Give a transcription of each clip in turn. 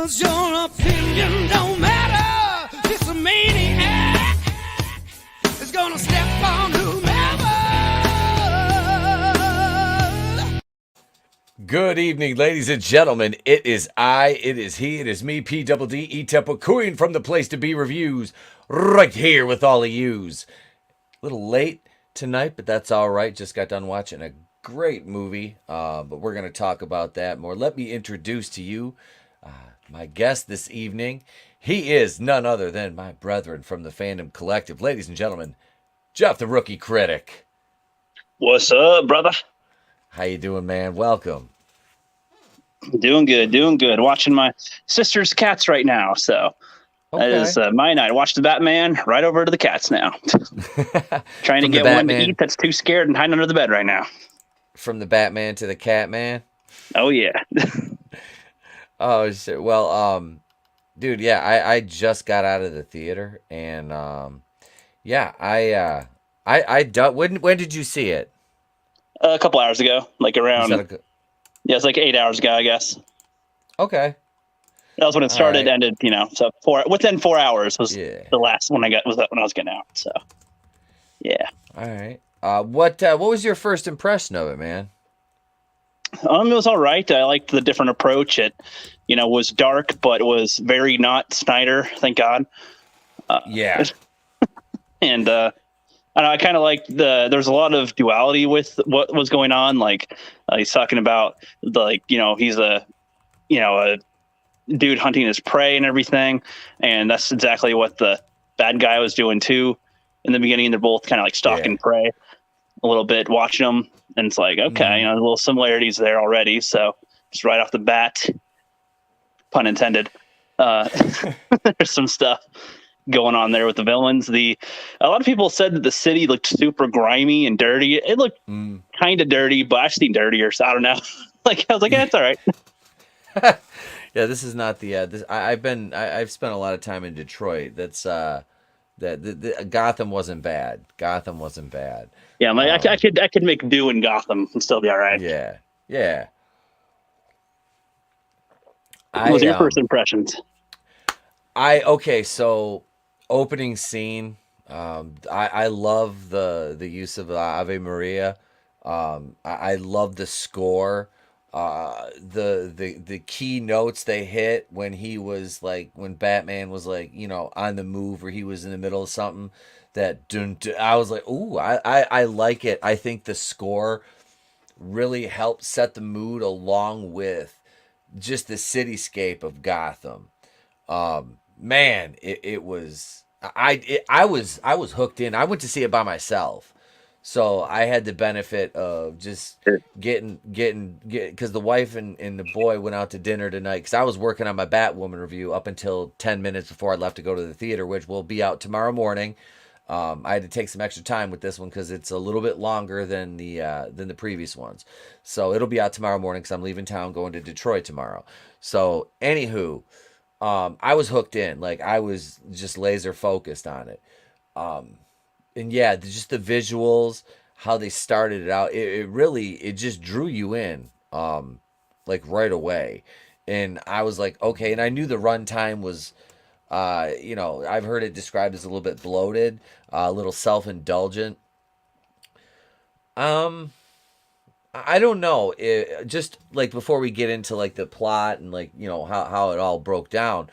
'Cause your opinion don't matter. This a maniac is gonna step on whomever. Good evening, ladies and gentlemen. It is I, it is he, it is me, P double D E Temple, Queen from the Place to Be Reviews, right here with all of yous. A little late tonight, but that's all right. Just got done watching a great movie, but we're going to talk about that more. Let me introduce to you my guest this evening. He is none other than my brethren from the Fandom Collective. Ladies and gentlemen, Jeff the Rookie Critic. What's up, brother? How you doing, man? Welcome. Doing good. Watching my sister's cats right now. So that is my night. I watched the Batman, right over to the cats now. Trying to get one to eat that's too scared and hiding under the bed right now. From the Batman to the Catman? Oh, yeah. Oh, shit. Well, dude, yeah, I just got out of the theater, and yeah, when did you see it? A couple hours ago, like around. Yeah, it's like 8 hours ago, I guess. Okay. That was when it started, ended, so within 4 hours was the last one was when I was getting out. So, yeah. All right. What was your first impression of it, man? It was all right. I liked the different approach. It, was dark, but it was very not Snyder, thank God. Yeah. And I kind of like there's a lot of duality with what was going on. Like he's talking about he's a dude hunting his prey and everything, and that's exactly what the bad guy was doing too. In the beginning, they're both kind of like stalking prey a little bit, watching them, and it's like okay, little similarities there already. So just right off the bat, pun intended, there's some stuff going on there with the villains. A lot of people said that the city looked super grimy and dirty. It looked kind of dirty, but I've seen dirtier, so I don't know. I was like, yeah, it's all right. Yeah, this is not the. I've spent a lot of time in Detroit. That's Gotham wasn't bad. Yeah, I could make do in Gotham and still be all right. Yeah. What was your first impressions? So opening scene. I love the use of Ave Maria. I love the score. The key notes they hit when when Batman was on the move, or he was in the middle of something, I was like, ooh, I like it. I think the score really helped set the mood along with just the cityscape of Gotham. Man, it was I was hooked in. I went to see it by myself. So I had the benefit of just getting because the wife and the boy went out to dinner tonight, because I was working on my Batwoman review up until 10 minutes before I left to go to the theater, which will be out tomorrow morning. I had to take some extra time with this one because it's a little bit longer than the previous ones. So it'll be out tomorrow morning because I'm leaving town, going to Detroit tomorrow. So anywho, I was hooked in. Like, I was just laser focused on it. And yeah, just the visuals, how they started it out, it just drew you in, right away. And I was like, okay. And I knew the runtime was, I've heard it described as a little bit bloated, a little self-indulgent. I don't know. Just like before we get into the plot and how it all broke down.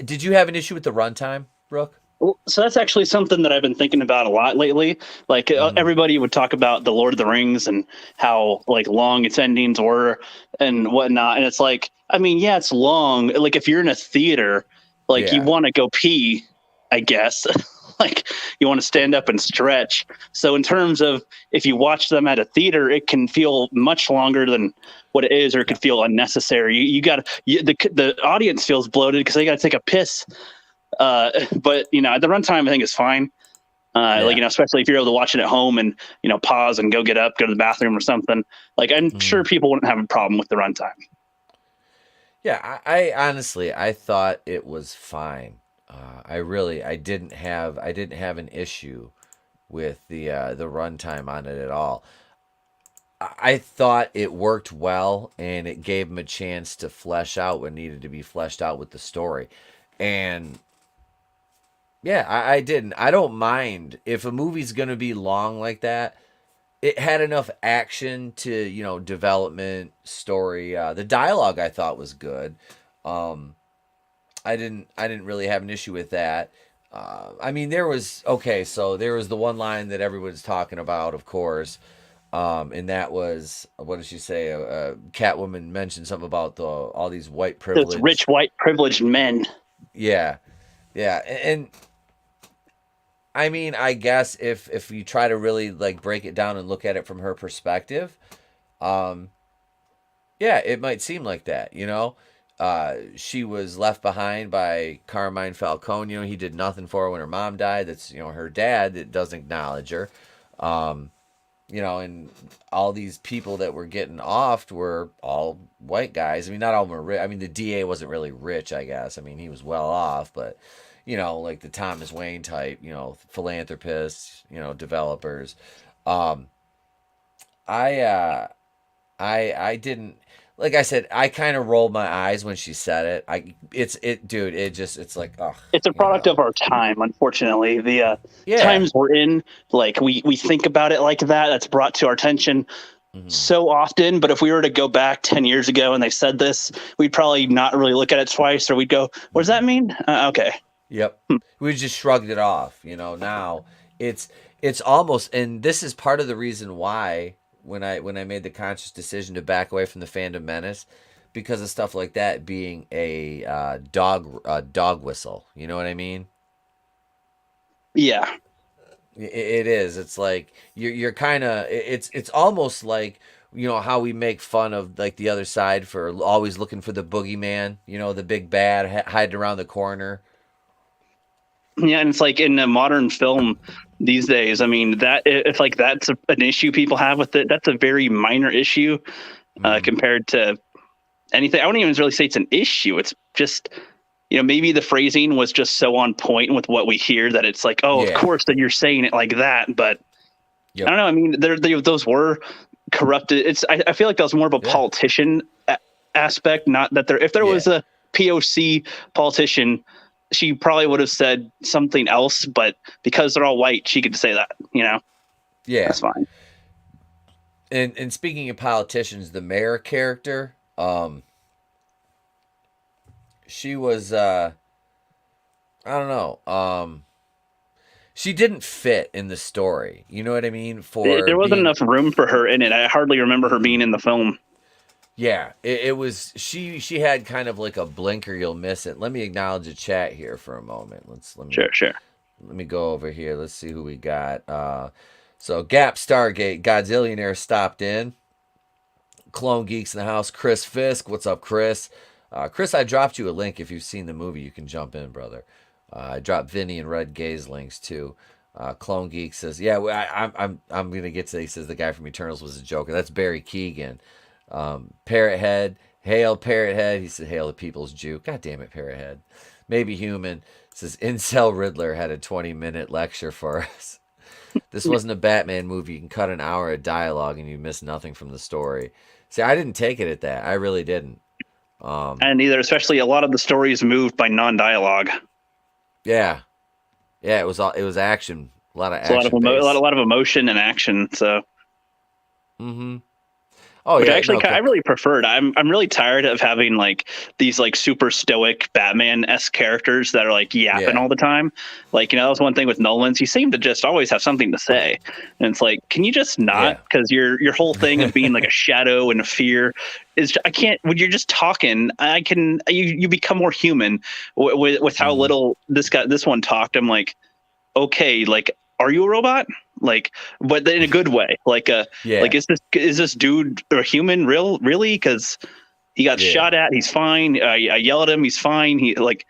Did you have an issue with the runtime, Brooke? Well, so that's actually something that I've been thinking about a lot lately. Everybody would talk about the Lord of the Rings and how long its endings were and whatnot. And it's yeah, it's long. If you're in a theater, you want to go pee, I guess. You want to stand up and stretch. So in terms of if you watch them at a theater, it can feel much longer than what it is, or it could feel unnecessary. The audience feels bloated because they got to take a piss. But at the runtime, I think it's fine. Especially if you're able to watch it at home and pause and go get up, go to the bathroom or something. I'm sure people wouldn't have a problem with the runtime. Yeah, I honestly thought it was fine. I didn't have an issue with the runtime on it at all. I thought it worked well, and it gave him a chance to flesh out what needed to be fleshed out with the story. And yeah, I didn't. I don't mind if a movie's gonna be long like that. It had enough action to, development, story. The dialogue I thought was good. Um, I didn't really have an issue with that. I mean, there was okay. So there was the one line that everyone's talking about, of course, and that was, what did she say? Catwoman mentioned something about all these white Those rich privilege. white privileged men. Yeah, yeah, and I mean, I guess if you try to really like break it down and look at it from her perspective, um, yeah, it might seem like that, She was left behind by Carmine Falcone. He did nothing for her when her mom died. That's, her dad that doesn't acknowledge her. Um, and all these people that were getting offed were all white guys. I mean, not all of them were rich. I mean, the DA wasn't really rich, I guess. I mean, he was well off, but, like the Thomas Wayne type, philanthropists, developers. Um, I, uh, I didn't, like I said, I kind of rolled my eyes when she said it. Dude, it's like, ugh, It's a product of our time, unfortunately. The yeah. times we're in, like we think about it like that. That's brought to our attention Hmm. so often. But if we were to go back 10 years ago and they said this, we'd probably not really look at it twice, or we'd go, "What does that mean?" Okay. Yep. We just shrugged it off, now it's it's almost, and this is part of the reason why when I made the conscious decision to back away from the Fandom Menace, because of stuff like that being a dog whistle. You know what I mean? Yeah. It is. It's like you're kind of, it's almost like, how we make fun of like the other side for always looking for the boogeyman, the big bad hiding around the corner. Yeah, and it's like in a modern film these days. I mean, that if like that's an issue people have with it, that's a very minor issue Mm-hmm. compared to anything. I wouldn't even really say it's an issue. It's just, maybe the phrasing was just so on point with what we hear that it's like, oh, of Yeah. course that you're saying it like that. But I Yep. don't know. I mean, those were corrupted. I feel like that was more of a Yeah. politician aspect, not that if there was Yeah. a POC politician, she probably would have said something else, but because they're all white, she could say that, Yeah. that's fine. And speaking of politicians, the mayor character, she was I don't know, she didn't fit in the story. You know what I mean? For There wasn't being, enough room for her in it. I hardly remember her being in the film. yeah, it was, she had kind of like a blinker, you'll miss it. Let me acknowledge the chat here for a moment. Sure, sure. Let me go over here. Let's see who we got. So Gap Stargate, Godzillionaire stopped in. Clone Geeks in the house. Chris Fisk, what's up, Chris? Chris, I dropped you a link. If you've seen the movie, you can jump in, brother. I dropped Vinny and Red Gaze links too. Clone Geek says, "Yeah, I'm gonna get to." He says the guy from Eternals was a joker. That's Barry Keegan. Parrot Head, hail Parrot Head. He said, "Hail the People's Jew." God damn it, Parrot Head. Maybe Human says Incel Riddler had a 20-minute lecture for us. This wasn't a Batman movie. You can cut an hour of dialogue and you miss nothing from the story. See, I didn't take it at that. I really didn't. And either, especially a lot of the stories moved by non-dialogue. Yeah, yeah. It was action. A lot of It's a action a based. lot of emotion and action. So, Mm-hmm. Oh which I yeah, actually no. I really preferred. I'm really tired of having like these like super stoic Batman-esque characters that are like yapping Yeah, all the time. Like, that was one thing with Nolan's. He seemed to just always have something to say, and it's like, can you just not? yeah. Because your whole thing of being like a shadow and a fear is, I can't. When you're just talking, I can you become more human with how Mm-hmm. little this one talked. I'm like, okay, like, are you a robot? Like, but in a good way. Like, Yeah, is this dude a human? Really? Because he got yeah, shot at. He's fine. I yell at him. He's fine. He like,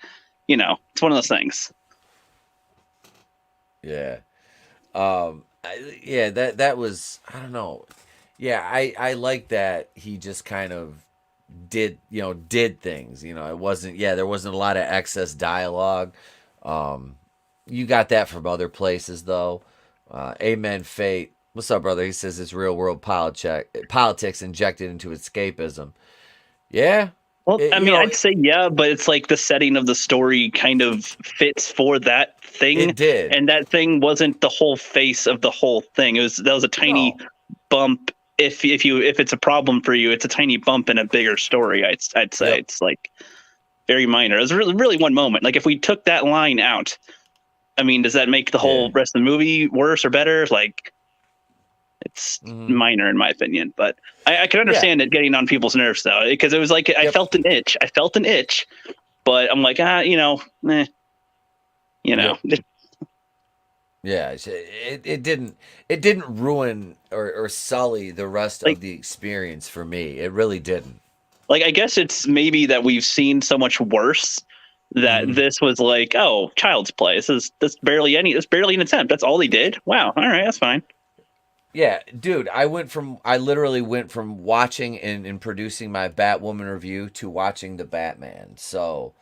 it's one of those things. yeah. Yeah. That was, I don't know. Yeah, I like that he just kind of did things. It wasn't. Yeah, there wasn't a lot of excess dialogue. Um, you got that from other places though. Amen Fate. What's up, brother? He says it's real world politics injected into escapism. Yeah, Well, it, I you mean, know, I'd it, say yeah, but it's like the setting of the story kind of fits for that thing, it did. and that thing wasn't the whole face of the whole thing. That was a tiny No. bump. If it's a problem for you, it's a tiny bump in a bigger story. I'd say Yep. it's like very minor. It was really one moment. Like if we took that line out, I mean, does that make the whole Yeah. rest of the movie worse or better? Like it's Hmm. minor in my opinion, but I can Yeah. understand it getting on people's nerves though, because it was like I Yep. felt an itch. I felt an itch, but I'm like, you know. Yep. Yeah. It didn't ruin or sully the rest like of the experience for me. It really didn't. like I guess it's maybe that we've seen so much worse that Hmm. this was like, oh, child's play. This barely an attempt. That's all they did. Wow. All right, that's fine. Yeah, dude, I literally went from watching and producing my Batwoman review to watching the Batman. So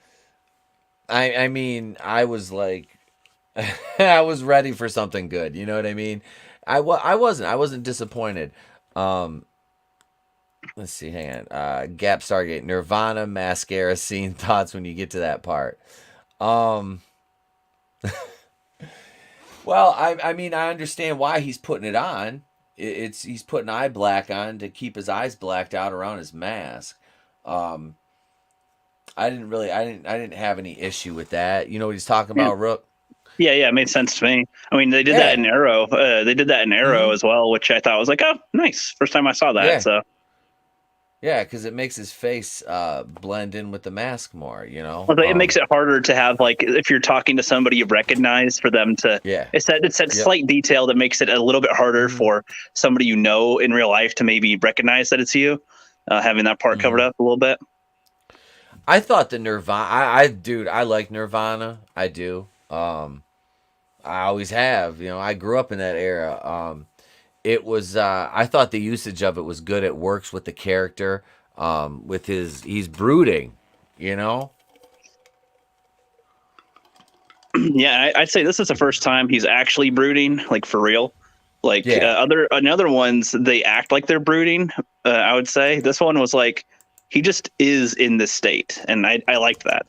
I mean, I was like, I was ready for something good. You know what I mean? I wasn't disappointed. Um, let's see, hang on. Gap Stargate, Nirvana, mascara scene thoughts when you get to that part. Um, well, I mean, I understand why he's putting it on. He's putting eye black on to keep his eyes blacked out around his mask. Um, I didn't have any issue with that. You know what he's talking Yeah. about, Rook? Yeah, it made sense to me. I mean, they did that Yeah. in Arrow. They did that in Arrow Hmm. as well, which I thought was like, oh, nice. First time I saw that. Yeah. So, Yeah, because it makes his face blend in with the mask more. well, it makes it harder to have like if you're talking to somebody you recognize for them to. Yeah. It's that Yep. slight detail that makes it a little bit harder Hmm. for somebody you know in real life to maybe recognize that it's you. Having that part covered Hmm. up a little bit. I thought the Nirvana. Dude, I like Nirvana. I do. I always have. I grew up in that era. It was. I thought the usage of it was good. It works with the character. With he's brooding. You know. Yeah, I'd say this is the first time he's actually brooding, like for real. Like Yeah. other ones, they act like they're brooding. I would say this one was like he just is in this state, and I liked that.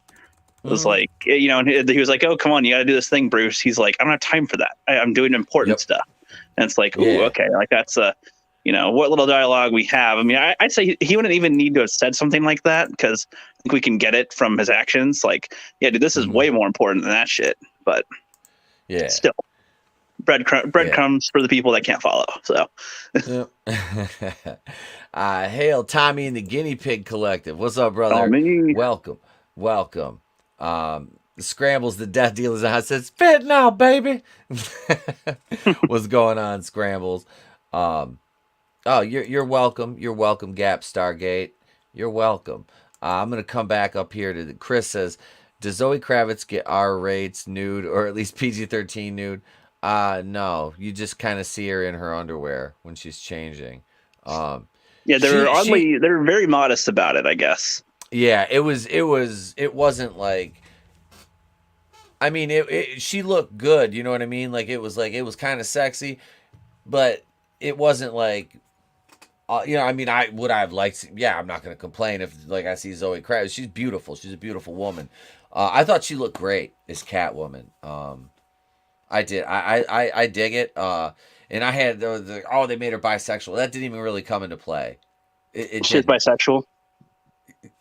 It was Hmm. like and he was like, "Oh, come on, you got to do this thing, Bruce." He's like, "I don't have time for that. I'm doing important Yep. stuff." And it's like, "Ooh, Yeah. okay, like that's what little dialogue we have." I mean, I'd say he wouldn't even need to have said something like that because I think we can get it from his actions. Like, yeah, dude, this is Hmm. way more important than that shit. But Yeah. still, Yeah. breadcrumbs for the people that can't follow. So, Yep. Hail Tommy and the Guinea Pig Collective. What's up, oh brother? me, Welcome. Welcome. The Scrambles, the Death Dealers, I says, fit now, baby. What's going on, Scrambles? Um, oh, you're welcome. You're welcome, Gap Stargate. You're welcome. I'm gonna come back up here to Chris says, does Zoe Kravitz get R rates nude or at least PG-13 nude? No. You just kind of see her in her underwear when she's changing. Um, yeah, she they're very modest about it, I guess. yeah, it wasn't like, I mean, she looked good, you know what I mean? Like it was kind of sexy, but it wasn't like, I mean, I would have liked. Yeah, I'm not gonna complain if like I see Zoe Kravitz. She's beautiful. She's a beautiful woman. I thought she looked great as Catwoman. I did. I dig it. And I had they made her bisexual. That didn't even really come into play. It She's didn't. bisexual.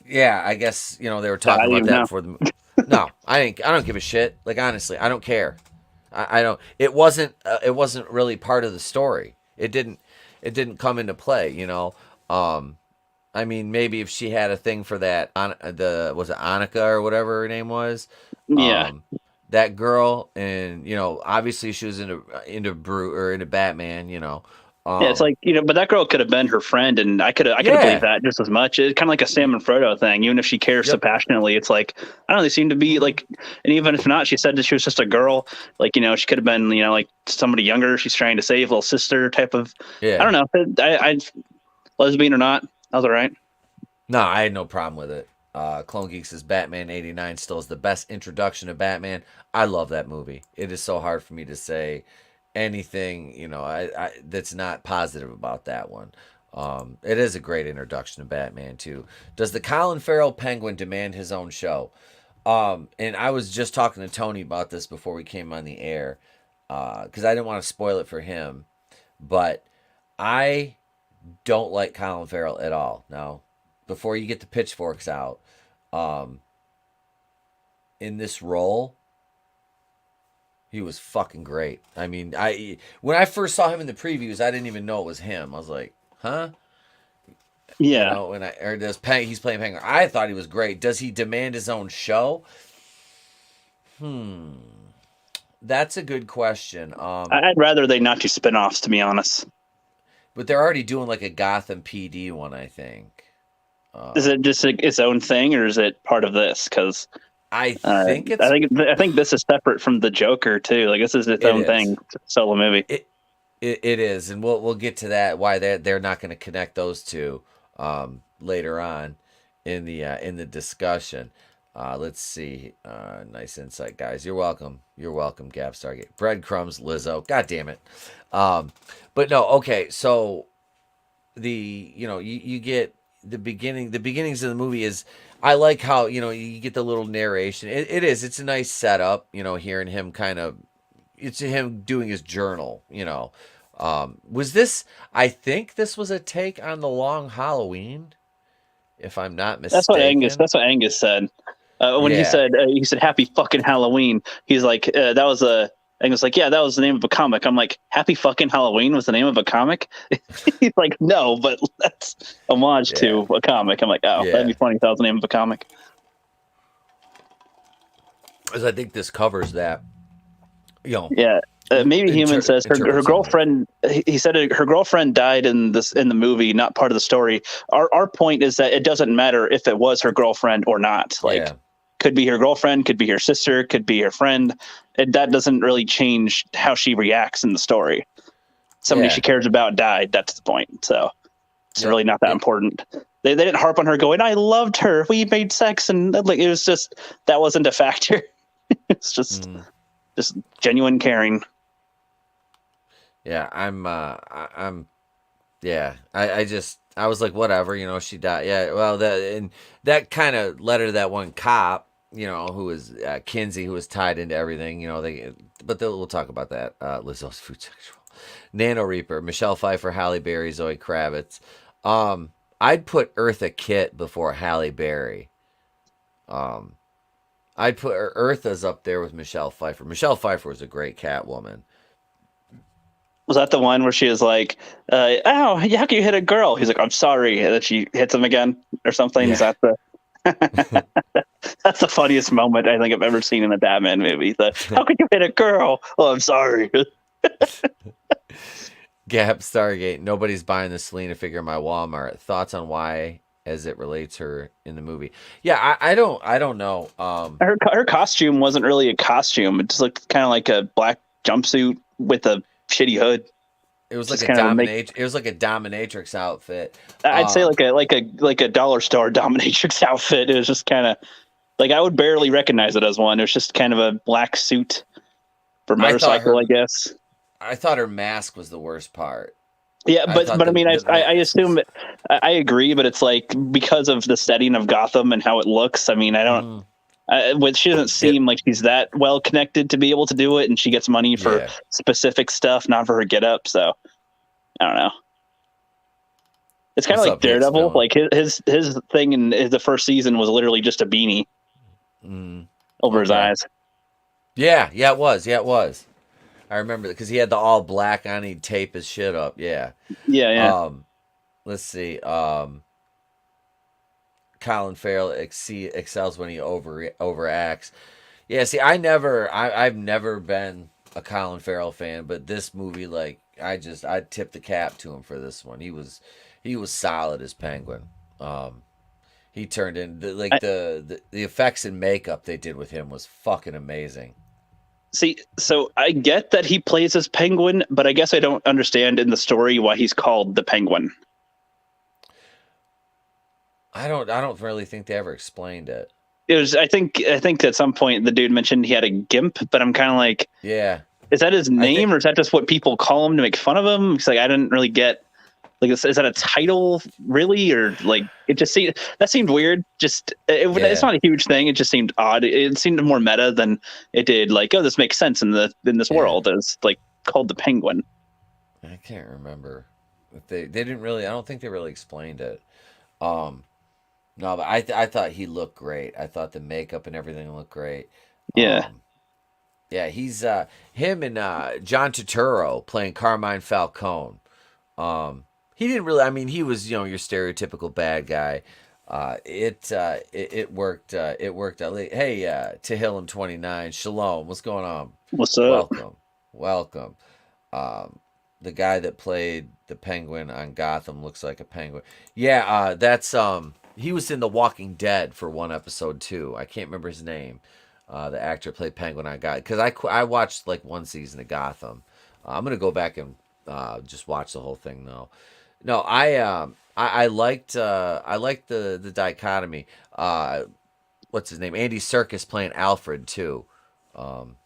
Yeah, I guess they were I talking didn't about even that know. before the. No, I ain't. I don't give a shit. Like honestly, I don't care. I don't. It wasn't. It wasn't really part of the story. It didn't. It didn't come into play. I mean, maybe if she had a thing for that, was it Annika or whatever her name was, Yeah. um, that girl, and obviously she was into into Batman. Yeah, it's Um, like but that girl could have been her friend, and I could have believed yeah, that just as much. It's kind of like a Sam and Frodo thing. Even if she cares so yep, passionately, it's like I don't know. They seem to be mhm, like, and even if not, she said that she was just a girl. Like she could have been like somebody younger. She's trying to save little sister type of. I yeah. don't know. I lesbian or not, that was all right. No, I had no problem with it. Clone Geek says Batman '89 still is the best introduction to Batman. I love that movie. It is so hard for me to say anything, I that's not positive about that one. It is a great introduction to Batman too. Does the Colin Farrell Penguin demand his own show? And I was just talking to Tony about this before we came on the air, because I didn't want to spoil it for him, but I don't like Colin Farrell at all. Now, before you get the pitchforks out, in this role, he was fucking great. I mean, when I first saw him in the previews, I didn't even know it was him. I was like, huh? Yeah. When I heard he's playing Penguin, I thought he was great. Does he demand his own show? That's a good question. I'd rather they not do spinoffs, to be honest. But they're already doing like a Gotham PD one, I think. Is it just its own thing, or is it part of this? Because I think it's. I think this is separate from the Joker too. Like this is its own thing, solo movie. It is, and we'll get to that. Why they're not going to connect those two later on in the discussion. Let's see. Nice insight, guys. You're welcome. You're welcome, Gap Stargate. Breadcrumbs, Lizzo. God damn it. But no, okay. So you get the beginning. The beginnings of the movie is. I like how you get the little narration. It's a nice setup. Hearing him it's him doing his journal. Was this? I think this was a take on the Long Halloween, if I'm not mistaken. That's what Angus said. When he said "Happy fucking Halloween," he's like, "That was a." Angus like, "Yeah, that was the name of a comic." I'm like, "Happy fucking Halloween" was the name of a comic. He's like, "No, but that's homage to a comic." I'm like, "Oh, that'd be funny if that was the name of a comic." Because I think this covers that. Yeah. Maybe Human says her girlfriend. He said her girlfriend died in the movie, not part of the story. Our point is that it doesn't matter if it was her girlfriend or not. Could be her girlfriend, could be her sister, could be her friend. That doesn't really change how she reacts in the story. Somebody she cares about died. That's the point. So it's really not that important. They didn't harp on her going, "I loved her. We made sex," and like it was just that wasn't a factor. It's just genuine caring. Yeah, I was like, whatever, she died. Yeah, well, that kind of led her to that one cop, who was Kinsey, who was tied into everything. We'll talk about that. Lizzo's food sexual, Nano Reaper, Michelle Pfeiffer, Halle Berry, Zoe Kravitz. I'd put Eartha Kitt before Halle Berry. I'd put Eartha's up there with Michelle Pfeiffer. Michelle Pfeiffer was a great Catwoman. Was that the one where she was like, "Oh, how can you hit a girl?" He's like, "I'm sorry," and then she hits him again or something. Yeah. Is that the? That's the funniest moment I think I've ever seen in a Batman movie. How could you hit a girl? Oh, I'm sorry. Gap Stargate. Nobody's buying the Selena figure in my Walmart. Thoughts on why, as it relates her in the movie? Yeah, I don't know. Her costume wasn't really a costume. It just looked kind of like a black jumpsuit with a shitty hood. It was like It was like a dominatrix outfit. I'd say like a dollar store dominatrix outfit. It was just kind of like I would barely recognize it as one. It was just kind of a black suit for motorcycle, I guess. I thought her mask was the worst part. Yeah, but I mean, I assume I agree, but it's like because of the setting of Gotham and how it looks. I mean, I don't. She doesn't seem like she's that well connected to be able to do it, and she gets money for specific stuff, not for her get up. So I don't know. It's kind of like Daredevil. Like his thing in the first season was literally just a beanie over his eyes. Yeah, it was. I remember because he had the all black on. He'd tape his shit up. Yeah. Let's see. Colin Farrell excels when he overacts. Yeah, see, I've never been a Colin Farrell fan, but this movie, like, I tip the cap to him for this one. He was solid as Penguin. He turned in the effects and makeup they did with him was fucking amazing. See, so I get that he plays as Penguin, but I guess I don't understand in the story why he's called the Penguin. I don't really think they ever explained it. It was I think at some point the dude mentioned he had a gimp, but I'm kind of like, yeah, Is that his I think name, or is that just what people call him to make fun of him? It's like I didn't really get. Like, is that a title, really, or like it just seemed that seemed weird. Just it's yeah. not a huge thing. It just seemed odd. It seemed more meta than it did. Like, oh, this makes sense in this Yeah. world. It's like called the Penguin. I can't remember. If they didn't really. I don't think they really explained it. Um, no, but I thought he looked great. I thought the makeup and everything looked great. Yeah, Um, yeah, he's him and John Turturro playing Carmine Falcone. He didn't really. I mean, he was your stereotypical bad guy. It worked. It worked out. Hey, Tehillim 29, Shalom. What's going on? what's up? Welcome. Um, the guy that played the Penguin on Gotham looks like a penguin. Yeah, that's he was in The Walking Dead for one episode too. I can't remember his name. The actor played Penguin on Gotham because I watched like one season of Gotham. I'm gonna go back and just watch the whole thing though. No, I liked the dichotomy. What's his name? Andy Serkis playing Alfred too. Um,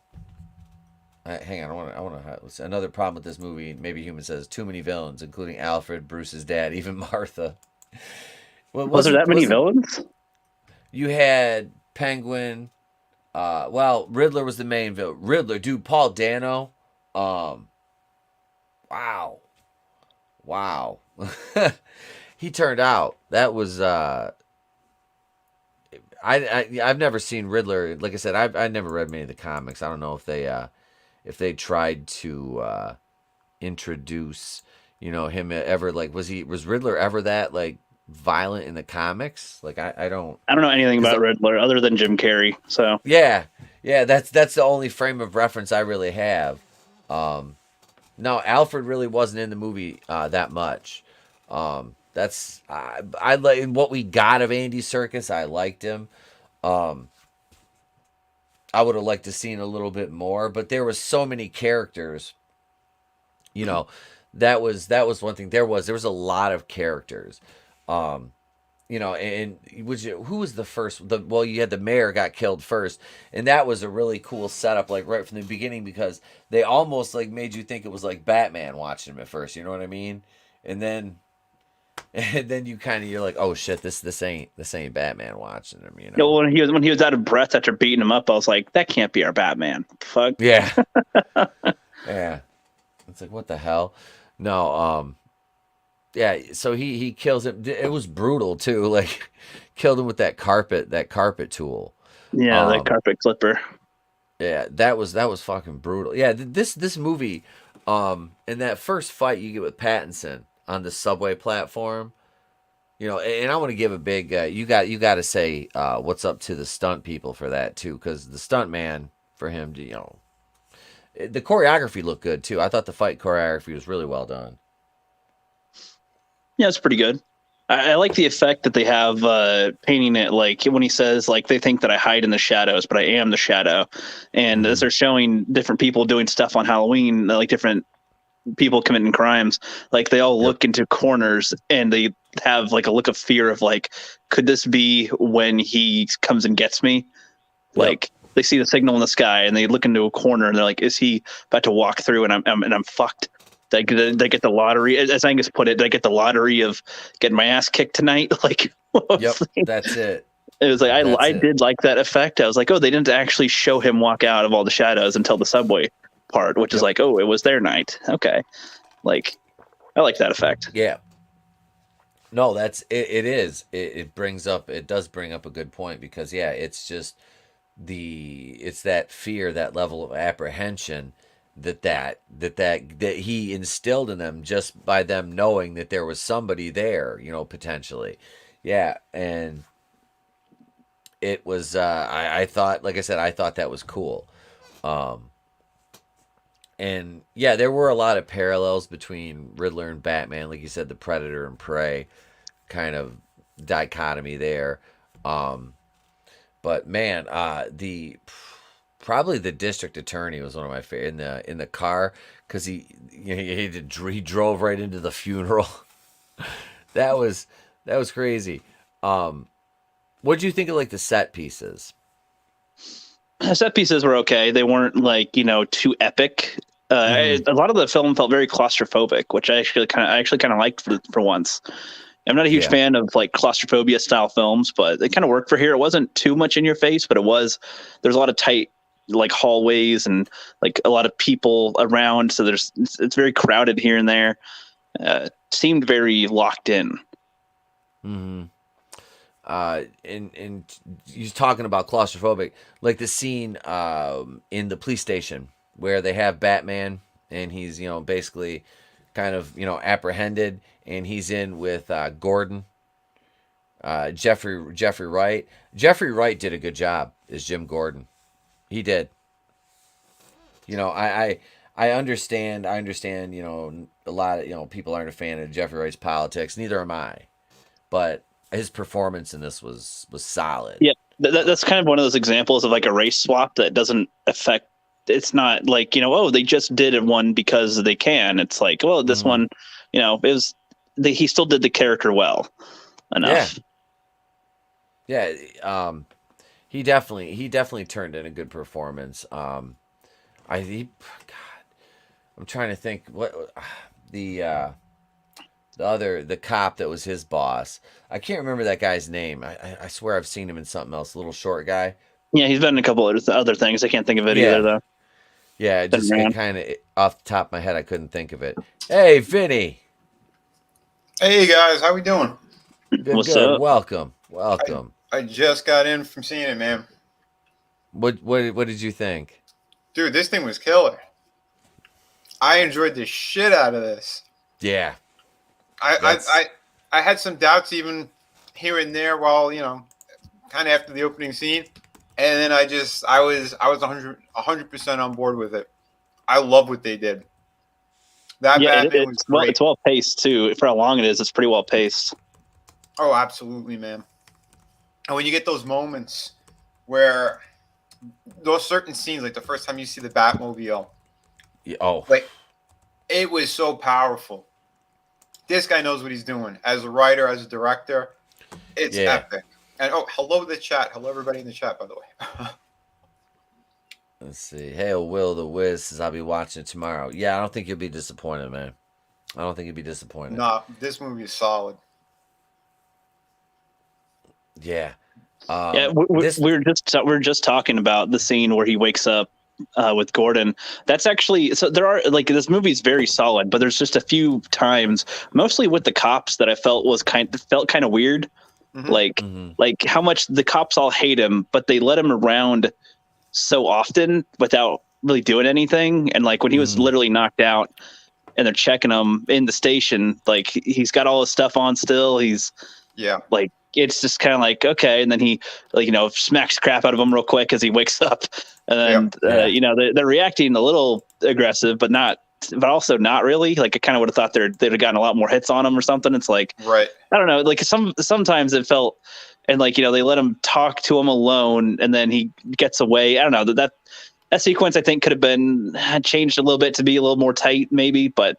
hang on, I want to. Another problem with this movie, maybe Human says, too many villains, including Alfred, Bruce's dad, even Martha. Well, Was there that many wasn't villains? you had Penguin? Well, Riddler was the main villain. Riddler, dude, Paul Dano. Um, wow, wow. He turned out that was I've never seen Riddler. Like I said, I never read many of the comics. I don't know if they tried to introduce him ever, like was Riddler ever that like violent in the comics? Like I don't I don't know anything because about Riddler other than Jim Carrey. So yeah, that's the only frame of reference I really have. No, Alfred really wasn't in the movie that much. That's I like what we got of Andy Serkis. I liked him. Um, I would have liked to seen a little bit more, but there was so many characters. You know, that was one thing. There was a lot of characters. Um, and who was the first? Well, you had the mayor got killed first, and that was a really cool setup, like right from the beginning, because they almost like made you think it was like Batman watching him at first. You know what I mean? And then you kind of you're like, oh shit, this ain't Batman watching him. when he was out of breath after beating him up, I was like, that can't be our Batman. Fuck. Yeah, yeah. It's like what the hell? No, yeah. So he kills him. It was brutal too. Like killed him with that carpet tool. Yeah, that Um, carpet clipper. Yeah, that was fucking brutal. Yeah, this movie, in that first fight you get with Pattinson on the subway platform, and I want to give a big, you got to say, what's up to the stunt people for that too, because the stunt man for him, the choreography looked good too. I thought the fight choreography was really well done. Yeah, it's pretty good. I like the effect that they have painting it, like when he says like they think that I hide in the shadows, but I am the shadow. And as Hmm. they're showing different people doing stuff on Halloween, like different people committing crimes, like they all Yep. look into corners and they have like a look of fear of like, could this be when he comes and gets me? Yep. Like they see the signal in the sky and they look into a corner and they're like, is he about to walk through and I'm fucked? They get the lottery, as Angus put it. They get the lottery of getting my ass kicked tonight. Like, Yep. That's it. it was like That's I it. did like that effect. I was like, oh, they didn't actually show him walk out of all the shadows until the subway part, which is Yep. like, oh, it was their night. Okay, like I like that effect. Yeah. No, that's it. It is. It does bring up a good point because yeah, it's just it's that fear, that level of apprehension that he instilled in them just by them knowing that there was somebody there, potentially. Yeah, and it was I thought, like I said, I thought that was cool. Um and yeah, there were a lot of parallels between Riddler and Batman, like you said, the Predator and Prey kind of dichotomy there. Um but man, the probably the district attorney was one of my favorite in the car because he drove right into the funeral. that was that was crazy. Um, what do you think of like the set pieces? set pieces were okay. They weren't like too epic. A lot of the film felt very claustrophobic, which I actually kind of liked for once. I'm not a huge Yeah. fan of like claustrophobia style films, but it kind of worked for here. It wasn't too much in your face, but there's a lot of tight like hallways and like a lot of people around. So it's very crowded here and there. Seemed very locked in. Mm-hmm. And he's talking about claustrophobic, like the scene in the police station where they have Batman and he's basically kind of apprehended, and he's in with Gordon, Jeffrey Wright. Jeffrey Wright did a good job as Jim Gordon. He did. I understand. A lot of people aren't a fan of Jeffrey Wright's politics. Neither am I. But his performance in this was solid. Yeah, that's kind of one of those examples of like a race swap that doesn't affect. It's not like they just did one because they can. It's like, well, this one, it was. He still did the character well enough. Yeah. He definitely turned in a good performance. God, I'm trying to think what the cop that was his boss. I can't remember that guy's name. I swear I've seen him in something else. The little short guy. Yeah, he's been in a couple of other things. I can't think of it either though. Yeah, just kind of off the top of my head, I couldn't think of it. Hey, Vinny. Hey guys, how we doing? What's up? Welcome. I just got in from seeing it, man. What did you think? Dude, this thing was killer. I enjoyed the shit out of this. Yeah. I had some doubts even here and there while, kind of after the opening scene. And then I was 100% on board with it. I love what they did. Batman was great. It's well paced too. For how long it is, it's pretty well paced. Oh, absolutely, man. And when you get those moments where those certain scenes, like the first time you see the Batmobile, like it was so powerful. This guy knows what he's doing as a writer, as a director. It's epic. And hello the chat. Hello everybody in the chat, by the way. Let's see. Hey, Will the Wiz says I'll be watching it tomorrow. Yeah, I don't think you'll be disappointed, man. I don't think you'll be disappointed. Nah, this movie is solid. Yeah. We're just talking about the scene where he wakes up with Gordon. That's actually there are like this movie's very solid, but there's just a few times, mostly with the cops, that I felt kind of weird. Mm-hmm. Like how much the cops all hate him, but they let him around so often without really doing anything. And like when he was literally knocked out and they're checking him in the station, like he's got all his stuff on still. He's like, it's just kind of like, okay. And then he smacks crap out of him real quick as he wakes up. And then, they're reacting a little aggressive, but also not really. Like I kind of would have thought they'd have gotten a lot more hits on him or something. It's like, right. I don't know. Like sometimes it felt, and like, they let him talk to him alone and then he gets away. I don't know that sequence I think could have been changed a little bit to be a little more tight maybe, but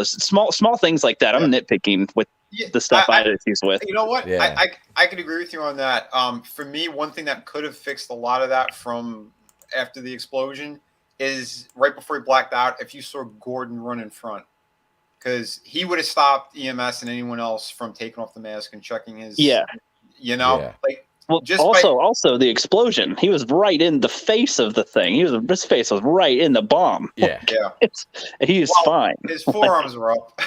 small things like that. I'm nitpicking with the stuff he's with. You know what? Yeah. I could agree with you on that. For me, one thing that could have fixed a lot of that from after the explosion is right before he blacked out, if you saw Gordon run in front, because he would have stopped EMS and anyone else from taking off the mask and checking his. Like. Well, also the explosion. He was right in the face of the thing. His face was right in the bomb. Yeah, He's fine. His forearms were up.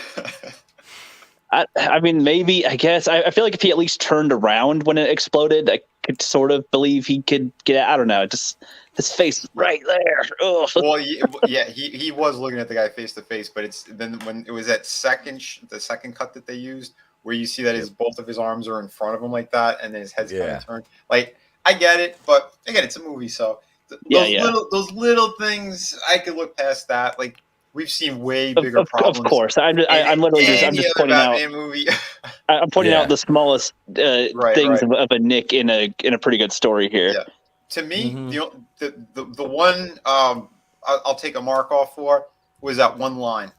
I mean, maybe, I guess. I feel like if he at least turned around when it exploded, I could sort of believe he could get out. I don't know. Just his face right there. Ugh. Well, he was looking at the guy face to face, but it's then when it was that the second cut that they used, where you see that both of his arms are in front of him like that, and then his head's kind of turned. Like, I get it, but again, it's a movie, so those little things, I could look past that. Like, we've seen way bigger problems. Of course, I'm literally just pointing out. Movie. I'm pointing out the smallest things of a nick in a pretty good story here. Yeah. To me, the one I'll take a mark off for was that one line,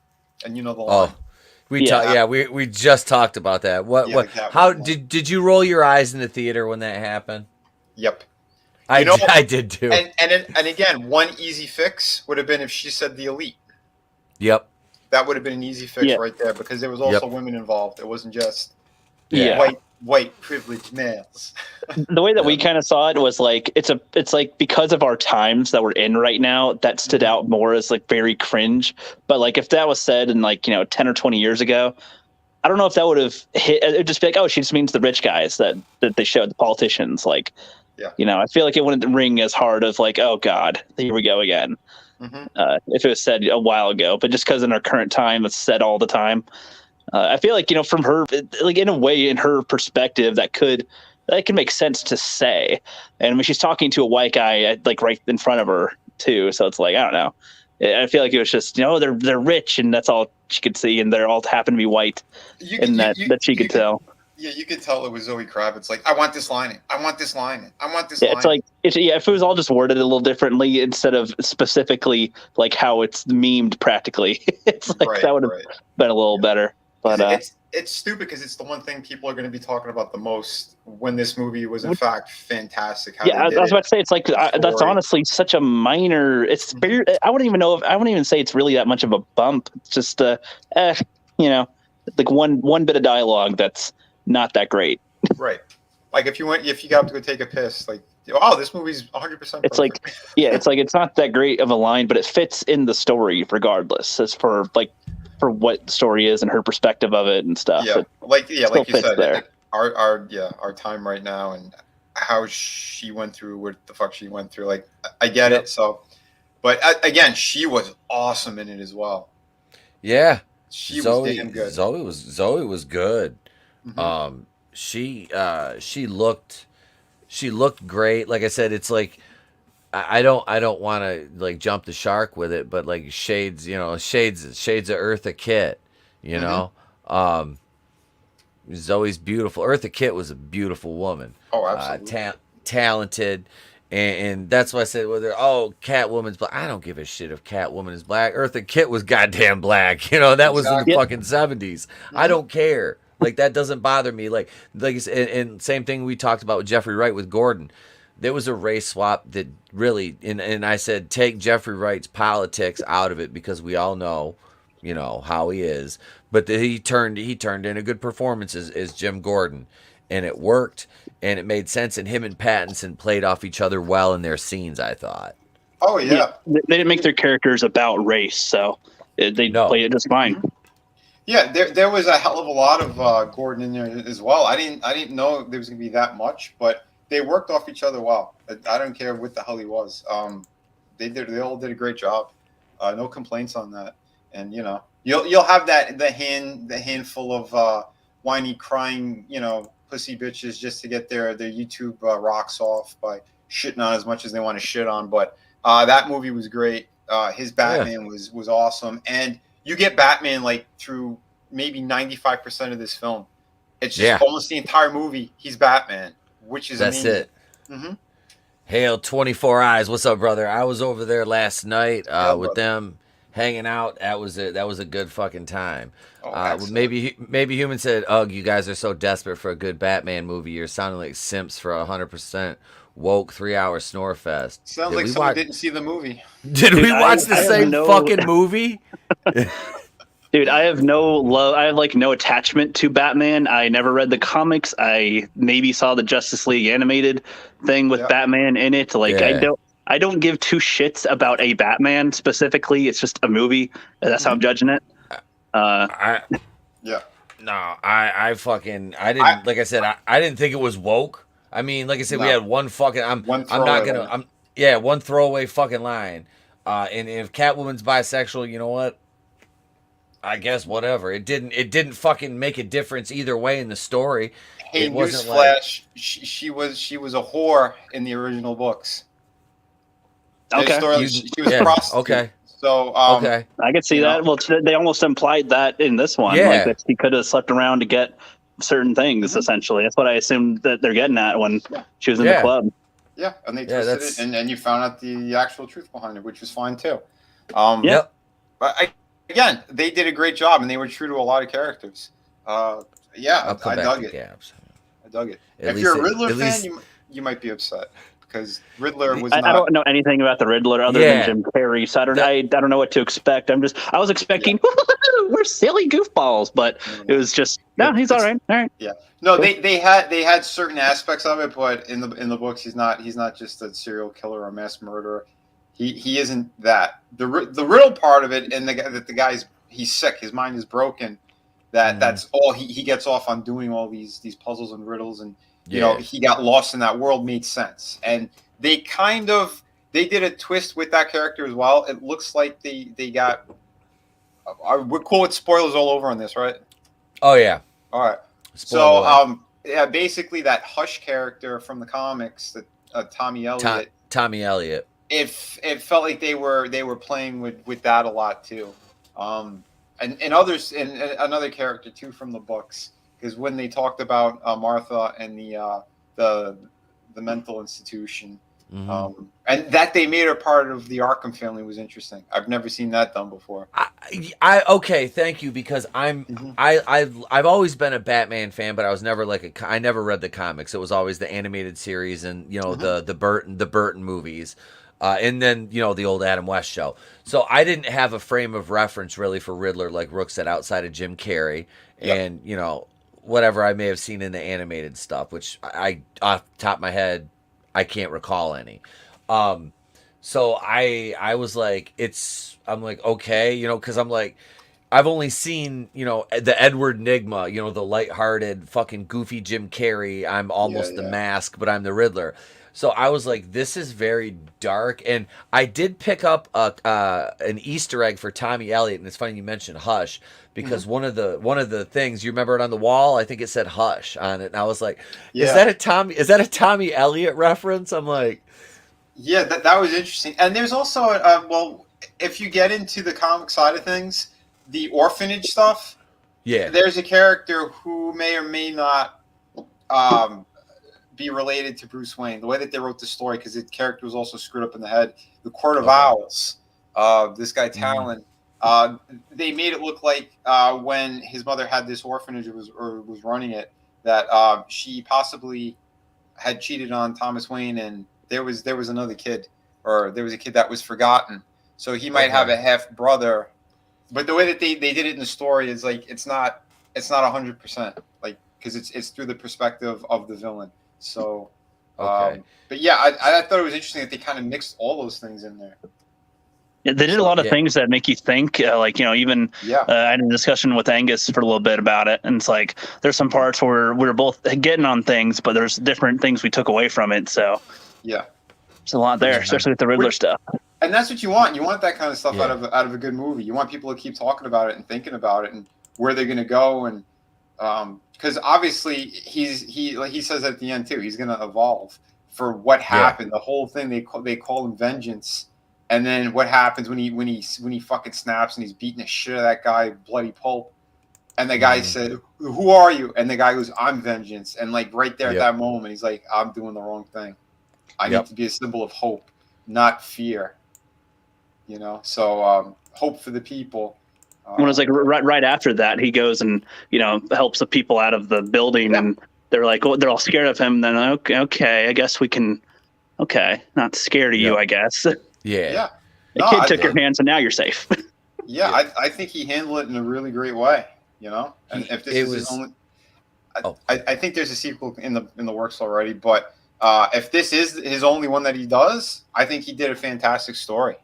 and the line. We just talked about that. How did you roll your eyes in the theater when that happened? Yep. I did too. And again, one easy fix would have been if she said the elite. Yep. That would have been an easy fix right there, because there was also Yep. women involved. It wasn't just Yeah. white privileged males. The way that we kind of saw it was like it's like because of our times that we're in right now, that stood out more as like very cringe. But like if that was said in like 10 or 20 years ago, I don't know if that would have hit. It'd just be like, oh, she just means the rich guys that they showed, the politicians. Like, I feel like it wouldn't ring as hard as like, oh God, here we go again. If it was said a while ago, but just because in our current time it's said all the time, I feel like from her, like in a way, in her perspective, that can make sense to say. And when she's talking to a white guy, like right in front of her too, so it's like I don't know. I feel like it was just they're rich and that's all she could see, and they're all happen to be white, that she could tell. Yeah, you could tell it was Zoe Kravitz. Like, I want this line. I want this line. I want this line. It's like, if it was all just worded a little differently instead of specifically like how it's memed practically, it's like that would have been a little better. But it's stupid because it's the one thing people are going to be talking about the most when this movie was in fact fantastic. I was about to say it's like that's honestly such a minor. It's very, I wouldn't even say it's really that much of a bump. It's just like one bit of dialogue that's not that great. Right. Like if you got to go take a piss, like, oh, this movie's 100%. It's like, it's not that great of a line, but it fits in the story regardless. As for what the story is and her perspective of it and stuff. Yeah, like you said, there. Our time right now and how she went through what the fuck she went through. Like, I get it. So, but again, she was awesome in it as well. Yeah, she was damn good. Zoe was good. She looked great. Like I said, it's like I don't want to like jump the shark with it, but like shades of Eartha Kitt, Zoe's beautiful. Eartha Kitt was a beautiful woman. Oh, absolutely. Talented. And that's why I said, Catwoman's black. I don't give a shit if Catwoman is black. Eartha Kitt was goddamn black. That was in the fucking 70s. I don't care. Like, that doesn't bother me. Like and same thing we talked about with Jeffrey Wright with Gordon. There was a race swap that really, and I said, take Jeffrey Wright's politics out of it because we all know, how he is. But he turned in a good performance as Jim Gordon, and it worked, and it made sense. And him and Pattinson played off each other well in their scenes, I thought. Oh yeah, they didn't make their characters about race, so they played it just fine. Yeah, there was a hell of a lot of Gordon in there as well. I didn't know there was gonna be that much, but they worked off each other well. I don't care what the hell he was. They all did a great job. No complaints on that. And you'll have the handful of whiny, crying, pussy bitches just to get their YouTube rocks off by shitting on as much as they want to shit on. But that movie was great. His Batman was awesome, and you get Batman like through maybe 95% of this film. It's just almost the entire movie. He's Batman, which is that's amazing. it. Hail 24 Eyes. What's up, brother? I was over there last night with them hanging out. That was a good fucking time. Maybe Human said, "Ugh, you guys are so desperate for a good Batman movie. You're sounding like simps for 100% woke 3-hour snore fest." Sounds like someone didn't see the movie. Did we watch the same fucking movie? Dude, I have no love. I have like no attachment to Batman. I never read the comics. I maybe saw the Justice League animated thing with Batman in it. Like, I don't give two shits about a Batman specifically. It's just a movie. That's how I'm judging it. I didn't, like I said, I didn't think it was woke. I mean, like I said, we had one fucking, one throwaway fucking line. And if Catwoman's bisexual, you know what? I guess whatever. It didn't fucking make a difference either way in the story. Hey, newsflash, she was a whore in the original books. Okay. She was a prostitute. Okay. So I could see that. Well, they almost implied that in this one. Yeah. Like that she could have slept around to get certain things, essentially. That's what I assumed that they're getting at when she was in the club. Yeah, and they twisted it, and you found out the actual truth behind it, which was fine too. Yep. But again, they did a great job, and they were true to a lot of characters. I dug it. I dug it. If you're a Riddler fan, you might be upset. because Riddler was I don't know anything about the Riddler other than Jim Carrey, so I don't know what to expect. I was expecting we're silly goofballs, but it was just he's all right. All right. Yeah. No, cool. they had certain aspects of it, but in the books he's not just a serial killer or a mass murderer. He isn't that. The riddle part of it, and the guy's he's sick, his mind is broken. That's all he gets off on doing all these puzzles and riddles, and you know, he got lost in that world made sense. And they did a twist with that character as well. It looks like they got we're cool with spoilers all over on this, right? Oh yeah. All right. So basically that Hush character from the comics, that Tommy Elliott. Tommy Elliott. It felt like they were playing with that a lot too. And others, and another character too from the books, because when they talked about Martha and the mental institution, and that they made her part of the Arkham family was interesting. I've never seen that done before. Okay, thank you, because I've always been a Batman fan, but I was never I never read the comics. It was always the animated series and the Burton movies. And then, the old Adam West show. So I didn't have a frame of reference really for Riddler, like Rook said, outside of Jim Carrey and, whatever I may have seen in the animated stuff, which I off the top of my head, I can't recall any. So I was like, I'm like, okay, because I'm like, I've only seen, the Edward Nygma, the lighthearted fucking goofy Jim Carrey. I'm almost the Mask, but I'm the Riddler. So I was like, this is very dark. And I did pick up an Easter egg for Tommy Elliott. And it's funny you mentioned Hush, because one of the things, you remember it on the wall? I think it said Hush on it. And I was like, is that a Tommy Elliott reference? I'm like, yeah, that was interesting. And there's also, if you get into the comic side of things, the orphanage stuff, there's a character who may or may not be related to Bruce Wayne. The way that they wrote the story, because the character was also screwed up in the head. The Court of Owls, this guy Talon, they made it look like when his mother had this orphanage or was running it, that she possibly had cheated on Thomas Wayne, and there was another kid, or there was a kid that was forgotten. So he might have a half brother, but the way that they did it in the story is like it's not 100%, like, because it's through the perspective of the villain. So, but yeah, I thought it was interesting that they kind of mixed all those things in there. Yeah, they did a lot of things that make you think, even I had a discussion with Angus for a little bit about it. And it's like, there's some parts where we're both getting on things, but there's different things we took away from it. So yeah, there's a lot there, especially with the Riddler stuff. And that's what you want. You want that kind of stuff out of a good movie. You want people to keep talking about it and thinking about it and where they're going to go. And, because obviously he says at the end too, he's going to evolve for what happened. The whole thing they call him vengeance, and then what happens when he fucking snaps and he's beating the shit out of that guy, bloody pulp, and the guy said, "Who are you?" And the guy goes, "I'm vengeance." And like right there at that moment, he's like, "I'm doing the wrong thing. I need to be a symbol of hope, not fear." So hope for the people. When it's like right after that, he goes and helps the people out of the building, and they're like, they're all scared of him. Then okay, I guess we can. Okay, not scared of you, I guess. Yeah. The kid took your hand, so now you're safe. I think he handled it in a really great way. And if this is his only, I think there's a sequel in the works already. But if this is his only one that he does, I think he did a fantastic story.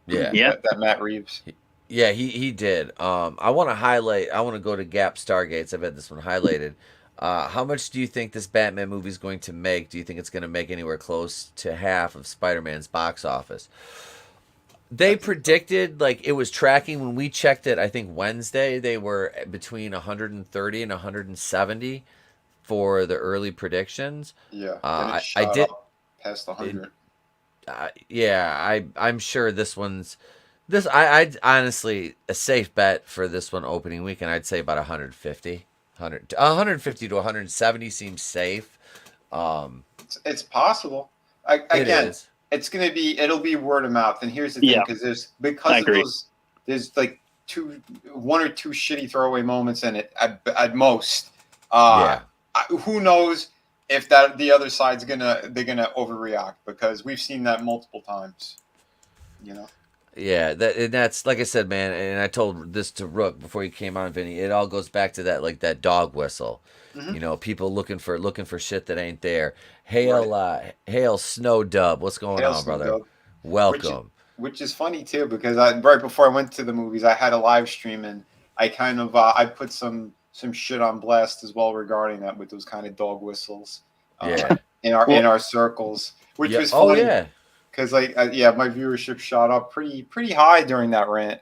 Yeah. That Matt Reeves. Yeah, he did. I want to go to Gap Stargates. I've had this one highlighted. How much do you think this Batman movie is going to make? Do you think it's going to make anywhere close to half of Spider-Man's box office? They predicted, like, it was tracking when we checked it, I think Wednesday, they were between 130 and 170 for the early predictions. Yeah. I did past 100. I'm sure this one's I'd honestly, a safe bet for this one opening weekend, I'd say about 150 to 170 seems safe. It's possible. It'll be word of mouth. And here's the thing, there's like one or two shitty throwaway moments in it at most. Who knows? if that the other side's they're gonna overreact, because we've seen that multiple times. You know. Yeah, that's like I said, man, and I told this to Rook before he came on, Vinny. It all goes back to that, like that dog whistle. Mm-hmm. You know, people looking for shit that ain't there. Hail Snow Dub, what's going on, brother? Dub. Welcome. Which is funny too, because right before I went to the movies, I had a live stream, and I kind of I put some shit on blast as well regarding that, with those kind of dog whistles. In our circles, which was funny. Oh yeah. Because my viewership shot up pretty high during that rant.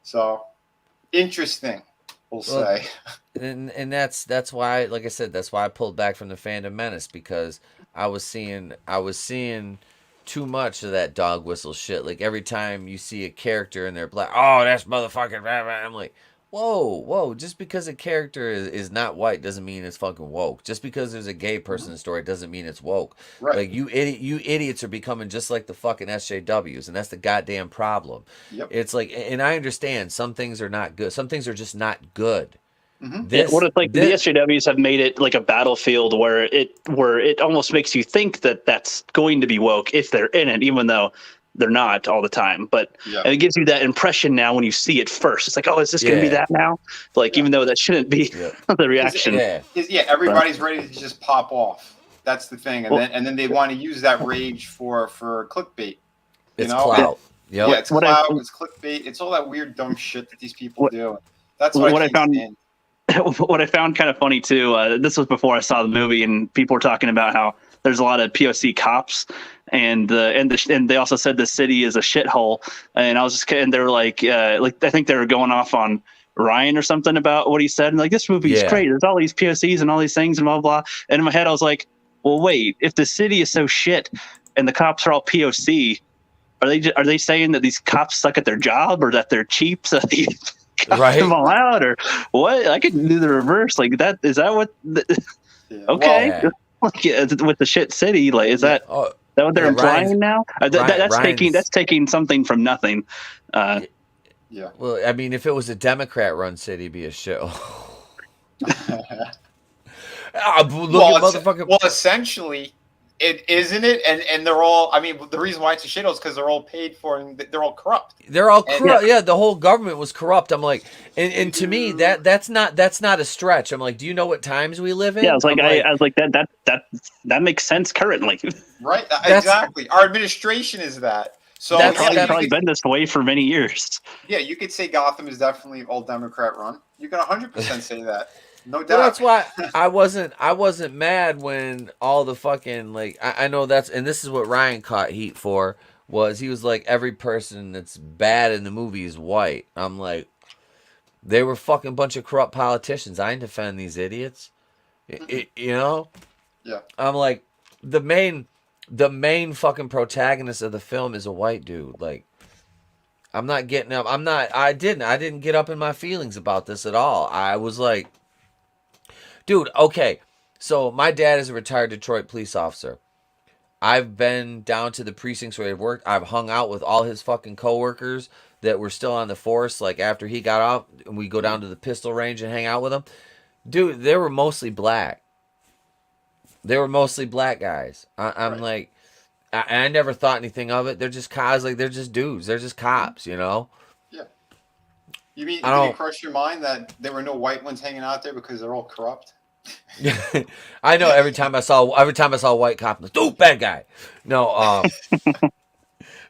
So interesting, we'll say. And that's why, like I said, that's why I pulled back from the Fandom Menace, because I was seeing too much of that dog whistle shit. Like every time you see a character and they're black, oh, that's motherfucking blah, blah. I'm like, whoa, just because a character is not white doesn't mean it's fucking woke. Just because there's a gay person in the story doesn't mean it's woke. Right. Like you idiots are becoming just like the fucking SJWs, and that's the goddamn problem. Yep. It's like, and I understand some things are not good. Some things are just not good. Mm-hmm. The SJWs have made it like a battlefield where it almost makes you think that that's going to be woke if they're in it, even though they're not all the time. But and it gives you that impression now when you see it first. It's like, oh, is this going to be that now? Like, even though that shouldn't be the reaction. Everybody's ready to just pop off. That's the thing, and then they want to use that rage for clickbait. It's clout. Yep. Yeah, it's clout. It's clickbait. It's all that weird dumb shit that these people do. That's what I found. What I found kind of funny too. This was before I saw the movie, and people were talking about how there's a lot of POC cops, and they also said the city is a shithole. And I was just kidding. They were like I think they were going off on Ryan or something about what he said, and like, this movie is great. There's all these POCs and all these things and blah blah. And in my head, I was like, well, wait, if the city is so shit and the cops are all POC, are they saying that these cops suck at their job, or that they're cheap? So they cut them all out, or what? I could do the reverse. Like that. Is that what? Okay. Well, like, with the shit city, like, is that what they're implying now? That's taking something from nothing. Yeah. Well, I mean, if it was a Democrat-run city, it'd be a show. Well, essentially, it isn't it, and they're all. I mean, the reason why it's a shithole is because they're all paid for, and they're all corrupt. They're all corrupt. Yeah, the whole government was corrupt. I'm like, and to me, that's not a stretch. I'm like, do you know what times we live in? Yeah, I was like that makes sense currently. Right. Exactly. Our administration is that. So that's probably been this way for many years. Yeah, you could say Gotham is definitely all Democrat run. You can 100% say that. No doubt. Well, that's why I wasn't mad when all the fucking, like, I know that's, and this is what Ryan caught heat for, was he was like, every person that's bad in the movie is white. I'm like, they were fucking bunch of corrupt politicians. I ain't defend these idiots. You know? Yeah. I'm like, the main fucking protagonist of the film is a white dude. Like, I'm not getting up. I didn't get up in my feelings about this at all. I was like, dude, okay. So my dad is a retired Detroit police officer. I've been down to the precincts where he worked. I've hung out with all his fucking coworkers that were still on the force. Like, after he got off, and we go down to the pistol range and hang out with them. Dude, they were mostly black. They were mostly black guys. I'm like, I never thought anything of it. They're just cops. Like, they're just dudes. They're just cops, you know? Yeah. You mean, did it cross your mind that there were no white ones hanging out there because they're all corrupt? I know. Every time I saw a white cop, I'm like, dude, bad guy. No,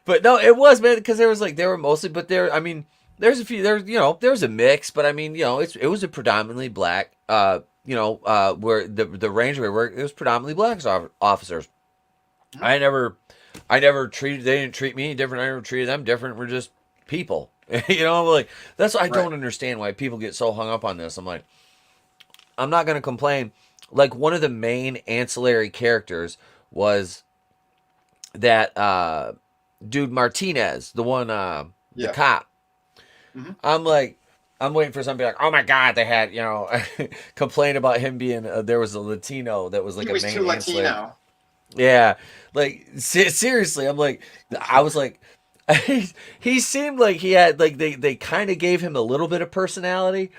but no, it was, man, because there were mostly, but I mean, there's a few, there was a mix, but I mean, it was a predominantly black, where the range where we worked, it was predominantly black officers. I never treated, they didn't treat me different. I never treated them different. We're just people, I'm like, that's why I don't understand why people get so hung up on this. I'm like, I'm not going to complain. Like, one of the main ancillary characters was that dude Martinez, the one, the cop. Mm-hmm. I'm waiting for somebody like, oh my God, they had, complain about him being, there was a Latino that was like a main ancillary. Latino. Yeah. Like, seriously, I'm like, I was like, he seemed like he had, like, they kind of gave him a little bit of personality.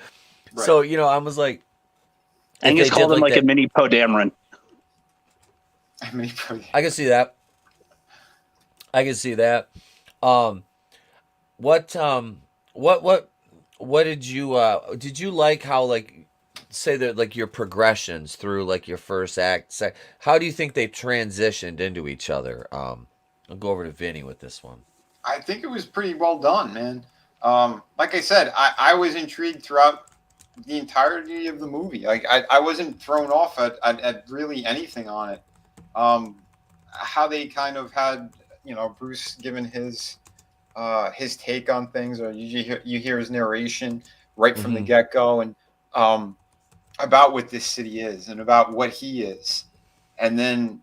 Right. So, I was like, Angus called him like a mini Poe Dameron. I mean, probably, I can see that. I can see that. Um, what what what did you like how like say that like your progressions through like your first act how do you think they transitioned into each other? I'll go over to Vinny with this one. I think it was pretty well done, man. Like I said, I was intrigued throughout the entirety of the movie. Like I wasn't thrown off at really anything on it. Um, how they kind of had, Bruce given his take on things, or you hear his narration right from the Mm-hmm. get go, and um, about what this city is and about what he is, and then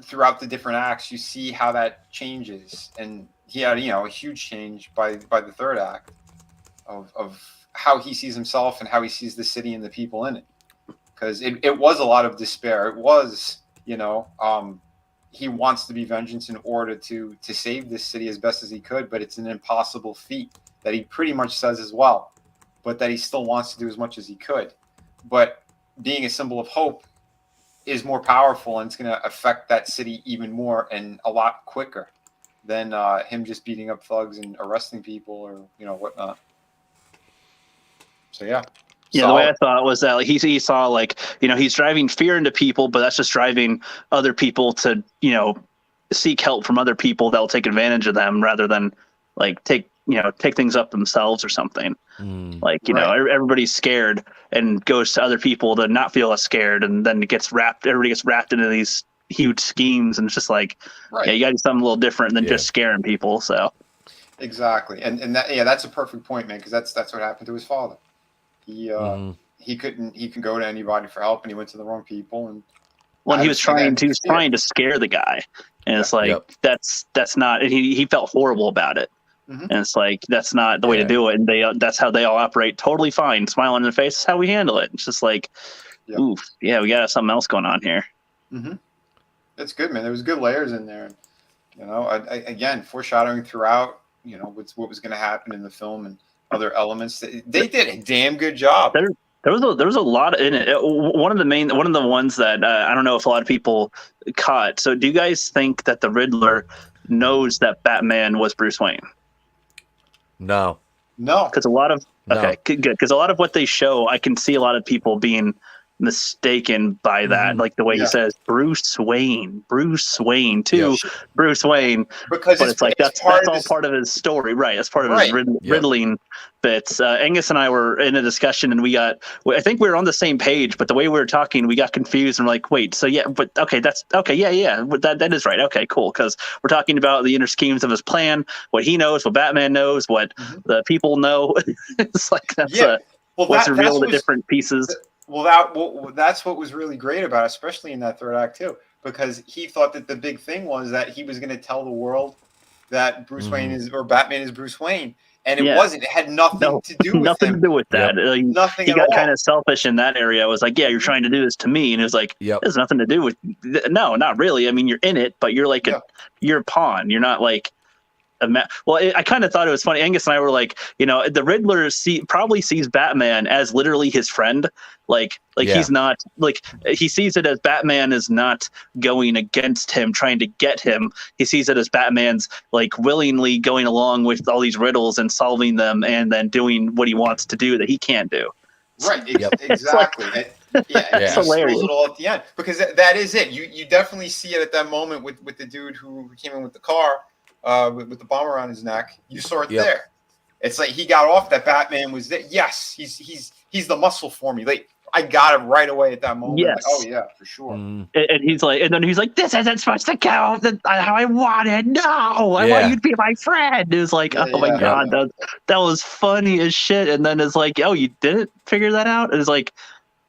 throughout the different acts, you see how that changes, and he had a huge change by the third act of how he sees himself and how he sees the city and the people in it, because it was a lot of despair. It was he wants to be vengeance in order to save this city as best as he could, but it's an impossible feat that he pretty much says as well, but that he still wants to do as much as he could. But being a symbol of hope is more powerful, and it's going to affect that city even more and a lot quicker than him just beating up thugs and arresting people or whatnot. So yeah. Yeah, the way I thought was that like, he saw like, he's driving fear into people, but that's just driving other people to, seek help from other people that'll take advantage of them rather than like take things up themselves or something. Like, everybody's scared and goes to other people to not feel as scared. And then everybody gets wrapped into these huge schemes. And it's just like, yeah, you got to do something a little different than just scaring people. So. Exactly. And that's a perfect point, man. Cause that's what happened to his father. He couldn't go to anybody for help, and he went to the wrong people. And he was trying to scare the guy, and it's like that's not. And he felt horrible about it, and it's like that's not the way to do it. And that's how they all operate, totally fine, smile on their face. That's how we handle it. It's just like, oof, yeah, we got something else going on here. That's good, man. There was good layers in there. Again, foreshadowing throughout. What was going to happen in the film and other elements. They did a damn good job. There was a lot in it. One of the ones that I don't know if a lot of people caught. So do you guys think that the Riddler knows that Batman was Bruce Wayne? No. Because a lot of good. Because a lot of what they show, I can see a lot of people being mistaken by that, like the way he says Bruce Wayne too, Bruce Wayne, because it's like that's all part of his story, right? That's part of his riddling bits. Angus and I were in a discussion, and I think we were on the same page, but the way we were talking, we got confused. And we're like, wait, so but okay, that's okay, but that is right, okay, cool, because we're talking about the inner schemes of his plan, what he knows, what Batman knows, what the people know. It's like that's what's revealed the different pieces. Well, that's what was really great about it, especially in that third act too, because he thought that the big thing was that he was going to tell the world that Bruce Wayne or Batman is Bruce Wayne, and it wasn't. It had nothing to do with nothing him. to do with that. Nothing. He got kind of selfish in that area. I was like, yeah, you're trying to do this to me, and it was like, there's nothing to do with. No, not really. I mean, you're in it, but you're like you're a pawn. You're not like. I kind of thought it was funny. Angus and I were like, the Riddler probably sees Batman as literally his friend. He's not like he sees it as Batman is not going against him, trying to get him. He sees it as Batman's like willingly going along with all these riddles and solving them, and then doing what he wants to do that he can't do. Right. Exactly. It's hilarious. It all at the end, because that is it. You definitely see it at that moment with the dude who came in with the car. With the bomb around his neck, you saw it there. It's like he got off that Batman was there. Yes, he's the muscle for me. Like I got it right away at that moment. Yes. Like, oh yeah, for sure. And then he's like, this isn't supposed to go how I wanted. No, I want you to be my friend. It was like, my God, that was funny as shit. And then it's like, oh, you didn't figure that out? And it's like,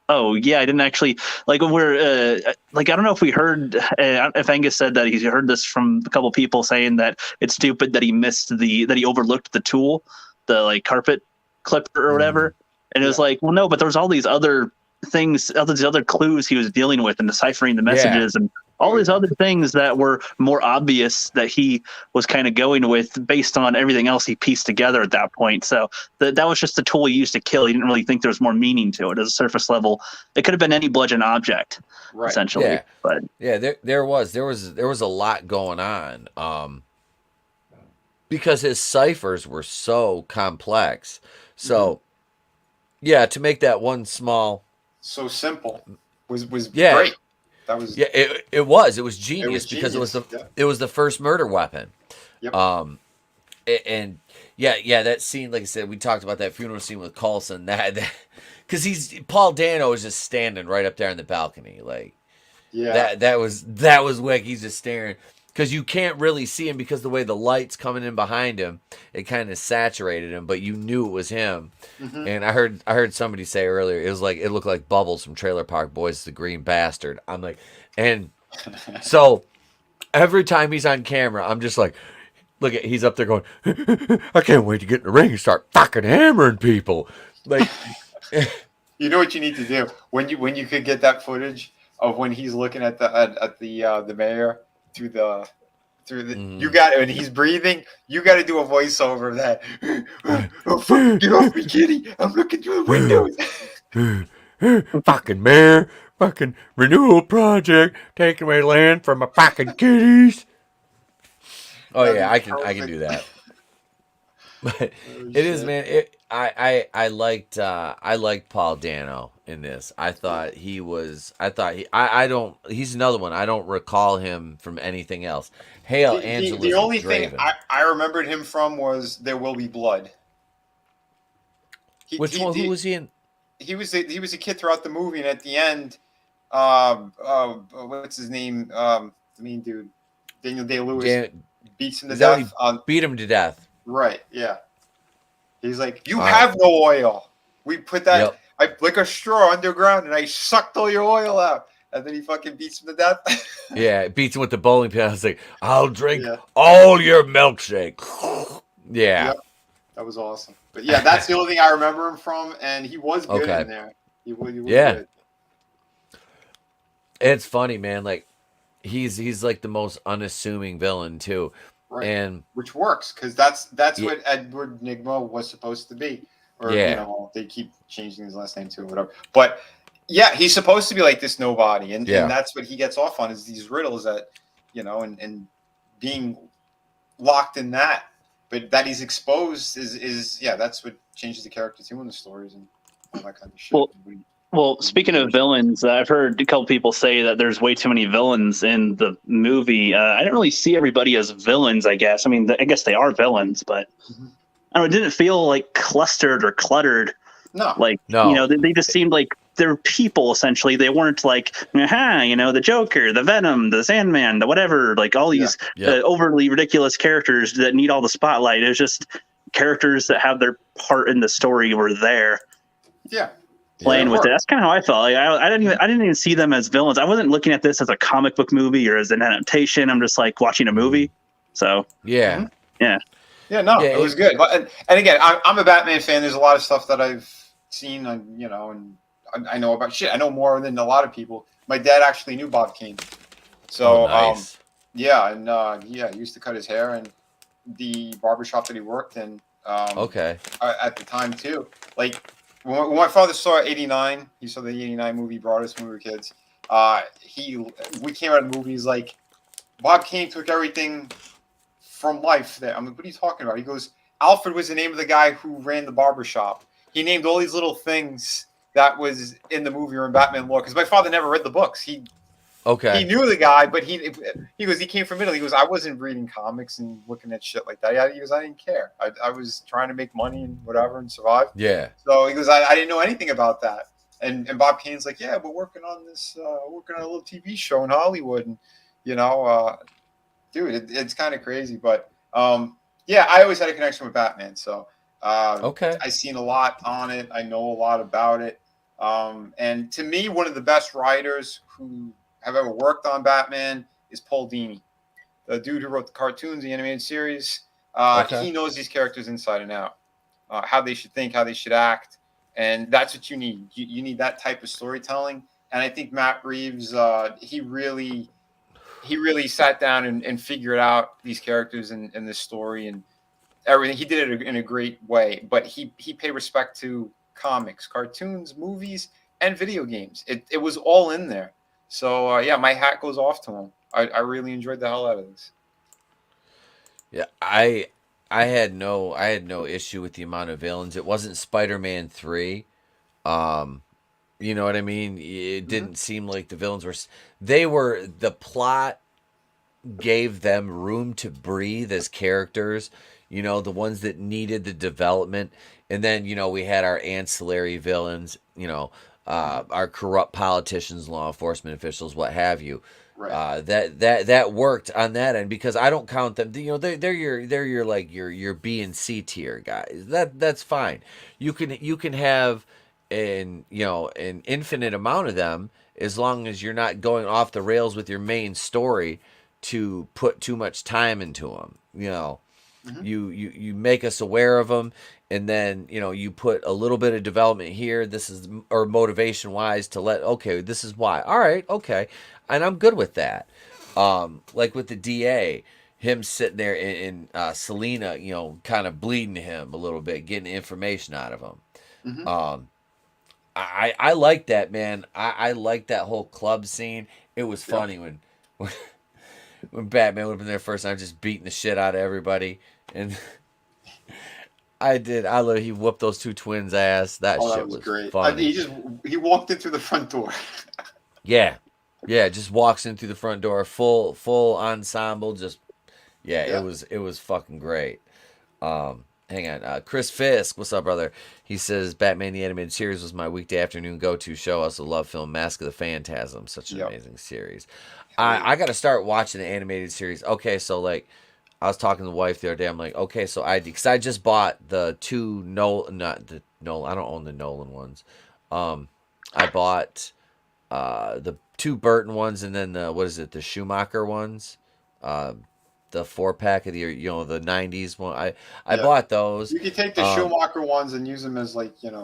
oh yeah, I didn't actually like when we're I don't know if we heard if Angus said that he's heard this from a couple people saying that it's stupid that he overlooked the tool, the like carpet clipper or whatever, and it was like, well, no, but there was all these other things, these other clues he was dealing with and deciphering the messages and all these other things that were more obvious that he was kind of going with based on everything else he pieced together at that point. So that was just the tool he used to kill. He didn't really think there was more meaning to it. As a surface level, it could have been any bludgeon object, essentially. Yeah. But yeah, there was a lot going on. Because his ciphers were so complex. So yeah, to make that one small, so simple was yeah, great. That was it was genius because it was the first murder weapon. Yep. And yeah, that scene, like I said, we talked about that funeral scene with Coulson. That because Paul Dano is just standing right up there in the balcony, like that was wick. He's just staring. Because you can't really see him because the way the light's coming in behind him, it kind of saturated him, but you knew it was him. And I heard somebody say earlier, it looked like Bubbles from Trailer Park Boys, the Green Bastard. I'm like, and so every time he's on camera, I'm just like, he's up there going, I can't wait to get in the ring and start fucking hammering people. Like, you know what you need to do when you could get that footage of when he's looking at the mayor. Through the you got it when he's breathing, you got to do a voiceover of that. Oh, fuck, get off me, kitty! I'm looking through the windows. Fucking mayor, fucking renewal project, taking away land from my fucking kitties. Oh yeah, I can do that. But it is, man. I liked Paul Dano in this. I thought he's another one. I don't recall him from anything else. Hale Angelus. The only thing I remembered him from was There Will Be Blood. Who was he in? He was a kid throughout the movie, and at the end, what's his name? The mean dude, Daniel Day-Lewis beats him to death. Beat him to death. Right, yeah. He's like, you have no oil. We put that like a straw underground, and I sucked all your oil out. And then he fucking beats him to death. Yeah, beats him with the bowling pin. I was like, I'll drink all your milkshake. Yeah. Yep. That was awesome. But yeah, that's the only thing I remember him from, and he was good in there. He was good. It's funny, man. Like, he's like the most unassuming villain, too. Right. And which works because that's what Edward Nygma was supposed to be, or they keep changing his last name too, or whatever. But yeah, he's supposed to be like this nobody, and that's what he gets off on is these riddles that and being locked in that, but that he's exposed is that's what changes the character too in the stories and all that kind of shit. Well, speaking of villains, I've heard a couple people say that there's way too many villains in the movie. I didn't really see everybody as villains, I guess. I mean, I guess they are villains, but I don't know, it didn't feel like clustered or cluttered. No. They just seemed like they're people, essentially. They weren't like, the Joker, the Venom, the Sandman, the whatever, like all these overly ridiculous characters that need all the spotlight. It was just characters that have their part in the story were there. Yeah. Playing with it. That's kind of how I felt. Like, I didn't even see them as villains. I wasn't looking at this as a comic book movie or as an adaptation. I'm just like watching a movie. So it was good. But and again, I'm a Batman fan. There's a lot of stuff that I've seen, and I know about shit. I know more than a lot of people. My dad actually knew Bob Kane, so nice. He used to cut his hair in the barbershop that he worked in. At the time too, like. When my father saw '89, he saw the '89 movie, brought us when we were kids. We came out of the movies like Bob Kane took everything from life. There, I'm like, what are you talking about? He goes, Alfred was the name of the guy who ran the barbershop. He named all these little things that was in the movie or in Batman lore. Because my father never read the books. He knew the guy, but he came from Italy. He goes, I wasn't reading comics and looking at shit like that. He goes, I didn't care. I was trying to make money and whatever and survive. Yeah. So he goes, I didn't know anything about that. And Bob Kane's like, yeah, we're working on this, working on a little TV show in Hollywood. And, dude, it's kind of crazy. But, I always had a connection with Batman. So I've seen a lot on it. I know a lot about it. And to me, one of the best writers who have ever worked on Batman is Paul Dini, the dude who wrote the cartoons, the animated series. He knows these characters inside and out, how they should think, how they should act. And that's what you need. You need that type of storytelling. And I think Matt Reeves, he really he really sat down and figured out these characters and this story and everything. He did it in a great way, but he paid respect to comics, cartoons, movies, and video games. It was all in there. So yeah, my hat goes off to him. I really enjoyed the hell out of this. Yeah, I had no issue with the amount of villains. It wasn't Spider-Man 3. You know what I mean? It didn't seem like the villains were the plot gave them room to breathe as characters, you know, the ones that needed the development. And then, you know, we had our ancillary villains, you know, our corrupt politicians, law enforcement officials, what have you. Right. That worked on that end because I don't count them. You know, they're your like your B and C tier guys. That's fine. You can have an infinite amount of them as long as you're not going off the rails with your main story to put too much time into them. You know, you make us aware of them, and then you put a little bit of development here. This is or motivation wise to okay, this is why. All right, okay. And I'm good with that. Like with the DA, him sitting there and Selena, kind of bleeding him a little bit, getting information out of him. I like that, man. I like that whole club scene. It was funny when Batman would have been there first time, just beating the shit out of everybody. And I love he whooped those two twins' ass. That shit was great. Funny. He walked in through the front door. Yeah, just walks in through the front door, full ensemble. It was fucking great. Hang on, Chris Fisk, what's up, brother? He says Batman the Animated Series was my weekday afternoon go-to show. I also love film Mask of the Phantasm, such an amazing series. I got to start watching the animated series. Okay, so like I was talking to the wife the other day. I'm like, okay, so because I just bought the two I don't own the Nolan ones. I bought the two Burton ones, and then the Schumacher ones, the 4-pack of the the 90s one. I bought those. You can take the Schumacher ones and use them as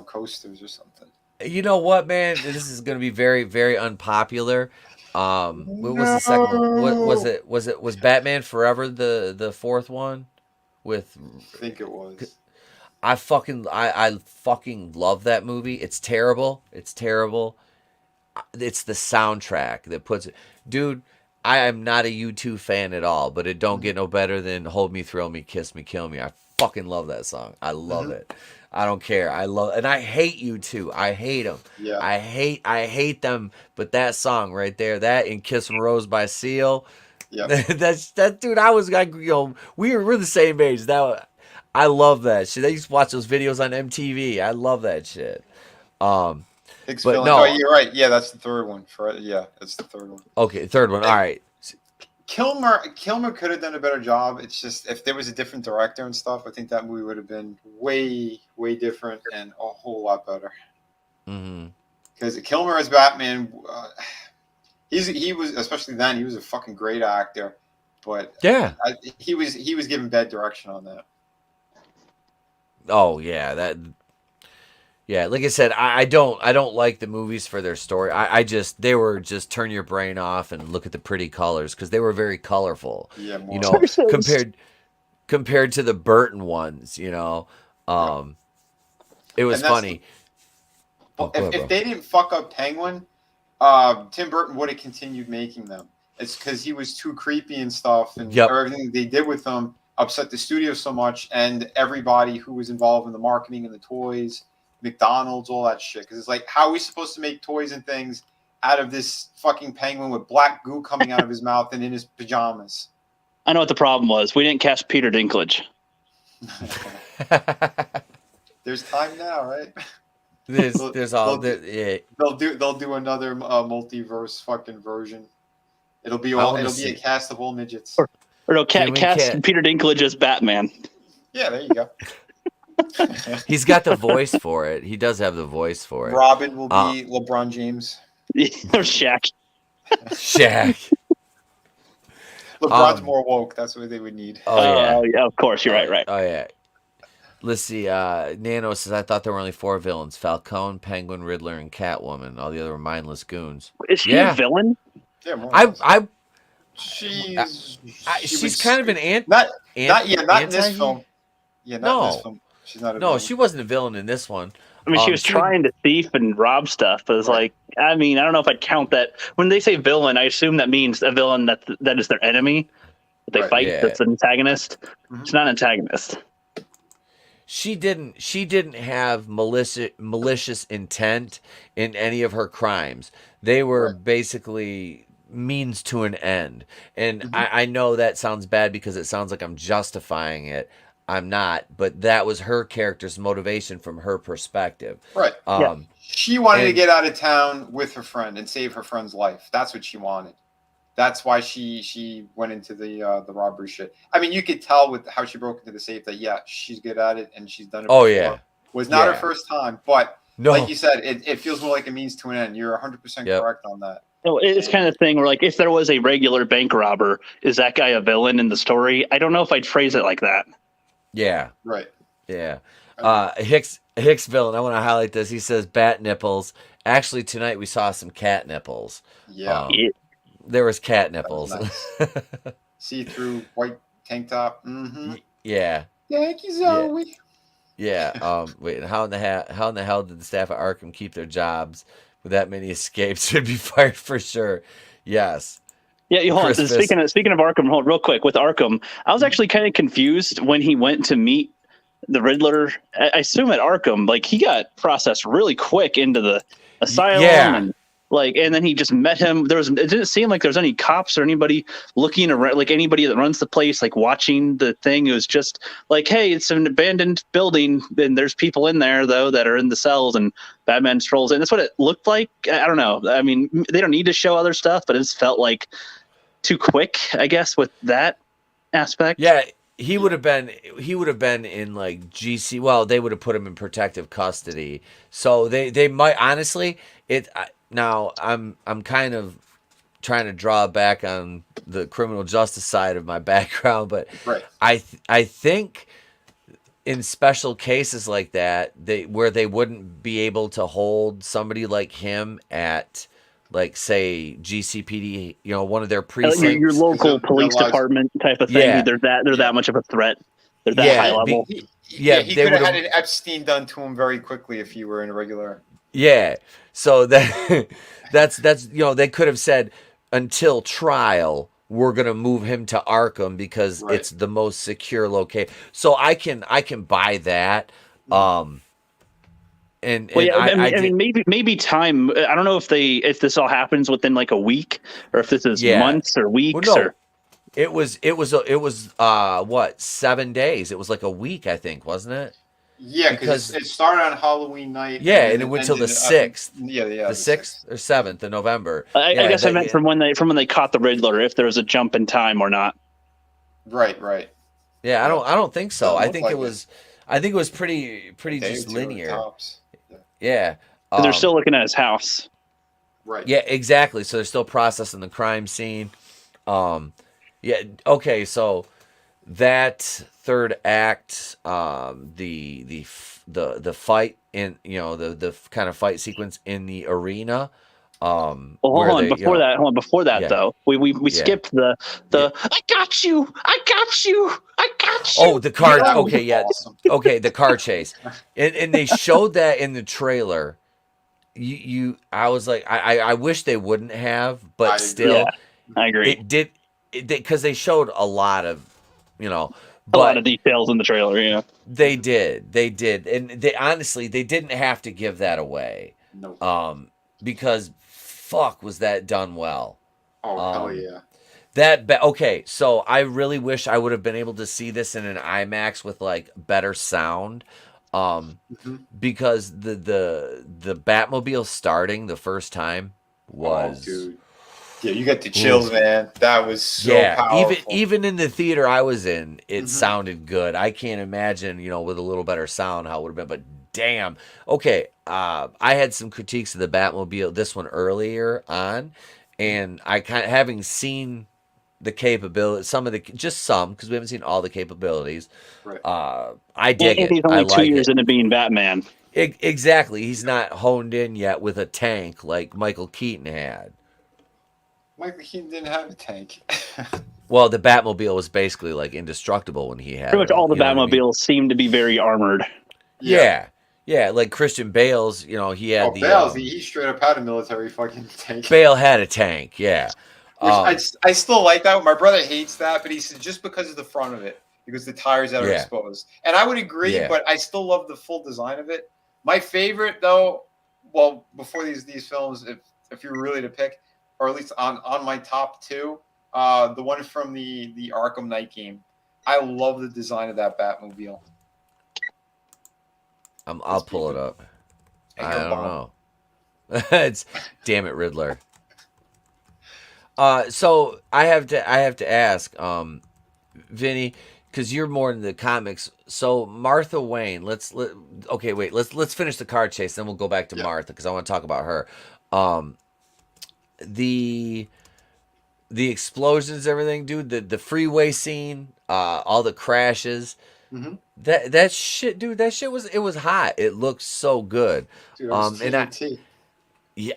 coasters or something. You know what, man? This is going to be very, very unpopular. What was the second one? Was Batman Forever the fourth one? I think it was. I fucking love that movie. It's terrible. It's the soundtrack that puts it. Dude, I am not a U2 fan at all, but it don't get no better than Hold Me, Thrill Me, Kiss Me, Kill Me. I fucking love that song. I love it. I don't care. And I hate U2. I hate them. Yeah. I hate them. But that song right there, that and Kiss from Rose by Seal. Yeah. That dude. I was like, we're the same age. I love that shit. I used to watch those videos on MTV. I love that shit. But no, you're right. Yeah, that's the third one. That's the third one. Okay, third one. All right. Kilmer could have done a better job. It's just if there was a different director and stuff, I think that movie would have been way, way different and a whole lot better. Because Kilmer as Batman, he was especially then he was a fucking great actor, but he was given bad direction on that. Oh yeah, Yeah, like I said, I don't like the movies for their story. They were just turn your brain off and look at the pretty colors because they were very colorful. Yeah, more. Compared to the Burton ones, it was funny. If they didn't fuck up Penguin, Tim Burton would have continued making them. It's because he was too creepy and stuff, and everything they did with them upset the studio so much, and everybody who was involved in the marketing and the toys. McDonald's, all that shit. Because it's like, how are we supposed to make toys and things out of this fucking penguin with black goo coming out of his mouth and in his pajamas? I know what the problem was. We didn't cast Peter Dinklage. There's time now, right? They'll do another multiverse fucking version. It'll be a cast of all midgets. Or no, cast Peter Dinklage as Batman. Yeah, there you go. He's got the voice for it. He does have the voice for it. Robin will be LeBron James. Or Shaq. LeBron's more woke. That's what they would need. Oh, yeah, of course. You're right. Oh, yeah. Let's see. Nano says, I thought there were only 4 villains. Falcone, Penguin, Riddler, and Catwoman. All the other were mindless goons. Is he a villain? Yeah, more she's kind of an not in this anti. film. Yeah, not in this No, film. She's not a no, villain. she wasn't a villain in this one. I mean, she was trying to thief and rob stuff, but it's like, I mean, I don't know if I'd count that. When they say villain, I assume that means a villain that is their enemy, that they fight, that's an antagonist. It's not an antagonist. She didn't have malicious intent in any of her crimes. They were basically means to an end. And I know that sounds bad because it sounds like I'm justifying it. I'm not, but that was her character's motivation from her perspective. Right. She wanted to get out of town with her friend and save her friend's life. That's what she wanted. That's why she went into the robbery shit. I mean, you could tell with how she broke into the safe that she's good at it and she's done it before. It was not her first time, but like you said, it feels more like a means to an end. You're 100% correct on that. So it's kind of thing where, like, if there was a regular bank robber, is that guy a villain in the story? I don't know if I'd phrase it like that. Yeah. Right. Yeah. Hicks villain. I want to highlight this. He says bat nipples. Actually, tonight we saw some cat nipples. Yeah. There was cat nipples. Nice. See-through white tank top. Mm-hmm. Yeah. Thank you, Zoe. Yeah. Wait. How in the hell did the staff at Arkham keep their jobs with that many escapes? Would be fired for sure. Yes. Yeah, hold on. Speaking of Arkham, hold on, real quick with Arkham, I was actually kind of confused when he went to meet the Riddler. I assume at Arkham, like, he got processed really quick into the asylum, and then he just met him. It didn't seem like there was any cops or anybody looking around, like anybody that runs the place, like watching the thing. It was just like, hey, it's an abandoned building, and there's people in there though that are in the cells, and Batman strolls in. That's what it looked like. I don't know. I mean, they don't need to show other stuff, but it just felt like too quick, I guess, with that aspect. Yeah, he would have been in like GC. Well, they would have put him in protective custody. So they might honestly now I'm kind of trying to draw back on the criminal justice side of my background, but I think in special cases like that, where they wouldn't be able to hold somebody like him at, like, say GCPD, one of their precincts, your local police department type of thing. Yeah. They're that much of a threat. They're that high level. He could have had an Epstein done to him very quickly if he were in a regular. Yeah. So that's they could have said until trial we're gonna move him to Arkham because it's the most secure location. So I can buy that. And I mean, maybe time. I don't know if this all happens within like a week or if this is months or weeks. Well, no. It was what, 7 days? It was like a week, I think, wasn't it? Yeah, because it started on Halloween night. Yeah, and it went till the 6th. The 6th or 7th of November. I guess I meant from when they caught the Riddler, if there was a jump in time or not. Right. Yeah, I don't think so. I think it was pretty just linear. Yeah. They're still looking at his house. Right. Yeah, exactly. So they're still processing the crime scene. Yeah. Okay. So that third act, the fight in, the kind of fight sequence in the arena. Hold on. Before that, though, we skipped the I got you. Oh, the car. Okay, yeah. Awesome. Okay, the car chase, and they showed that in the trailer. I was like, I wish they wouldn't have, but I agree. It did, because they showed a lot of, a lot of details in the trailer. Yeah, they did, and they honestly didn't have to give that away. No. Because fuck, was that done well? Oh, hell yeah. Okay, so I really wish I would have been able to see this in an IMAX with like better sound, because the Batmobile starting the first time was, dude. Yeah, you get the chills, man. That was so powerful. Even in the theater I was in, it sounded good. I can't imagine, with a little better sound how it would have been, but damn. Okay, I had some critiques of the Batmobile, this one earlier on, and I kind of, having seen the capability, because we haven't seen all the capabilities. Right. I dig it. He's only 2 years into being Batman. Exactly. He's not honed in yet with a tank like Michael Keaton had. Michael Keaton didn't have a tank. Well, the Batmobile was basically like indestructible when he had Pretty much it all the you know what I mean? Batmobiles seem to be very armored. Yeah. Yeah, like Christian Bale's, he had the Bales, he straight up had a military fucking tank. Bale had a tank, yeah. Which I still like that. My brother hates that, but he said just because of the front of it, because the tires that are Yeah. exposed. And I would agree, Yeah. but I still love the full design of it. My favorite, though, well, before these films, if you're really to pick, or at least on my top two, the one from the Arkham Knight game. I love the design of that Batmobile. I'll pull it up. And I you're don't bomb. know. It's damn it, Riddler. So I have to ask, Vinny, because you're more in the comics. So Martha Wayne, let's finish the car chase, then we'll go back to Martha because I want to talk about her. The explosions, everything, dude. The freeway scene, all the crashes. Mm-hmm. That shit, dude. That shit was hot. It looked so good. Dude, that was TNT.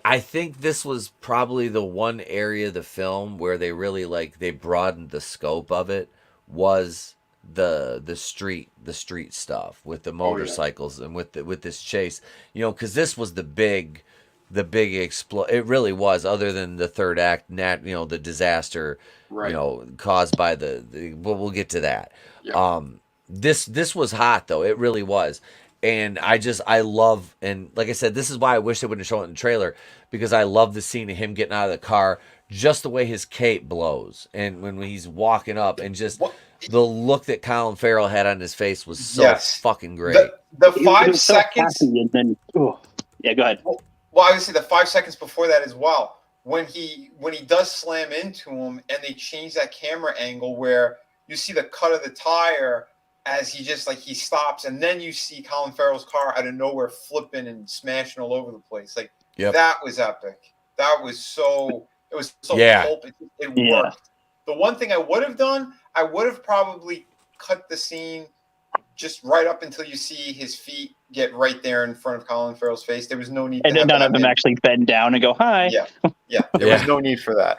I think this was probably the one area of the film where they really they broadened the scope of it was the street stuff with the motorcycles and with this chase, because this was the big it really was, other than the third act, the disaster, caused by but we'll get to that. Yeah. This was hot though. It really was. And I love, and like I said, this is why I wish they wouldn't have shown it in the trailer, because I love the scene of him getting out of the car, just the way his cape blows, and when he's walking up, and just the look that Colin Farrell had on his face was so fucking great. The 5 seconds. So and then, go ahead. Well, obviously the 5 seconds before that as well, when he does slam into him, and they change that camera angle where you see the cut of the tire as he just he stops, and then you see Colin Farrell's car out of nowhere flipping and smashing all over the place. That was epic. That was so pulp. It worked. The one thing I would have done, I would have probably cut the scene just right up until you see his feet get right there in front of Colin Farrell's face. There was no need and to have none of them actually bend down and go hi. There was no need for that.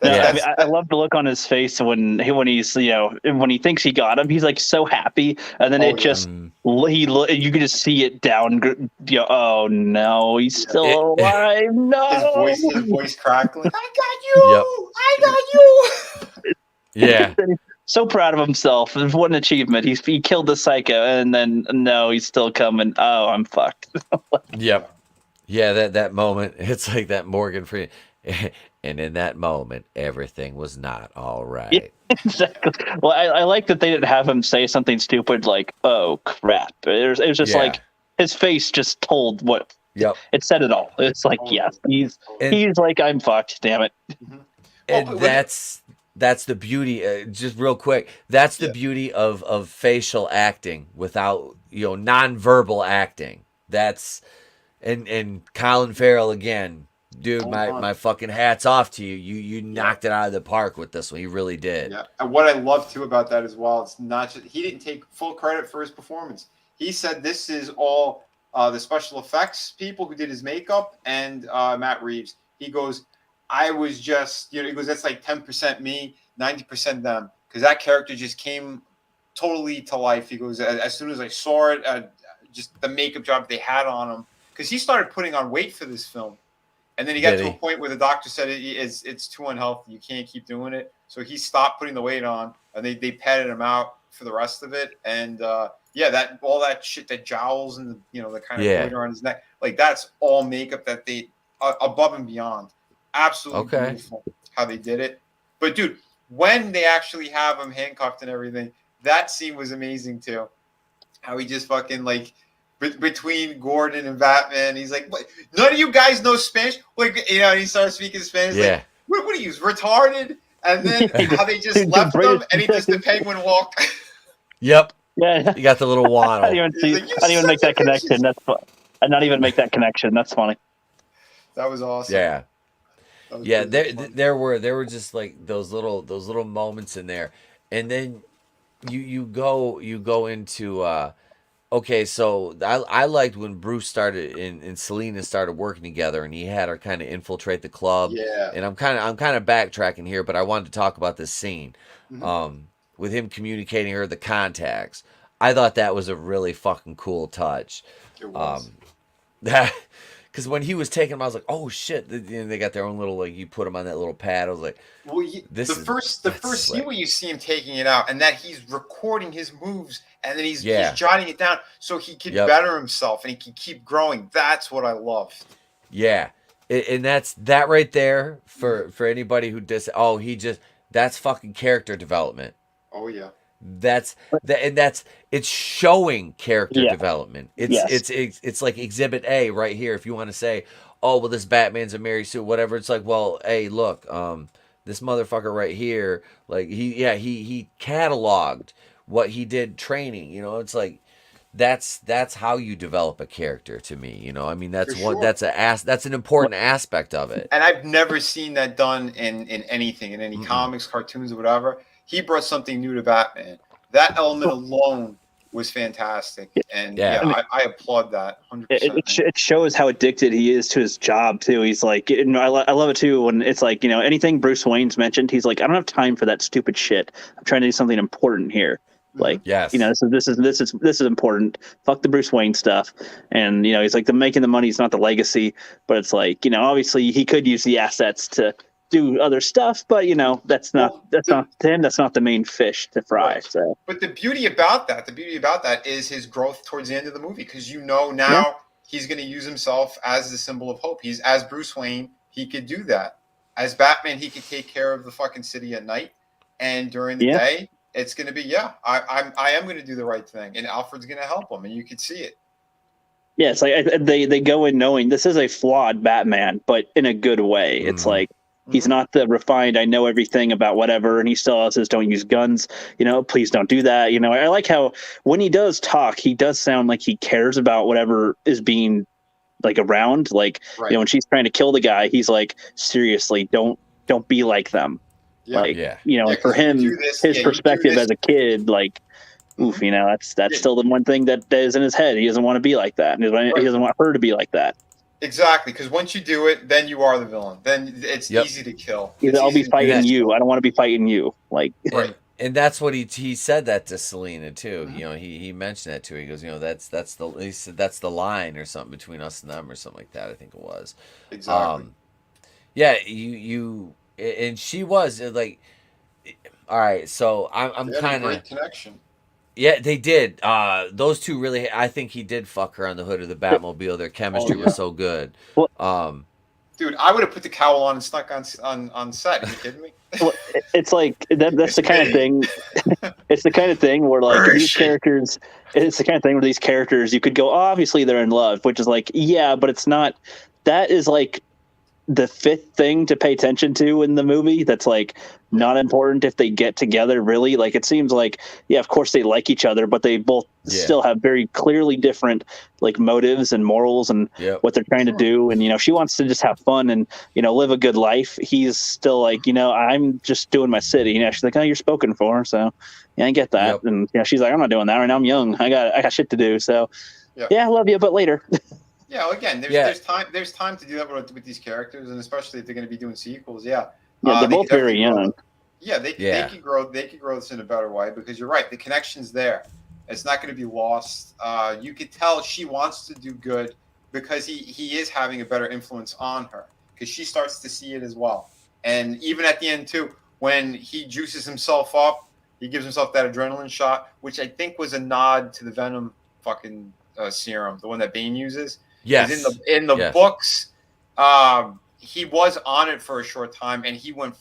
I love the look on his face when he's when he thinks he got him. He's so happy, and then you can just see it down. Oh no, he's still alive. No, his voice crackling. I got you. Yep. I got you. Yeah. So proud of himself. What an achievement. He killed the psycho, and then no, he's still coming. Oh, I'm fucked. Yep. Yeah, that moment. It's like that Morgan Freeman. And in that moment, everything was not all right. Yeah, exactly. Well, I like that they didn't have him say something stupid like, oh, crap. It was just his face just told what. Yep. It said it all. It's yes, he's like, I'm fucked, damn it. And that's the beauty, just real quick, that's the beauty of facial acting without, nonverbal acting. That's, and Colin Farrell again. Dude, my fucking hat's off to you. You knocked it out of the park with this one. He really did. Yeah, and what I love too about that as well, it's not just he didn't take full credit for his performance. He said this is all the special effects people who did his makeup and Matt Reeves. He goes, I was just, he goes, that's 10% me, 90% them, because that character just came totally to life. He goes, as soon as I saw it, just the makeup job they had on him, because he started putting on weight for this film. And then he got to a point where the doctor said it's too unhealthy. You can't keep doing it. So he stopped putting the weight on, and they padded him out for the rest of it. And that all that shit, that jowls and the kind of glitter on his neck, that's all makeup that they above and beyond. Absolutely beautiful how they did it. But dude, when they actually have him handcuffed and everything, that scene was amazing too. How he just fucking between Gordon and Batman, he's like, "What? None of you guys know Spanish?" And he starts speaking Spanish. Yeah. What are you, retarded? And then how they just left him, and he just the penguin walk. Yep. Yeah. You got the little waddle. I didn't even make that connection. That's fun. I not even make that connection. That's funny. That was awesome. Yeah. Yeah. There were just those little moments in there, and then you go into Okay, so I liked when Bruce started and Selena started working together, and he had her kind of infiltrate the club. Yeah. And I'm kind of backtracking here, but I wanted to talk about this scene, Mhm. with him communicating her the contacts. I thought that was a really fucking cool touch. It was. Um, that because when he was taking them, I was like, oh shit! They got their own little, like, you put them on that little pad. I was like, Well, this is the that's first scene slick. where you see him taking it out, and that he's recording his moves, and then he's Yeah. jotting it down so he can Yep. better himself and he can keep growing. That's what I love. Yeah, and that's that right there for anybody who that's fucking character development. Oh yeah. That's and it's showing character Yeah. development. Yes. It's like Exhibit A right here. If you want to say, oh well, this Batman's a Mary Sue, whatever. It's like, well, hey, look, this motherfucker right here, like he cataloged what he did training. It's like that's how you develop a character to me. I mean, For sure. that's an important aspect of it. And I've never seen that done in anything, in any Mm-mm. comics, cartoons, or whatever. He brought something new to Batman. That element alone was fantastic, and Yeah. yeah, I applaud that 100%. It shows how addicted he is to his job too. He's like, I love it too when it's like, anything Bruce Wayne's mentioned, he's like, I don't have time for that stupid shit. I'm trying to do something important here. Like, Yes. this is important. Fuck the Bruce Wayne stuff. And he's like, the making the money is not the legacy, but it's like, obviously he could use the assets to do other stuff, but that's not to him. That's not the main fish to fry. Right. So, But the beauty about that is his growth towards the end of the movie, because now yeah. he's going to use himself as the symbol of hope. He's as Bruce Wayne, he could do that. As Batman, he could take care of the fucking city at night, and during the day, it's going to be I am going to do the right thing, and Alfred's going to help him, and you could see it. Yeah, it's like they go in knowing this is a flawed Batman, but in a good way. It's like he's not the refined, I know everything about whatever, and he still says don't use guns. Please don't do that. I like how when he does talk, he does sound like he cares about whatever is being like around. Like Right. When she's trying to kill the guy, he's like, seriously, don't be like them. Yeah. Like Yeah, for 'cause you him, do this- his yeah, you do perspective this- as a kid, like. Oof, that's still the one thing that is in his head. He doesn't want to be like that. And he doesn't want her to be like that. Exactly, because once you do it, then you are the villain. Then it's easy to kill. I'll be fighting you. I don't want to be fighting you. Like, right. And that's what he said that to Selena too. He mentioned that too. He goes, he said that's the line or something between us and them or something like that. I think it was. Exactly. Yeah, you and she was like, all right. So I'm kind of great connection. Yeah, they did. Those two really. I think he did fuck her on the hood of the Batmobile. Their chemistry was so good. Dude, I would have put the cowl on and snuck on set. Are you kidding me? Well, it's like that's the kind of thing. It's the kind of thing where like these characters. It's the kind of thing where these characters you could go, oh, obviously they're in love, which is like, yeah, but it's not. That is like the fifth thing to pay attention to in the movie. That's like not important if they get together. Really, like it seems like, yeah, of course they like each other, but they both still have very clearly different like motives and morals and what they're trying to do. And she wants to just have fun and live a good life. He's still like, I'm just doing my city. She's like, oh, you're spoken for, so yeah, I get that. And she's like, I'm not doing that right now. I'm young. I got shit to do. So yeah, I love you, but later. Yeah, well, again, there's time to do that with these characters, and especially if they're going to be doing sequels. Yeah, they're both very young. They can grow this in a better way, because you're right, the connection's there. It's not going to be lost. You could tell she wants to do good because he is having a better influence on her, because she starts to see it as well. And even at the end too, when he juices himself up, he gives himself that adrenaline shot, which I think was a nod to the Venom fucking serum, the one that Bane uses. Yes. In the books, he was on it for a short time, and he went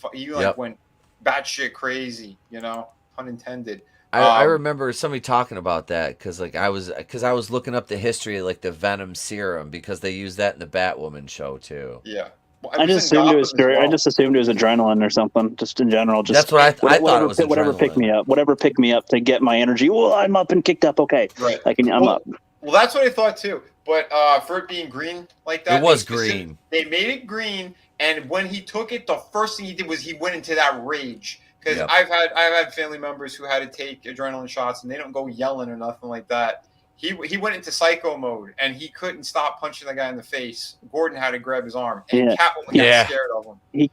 batshit crazy. Pun intended. I remember somebody talking about that because I was looking up the history of like the Venom serum, because they use that in the Batwoman show too. Yeah. Well, I just assumed it was adrenaline or something, just in general. Just that's what I thought it was. Whatever pick me up to get my energy. Well, I'm up and kicked up. Okay, right. I'm up. Well, that's what I thought too. But for it being green like that, it was green. They made it green, and when he took it, the first thing he did was he went into that rage. Because I've had family members who had to take adrenaline shots, and they don't go yelling or nothing like that. he went into psycho mode and he couldn't stop punching the guy in the face. Gordon had to grab his arm, and Catwoman got scared of him. He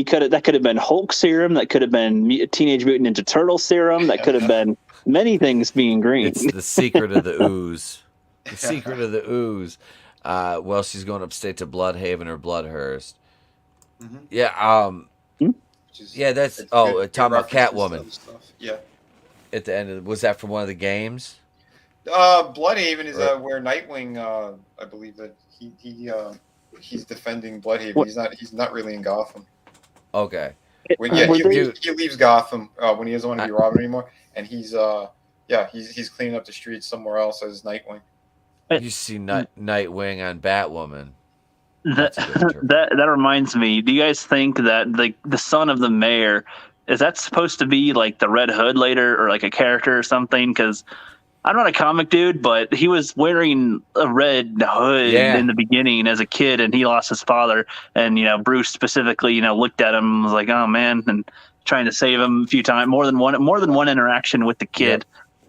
could. That could have been Hulk serum. That could have been Teenage Mutant Ninja Turtle serum. That could have been many things being green. It's the secret of the ooze. The secret of the ooze. Well, she's going upstate to Bloodhaven or Bloodhurst. Mm-hmm. Yeah. Yeah. That's talking about Catwoman. Yeah. At the end was that for one of the games? Bloodhaven is where Nightwing. I believe that he's defending Bloodhaven. What? He's not really in Gotham. Okay. He leaves Gotham when he doesn't want to be Robin anymore, and he's cleaning up the streets somewhere else as Nightwing. You see Nightwing on Batwoman. That reminds me. Do you guys think that the son of the mayor, is that supposed to be like the Red Hood later, or like a character or something? Because I'm not a comic dude, but he was wearing a red hood in the beginning as a kid, and he lost his father. And Bruce specifically, looked at him and was like, "Oh man," and trying to save him a few times. More than one interaction with the kid.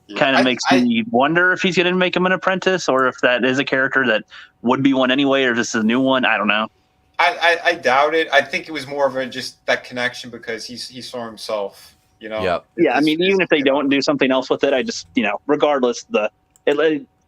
Yeah. Kind of makes me wonder if he's going to make him an apprentice, or if that is a character that would be one anyway, or if this is a new one. I don't know. I doubt it. I think it was more of just that connection because he saw himself. Yep. Yeah, I mean, even if they don't do something else with it, I just regardless,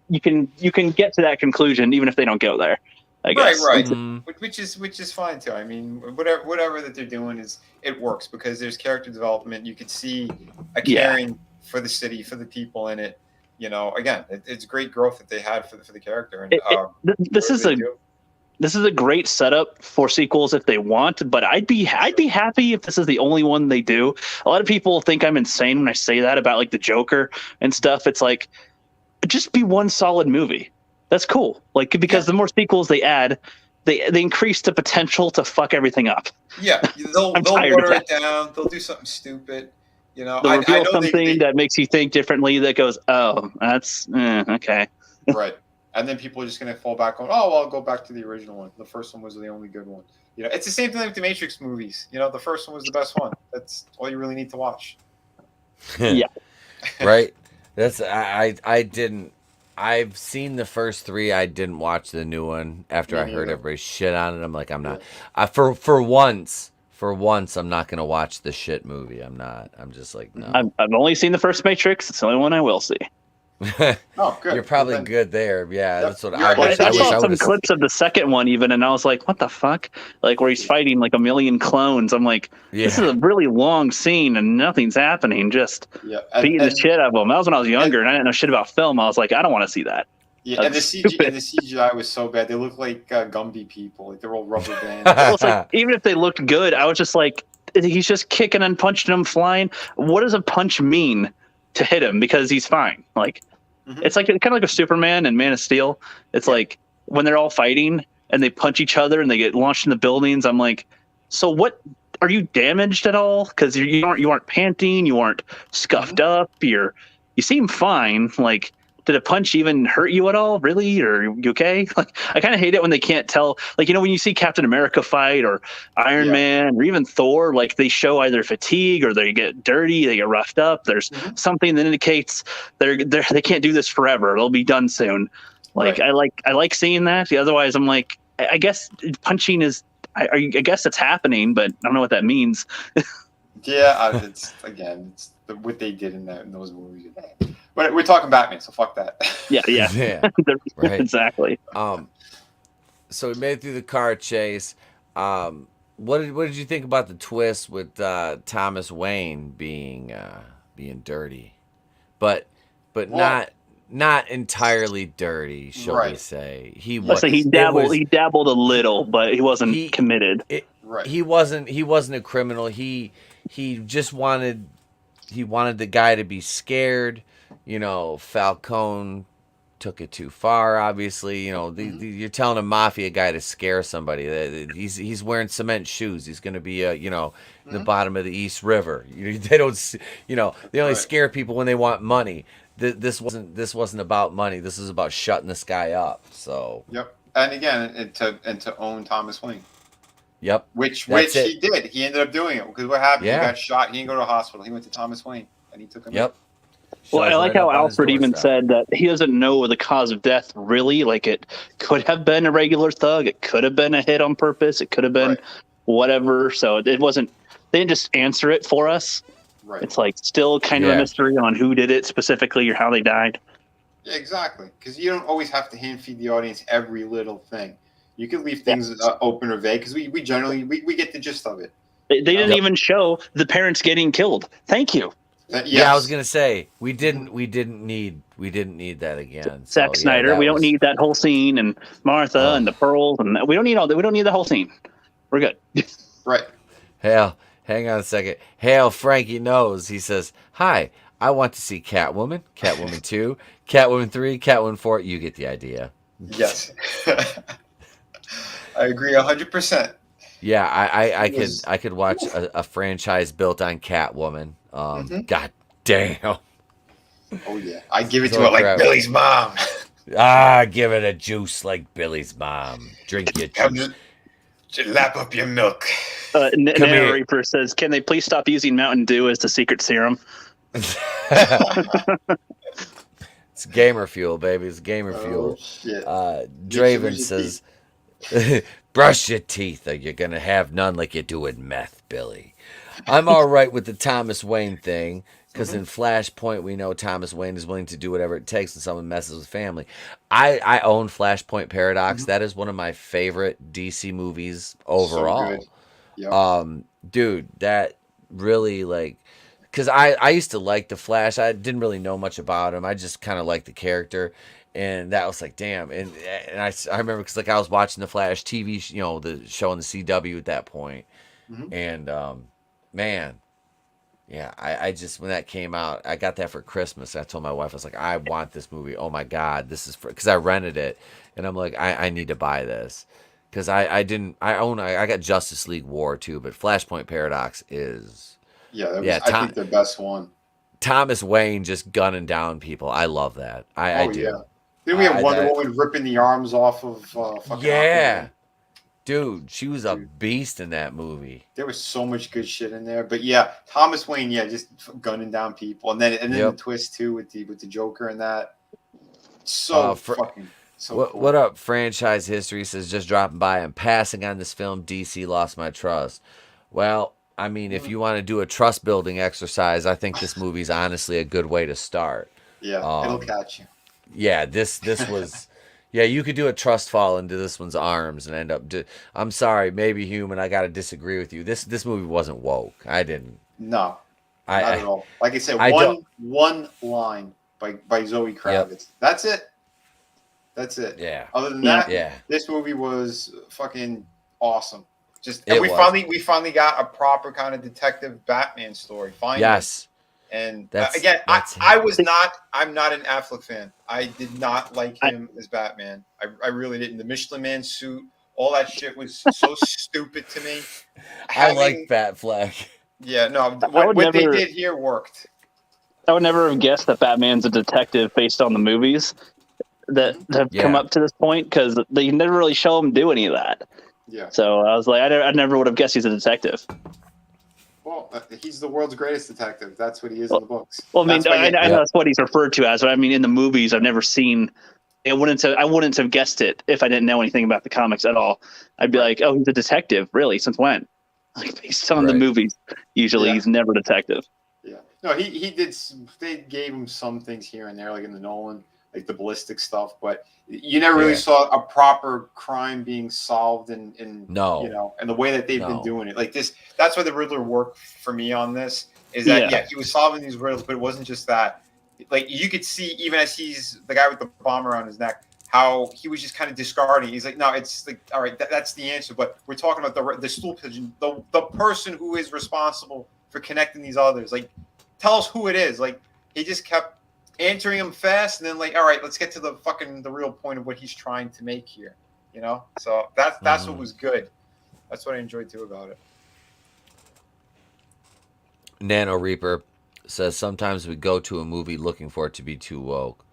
you can get to that conclusion even if they don't go there. I guess. Right. Mm-hmm. Which is fine too. I mean, whatever that they're doing it works because there's character development. You could see a caring for the city, for the people in it. Again, it's great growth that they had for the character. And this is a great setup for sequels if they want, but I'd be happy if this is the only one they do. A lot of people think I'm insane when I say that about like the Joker and stuff. It's like, just be one solid movie. That's cool. Like, because the more sequels they add, they increase the potential to fuck everything up. Yeah, they'll water it down. They'll do something stupid. They'll reveal something that makes you think differently. That goes, oh, that's okay. Right. And then people are just going to fall back on, well, I'll go back to the original one. The first one was the only good one. It's the same thing with the Matrix movies. The first one was the best one. That's all you really need to watch. Yeah. Right. That's I've seen the first three. I didn't watch the new one after I heard everybody shit on it. I'm like, I'm not. For once, I'm not going to watch the shit movie. I'm not. I'm just like, no. I've only seen the first Matrix. It's the only one I will see. Oh, good. You're probably good there. Yeah, that's what I saw some clips of the second one even, and I was like, what the fuck? Like, where he's fighting like a million clones. I'm like, this is a really long scene and nothing's happening. Just beating the shit out of them. That was when I was younger and I didn't know shit about film. I was like, I don't want to see that. Yeah, and the CGI was so bad. They looked like Gumby people. Like they're all rubber bands. Well, it's like, even if they looked good, I was just like, he's just kicking and punching him flying. What does a punch mean to hit him? Because he's fine. Like, it's like kind of like a Superman and Man of Steel. It's like when they're all fighting and they punch each other and they get launched in the buildings. I'm like, so what? Are you damaged at all? Because you aren't panting, you aren't scuffed up. You seem fine. Like, did a punch even hurt you at all? Really? Or are you okay? Like, I kind of hate it when they can't tell. Like, when you see Captain America fight or Iron Man or even Thor, like they show either fatigue or they get dirty, they get roughed up. There's something that indicates they can't do this forever. It'll be done soon. Like, I like seeing that. Otherwise, I'm like, I guess punching is. I guess it's happening, but I don't know what that means. It's what they did in those movies. But we're talking Batman, so fuck that. Yeah. Right. Exactly. So we made it through the car chase. What did you think about the twist with Thomas Wayne being dirty, but not entirely dirty, shall we say? He dabbled a little, but he wasn't committed. He wasn't a criminal. He just wanted the guy to be scared. Falcone took it too far, obviously. You're telling a mafia guy to scare somebody. He's wearing cement shoes. He's going to be the bottom of the East River. They don't, they only scare people when they want money. This wasn't about money. This is about shutting this guy up. So. Yep. And again, to own Thomas Wayne. Yep. Which he did. He ended up doing it because what happened? He got shot. He didn't go to the hospital. He went to Thomas Wayne and he took him. Yep. Well, I Shows like right how up on his Alfred even doorstep. said that he doesn't know the cause of death really. Like, it could have been a regular thug. It could have been a hit on purpose. It could have been whatever. So it wasn't, they didn't just answer it for us. Right. It's like still kind of a mystery on who did it specifically or how they died. Yeah, exactly. Because you don't always have to hand feed the audience every little thing. You can leave things open or vague because we generally we get the gist of it. They didn't even show the parents getting killed. Thank you. Yes. Yeah, I was gonna say we didn't need that again. So Zack Snyder. We don't need that whole scene and Martha and the pearls, and we don't need all that. We don't need the whole scene. We're good. Right. Hell, hang on a second. Hell, Frankie knows. He says, "Hi, I want to see Catwoman, Catwoman 2, Catwoman 3, Catwoman 4. You get the idea." Yes. I agree 100%. Yeah, I could watch a franchise built on Catwoman. God damn. Oh yeah, I give it to her like Billy's mom. Give it a juice like Billy's mom. Drink your juice. Just lap up your milk. Nana Reaper says, "Can they please stop using Mountain Dew as the secret serum?" It's gamer fuel, baby. It's gamer fuel. Shit. Draven says, "Brush your teeth, or you're gonna have none like you do in meth, Billy." I'm all right with the Thomas Wayne thing. Because in Flashpoint, we know Thomas Wayne is willing to do whatever it takes when someone messes with family. I own Flashpoint Paradox. That is one of my favorite DC movies overall. So yep. Dude, that really, like, because I used to like the Flash. I didn't really know much about him. I just kind of liked the character. And that was like, damn. And I remember because, like, I was watching the Flash TV, the show on the CW at that point. And, man. Yeah, I just, when that came out, I got that for Christmas. I told my wife, I was like, I want this movie. Oh my God, this is for, because I rented it. And I'm like, I need to buy this. Because I got Justice League War too, but Flashpoint Paradox is. I think the best one. Thomas Wayne just gunning down people. I love that. I do. Yeah. Then we have Wonder Woman ripping the arms off of fucking Aquaman. Dude, she was a beast in that movie. There was so much good shit in there, but yeah, Thomas Wayne, just gunning down people, and then the twist too with the Joker and that. So fucking. So cool. What up, Franchise History says, just dropping by. I'm passing on this film. DC lost my trust. Well, I mean, if you want to do a trust building exercise, I think this movie's honestly a good way to start. Yeah, it'll catch you. Yeah, this was. Yeah, you could do a trust fall into this one's arms and end up. I'm sorry, maybe human. I got to disagree with you. This movie wasn't woke. I didn't. No, not at all. Like I said, one line by Zoe Kravitz. Yep. That's it. That's it. Yeah. Other than that, this movie was fucking awesome. We finally got a proper kind of detective Batman story. Finally. Yes. And I'm not an Affleck fan. I did not like him as Batman. I really didn't. The Michelin Man suit, all that shit was so stupid to me. I like Batfleck. Yeah, no, what they did here worked. I would never have guessed that Batman's a detective based on the movies that have come up to this point, because they never really show him do any of that. Yeah. So I was like, I never would have guessed he's a detective. Well, he's the world's greatest detective. That's what he is in the books. Well, I mean, I know that's what he's referred to as, but I mean, in the movies, I've never seen. I wouldn't have guessed it if I didn't know anything about the comics at all. I'd be like, oh, he's a detective, really? Since when? Like, based on the movies, usually he's never a detective. Yeah, no, he did. They gave him some things here and there, like in the Nolan, like the ballistic stuff, but you never really saw a proper crime being solved in and the way that they've been doing it. Like this, that's why the Riddler worked for me on this, is that he was solving these riddles, but it wasn't just that. Like, you could see, even as he's the guy with the bomb around his neck, how he was just kind of discarding. He's like, no, it's like, all right, that's the answer, but we're talking about the stool pigeon, the person who is responsible for connecting these others. Like, tell us who it is. Like, he just kept answering him fast, and then like, all right, let's get to the real point of what he's trying to make here, So that's what was good. That's what I enjoyed too about it. Nano Reaper says, sometimes we go to a movie looking for it to be too woke.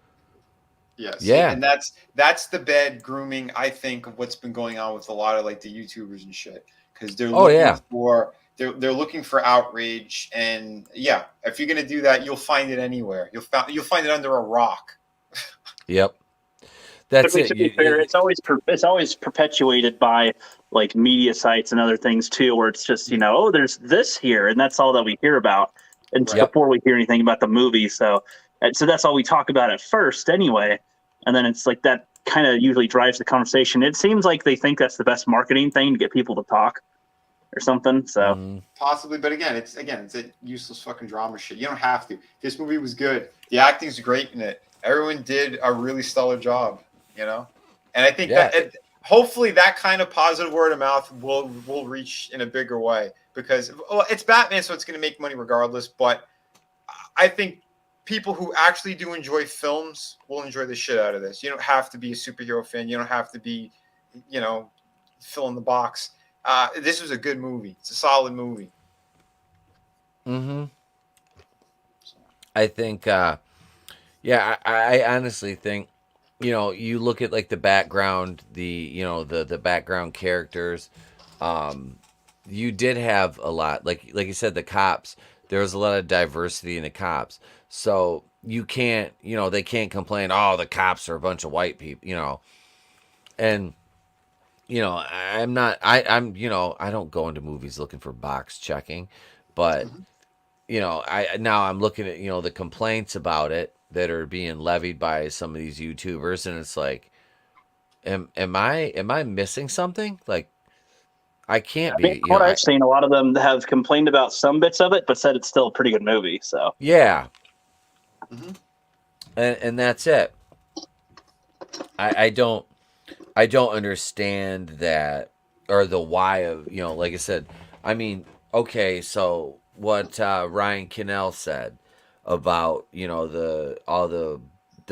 Yes. Yeah. And that's the bad grooming, I think, of what's been going on with a lot of like the YouTubers and shit, because they're looking they're looking for outrage, and yeah, if you're gonna do that, you'll find it anywhere. You'll find it under a rock. Yep. That's but it. to be fair, it's always perpetuated by like media sites and other things too, where it's just oh, there's this here, and that's all that we hear about, and Yep. before we hear anything about the movie. So that's all we talk about at first, anyway, and then it's like that kind of usually drives the conversation. It seems like they think that's the best marketing thing to get people to talk or something. So possibly, but again, it's a useless fucking drama shit. You don't have to. This movie was good. The acting's great in it. Everyone did a really stellar job. And I think that hopefully that kind of positive word of mouth will reach in a bigger way, because it's Batman, so it's going to make money regardless. But I think people who actually do enjoy films will enjoy the shit out of this. You don't have to be a superhero fan. You don't have to be, fill in the box. This was a good movie. It's a solid movie. Mm-hmm. I think, I honestly think, you look at like the background, the background characters. You did have a lot, like you said, the cops. There was a lot of diversity in the cops, so you can't, they can't complain. Oh, the cops are a bunch of white people, and I'm not. I'm. I don't go into movies looking for box checking, but I'm looking at the complaints about it that are being levied by some of these YouTubers, and it's like, am I missing something? Like, I can't be. What I've seen, a lot of them have complained about some bits of it, but said it's still a pretty good movie. So yeah, and that's it. I don't understand that, or the why of like I said. I mean, okay, so what Ryan Kinnell said about all the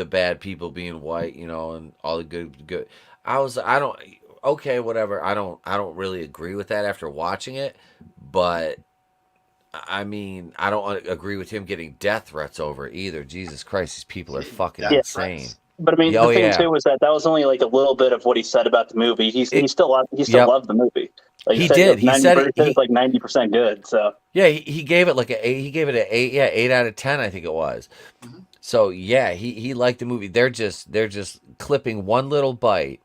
bad people being white, and all the good. I don't. Okay, whatever. I don't really agree with that after watching it, but I mean, I don't agree with him getting death threats over it either. Jesus Christ, these people are fucking insane. But I mean, the thing too was that was only like a little bit of what he said about the movie. He still loved the movie. Like he did. He said it was like 90% good. So yeah, he gave it like he gave it an 8. Yeah, 8 out of 10, I think it was. So yeah, he liked the movie. They're just clipping one little bite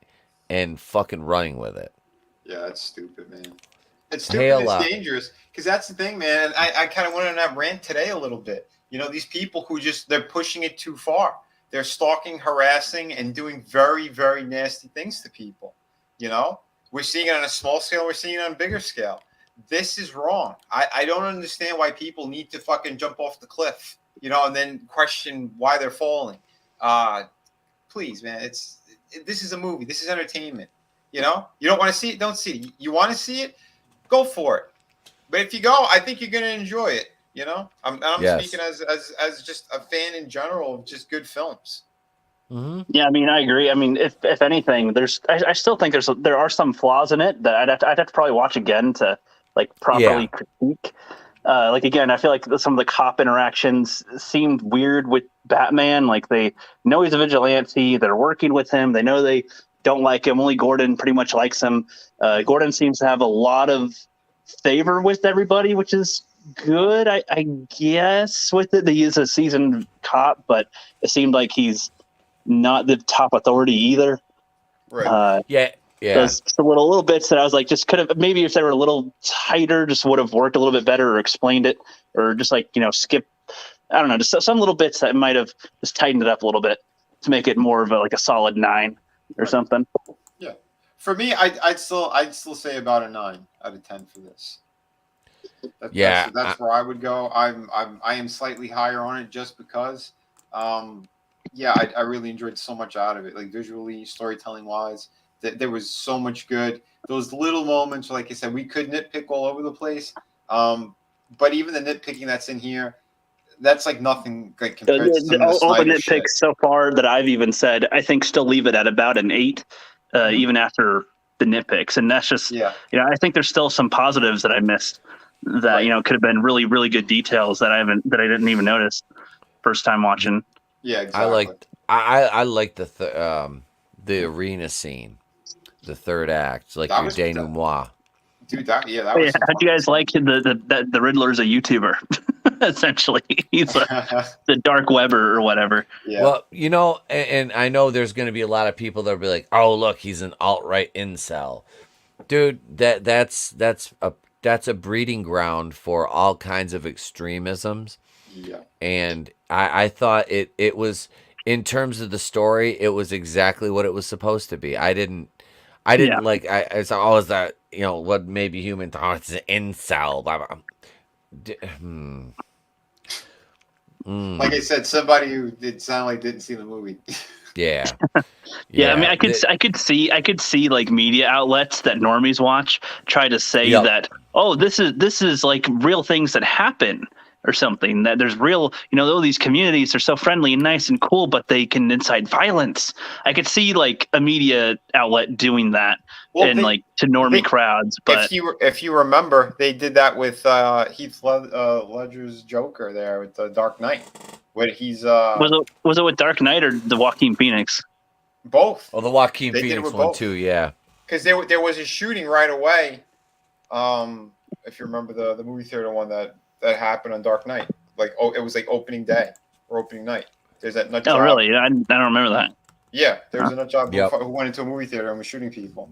and fucking running with it. Yeah, that's stupid, man. It's stupid. It's dangerous, because that's the thing, man. I kind of went on that rant today a little bit. These people who they're pushing it too far. They're stalking, harassing, and doing very, very nasty things to people. We're seeing it on a small scale. We're seeing it on a bigger scale. This is wrong. I don't understand why people need to fucking jump off the cliff, and then question why they're falling. Please, man. This is a movie. This is entertainment. You don't want to see it, don't see it. You want to see it, go for it. But if you go, I think you're going to enjoy it. I'm speaking as just a fan in general of just good films. Mm-hmm. Yeah, I mean, I agree. I mean, if anything, I still think there are some flaws in it that I'd have to probably watch again to like properly critique. Like again, I feel like some of the cop interactions seemed weird with Batman. Like they know he's a vigilante, they're working with him, they know they don't like him. Only Gordon pretty much likes him. Gordon seems to have a lot of favor with everybody, which is good, I guess. With it, he is a seasoned cop, but it seemed like he's not the top authority either. Right. There's just a little bits that I was like, just could have, maybe if they were a little tighter, just would have worked a little bit better, or explained it, or just like skip. I don't know, just some little bits that might have just tightened it up a little bit to make it more of a solid 9 or something. Yeah, for me, I'd still say about a 9 out of 10 for this. That's where I would go. I am slightly higher on it just because. I really enjoyed so much out of it, like visually, storytelling wise. There was so much good. Those little moments, like I said, we could nitpick all over the place. But even the nitpicking that's in here, that's like nothing like compared to some of the all the nitpicks shit so far that I've even said, I think still leave it at about an 8, even after the nitpicks. And that's just, I think there's still some positives that I missed that, could have been really, really good details that I didn't even notice first time watching. Yeah, exactly. I liked the arena scene, the third act, like your denouement. Dude, that was some how'd you guys fun like the Riddler's a YouTuber? Essentially, he's the dark Webber or whatever. Yeah. Well, you know, and I know there's going to be a lot of people that'll be like, "Oh, look, he's an alt-right incel." Dude, that's a breeding ground for all kinds of extremisms. Yeah. And I thought it was, in terms of the story, it was exactly what it was supposed to be. I didn't like, I saw, oh, is that, you know, what maybe human thought, it's an incel, blah, blah. Like I said, somebody who did sound like didn't see the movie. Yeah. Yeah, I mean, I could see like media outlets that normies watch try to say that, oh, this is like real things that happen or something, that there's real, you know, these communities are so friendly and nice and cool, but they can incite violence. I could see like a media outlet doing that like to normie crowds. But if you remember, they did that with Heath Ledger's Joker there with the Dark Knight, where he's was it with Dark Knight or the Joaquin Phoenix? Both. Oh, the Joaquin Phoenix one too, yeah. Because there was a shooting right away. If you remember the movie theater one that happened on Dark Knight, like it was like opening day or opening night. There's that nut job. Oh, really? I don't remember that. Yeah, there was a nut job who went into a movie theater and was shooting people,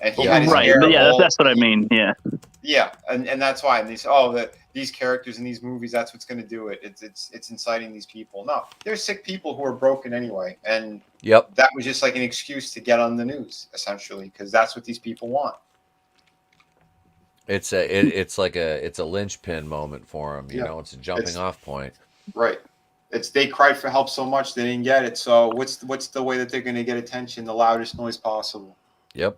and he had his right. hair But yeah, that's what I mean. Yeah. Yeah, and that's why. And these characters in these movies, that's what's going to do it. It's inciting these people. No, they're sick people who are broken anyway, and that was just like an excuse to get on the news, essentially, because that's what these people want. It's a linchpin moment for them. You know, it's a jumping off point. Right. They cried for help so much they didn't get it. So what's the way that they're going to get attention? The loudest noise possible. Yep.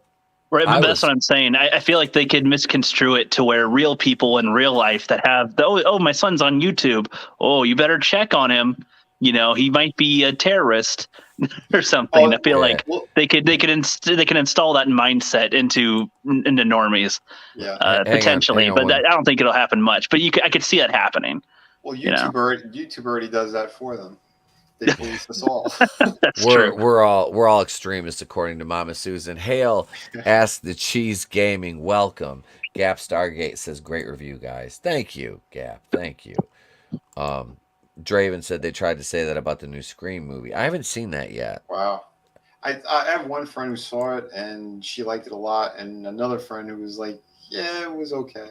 Right, but that's what I'm saying. I feel like they could misconstrue it to where real people in real life that have my son's on YouTube. Oh, you better check on him. You know, he might be a terrorist or something. I feel like they could install that mindset into normies, potentially. But I don't think it'll happen much. But I could see that happening. Well, YouTube already does that for them. They police us all. We're all extremists, according to Mama Susan. Hale asked the Cheese Gaming, welcome. Gap Stargate says, great review, guys. Thank you, Gap. Thank you. Draven said they tried to say that about the new Scream movie. I haven't seen that yet. Wow. I have one friend who saw it and she liked it a lot, and another friend who was like, yeah, it was okay.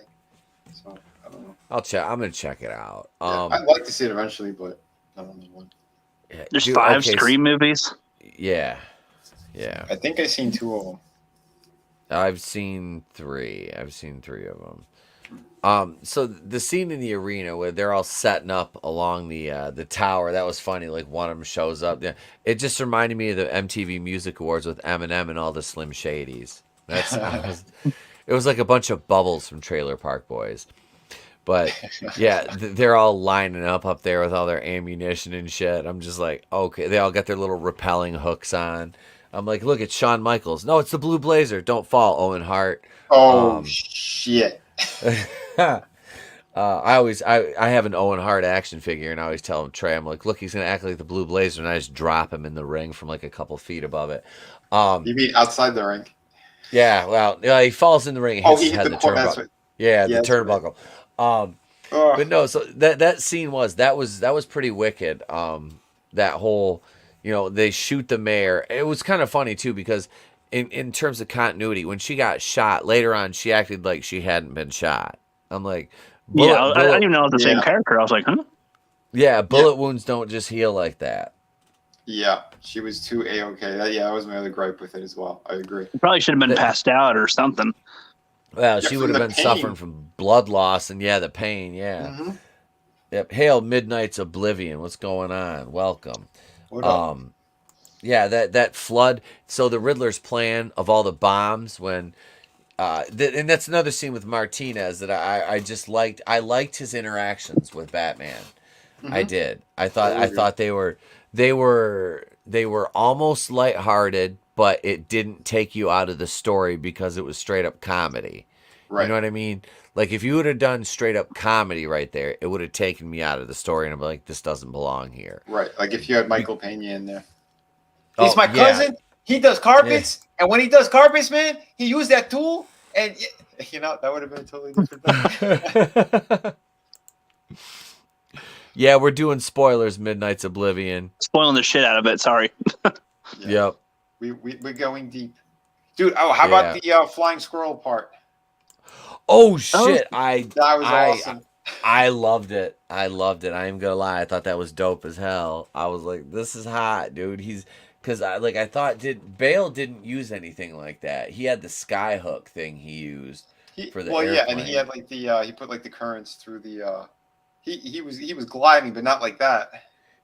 So I don't know. I'm gonna check it out. I'd like to see it eventually, but I don't know when. There's 5 Scream movies. Yeah. I think I've seen 2 of them. I've seen 3. I've seen 3 of them. So the scene in the arena where they're all setting up along the tower, that was funny. Like one of them shows up. Yeah, it just reminded me of the MTV Music Awards with Eminem and all the Slim Shadys. It was like a bunch of bubbles from Trailer Park Boys. But yeah, they're all lining up there with all their ammunition and shit. I'm just like, okay. They all got their little repelling hooks on. I'm like, look, it's Shawn Michaels. No, it's the Blue Blazer. Don't fall, Owen Hart. Oh, shit. I have an Owen Hart action figure, and I always tell him, Trey, I'm like, look, he's gonna act like the Blue Blazer, and I just drop him in the ring from like a couple feet above it. You mean outside the ring? Yeah, well, he falls in the ring and hits his head in the turnbuckle. Right. Yeah, the turnbuckle. Right. But no, so that scene was pretty wicked. That whole, they shoot the mayor. It was kind of funny too, because in terms of continuity, when she got shot later on, she acted like she hadn't been shot. I'm like, I didn't even know it was the same character. I was like, huh? Yeah, bullet wounds don't just heal like that. Yeah, she was too A-okay. That was my other gripe with it as well. I agree. You probably should have been passed out or something. Well, she would have been suffering from blood loss and the pain. Yeah. Mm-hmm. Yep. Hail Midnight's Oblivion. What's going on? Welcome. What up? Yeah, that flood. So the Riddler's plan of all the bombs when, and that's another scene with Martinez that I just liked. I liked his interactions with Batman. Mm-hmm. I did. I thought they were almost lighthearted, but it didn't take you out of the story because it was straight up comedy. Right. You know what I mean? Like if you would have done straight up comedy right there, it would have taken me out of the story, and I'm like, this doesn't belong here. Right. Like if you had Michael Pena in there. He's my cousin. He does carpets, and when he does carpets, man, he used that tool, And you know, that would have been a totally different thing. Yeah, we're doing spoilers. Midnight's Oblivion. Spoiling the shit out of it. Sorry. Yeah. Yep. We're going deep, dude. Oh, how about the flying squirrel part? Oh shit! That was awesome. I loved it. I ain't gonna lie. I thought that was dope as hell. I was like, this is hot, dude. Because I thought Bale didn't use anything like that. He had the sky hook thing he used for the airplane. Yeah, and he had like he put like the currents through the he was gliding, but not like that.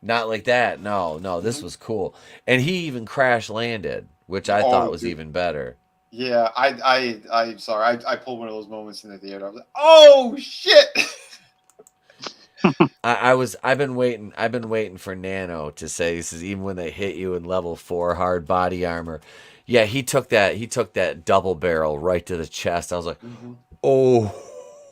Not like that. No, this was cool. And he even crash landed, which I thought was even better. Yeah, I'm sorry. I pulled one of those moments in the theater. I was like, oh shit. I've been waiting for Nano to say this is even when they hit you in level 4 hard body armor. Yeah, he took that double barrel right to the chest. I was like, oh.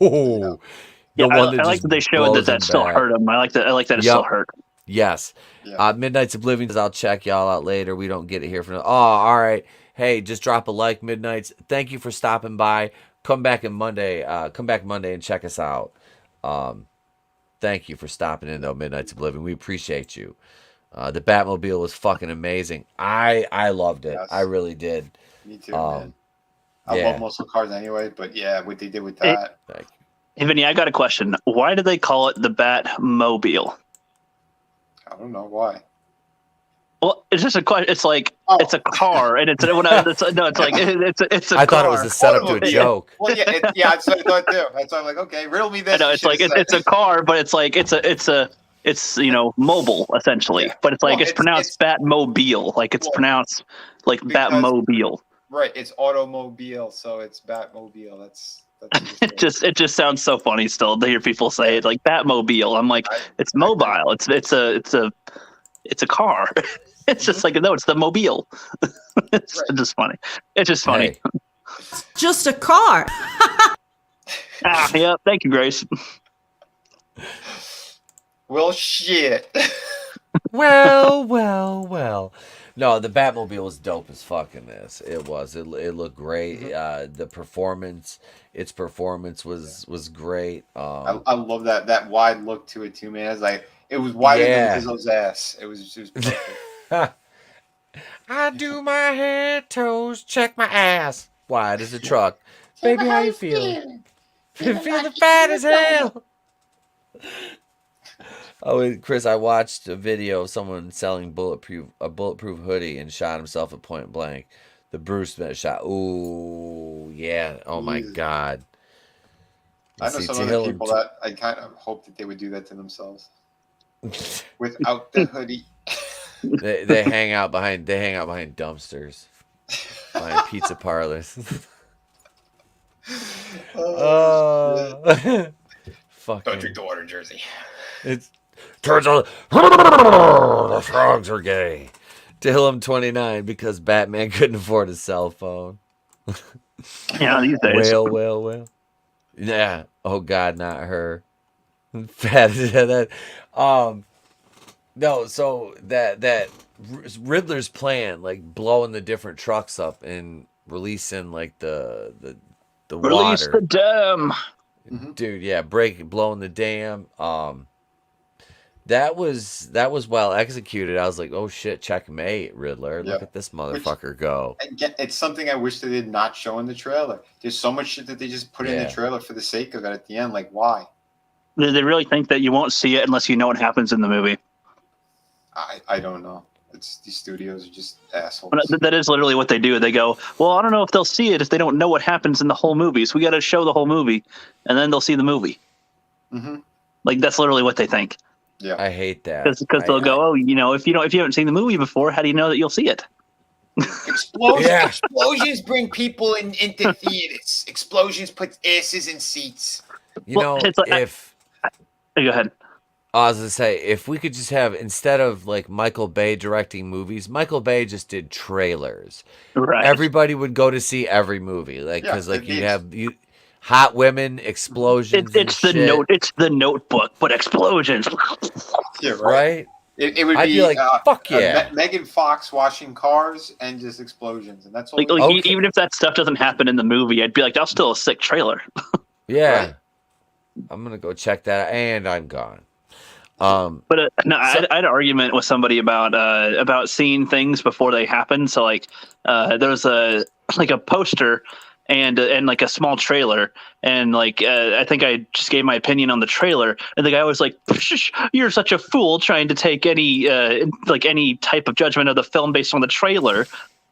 Yeah, I like that they showed that still hurt him. I like that it still hurt. Yes. Yeah. Midnight's Oblivion. I'll check y'all out later. We don't get it here for now. Oh, all right. Hey, just drop a like, Midnights. Thank you for stopping by. Come back Monday and check us out. Thank you for stopping in, though, Midnight's Oblivion. We appreciate you. The Batmobile was fucking amazing. I loved it. Yes. I really did. Me too, man. I love muscle cars anyway, but yeah, what they did with that. Hey, Vinny, I got a question. Why do they call it the Batmobile? I don't know why. Well, it's just a question. It's like it's a car, and it's a car. I thought it was a setup to a joke. Well, yeah, that's what I thought too. That's why I'm like, okay, riddle me this. I know it's like it's a car, but it's like it's mobile essentially, but it's like it's pronounced Batmobile, like it's pronounced like Batmobile. Right, it's automobile, so it's Batmobile. That's it just sounds so funny still to hear people say it like Batmobile. I'm like, it's mobile. It's a car. It's just like, no, it's the mobile. It's just funny. It's just funny. Hey. Just a car. Yeah. Thank you, Grace. Well, shit. Well. No, the Batmobile was dope as fuck in this. It was. It looked great. The performance, its performance was great. I love that wide look to it too, man. It's like it was wider than Lizzo's ass. It was perfect. I do my head, toes, check my ass. Wide as a truck. Baby, how you feel? Feeling fat as hell. Oh, Chris, I watched a video of someone selling a bulletproof hoodie and shot himself at point blank. The Bruce Smith shot. Ooh, yeah. Oh, my God. I know some other people that I kind of hope that they would do that to themselves. Without the hoodie. They hang out behind dumpsters. Behind pizza parlors. Fucking. Don't drink the water, Jersey. It's turns out the frogs are gay. Dillum 29 because Batman couldn't afford a cell phone. Yeah, these days. Well. Yeah. Oh God, not her. That. No. So that Riddler's plan, like blowing the different trucks up and releasing like the release water. The dam. Dude, yeah, blowing the dam. That was well executed. I was like, oh shit, checkmate, Riddler. Look at this motherfucker go. Again, it's something I wish they did not show in the trailer. There's so much shit that they just put in the trailer for the sake of it at the end. Like, why? They really think that you won't see it unless you know what happens in the movie. I don't know. These studios are just assholes. But that is literally what they do. They go, well, I don't know if they'll see it if they don't know what happens in the whole movie. So we got to show the whole movie, and then they'll see the movie. Like that's literally what they think. Yeah, I hate that because they'll go, if you haven't seen the movie before, how do you know that you'll see it? Explosions bring people into theaters. Explosions put asses in seats. Go ahead. I was gonna say, if we could just have, instead of like Michael Bay directing movies, Michael Bay just did trailers. Right. Everybody would go to see every movie, because you have hot women, explosions. It's the Notebook, but explosions. Yeah, right. It would I'd be like, fuck yeah. Megan Fox washing cars and just explosions, and that's all. Like Okay. even if that stuff doesn't happen in the movie, I'd be like, that's still a sick trailer. Yeah. Right? I'm gonna go check that out, and I'm gone. But no, I had an argument with somebody about seeing things before they happen. So like, there was a poster and like a small trailer, and like I think I just gave my opinion on the trailer, and the guy was like, "You're such a fool trying to take any type of judgment of the film based on the trailer,"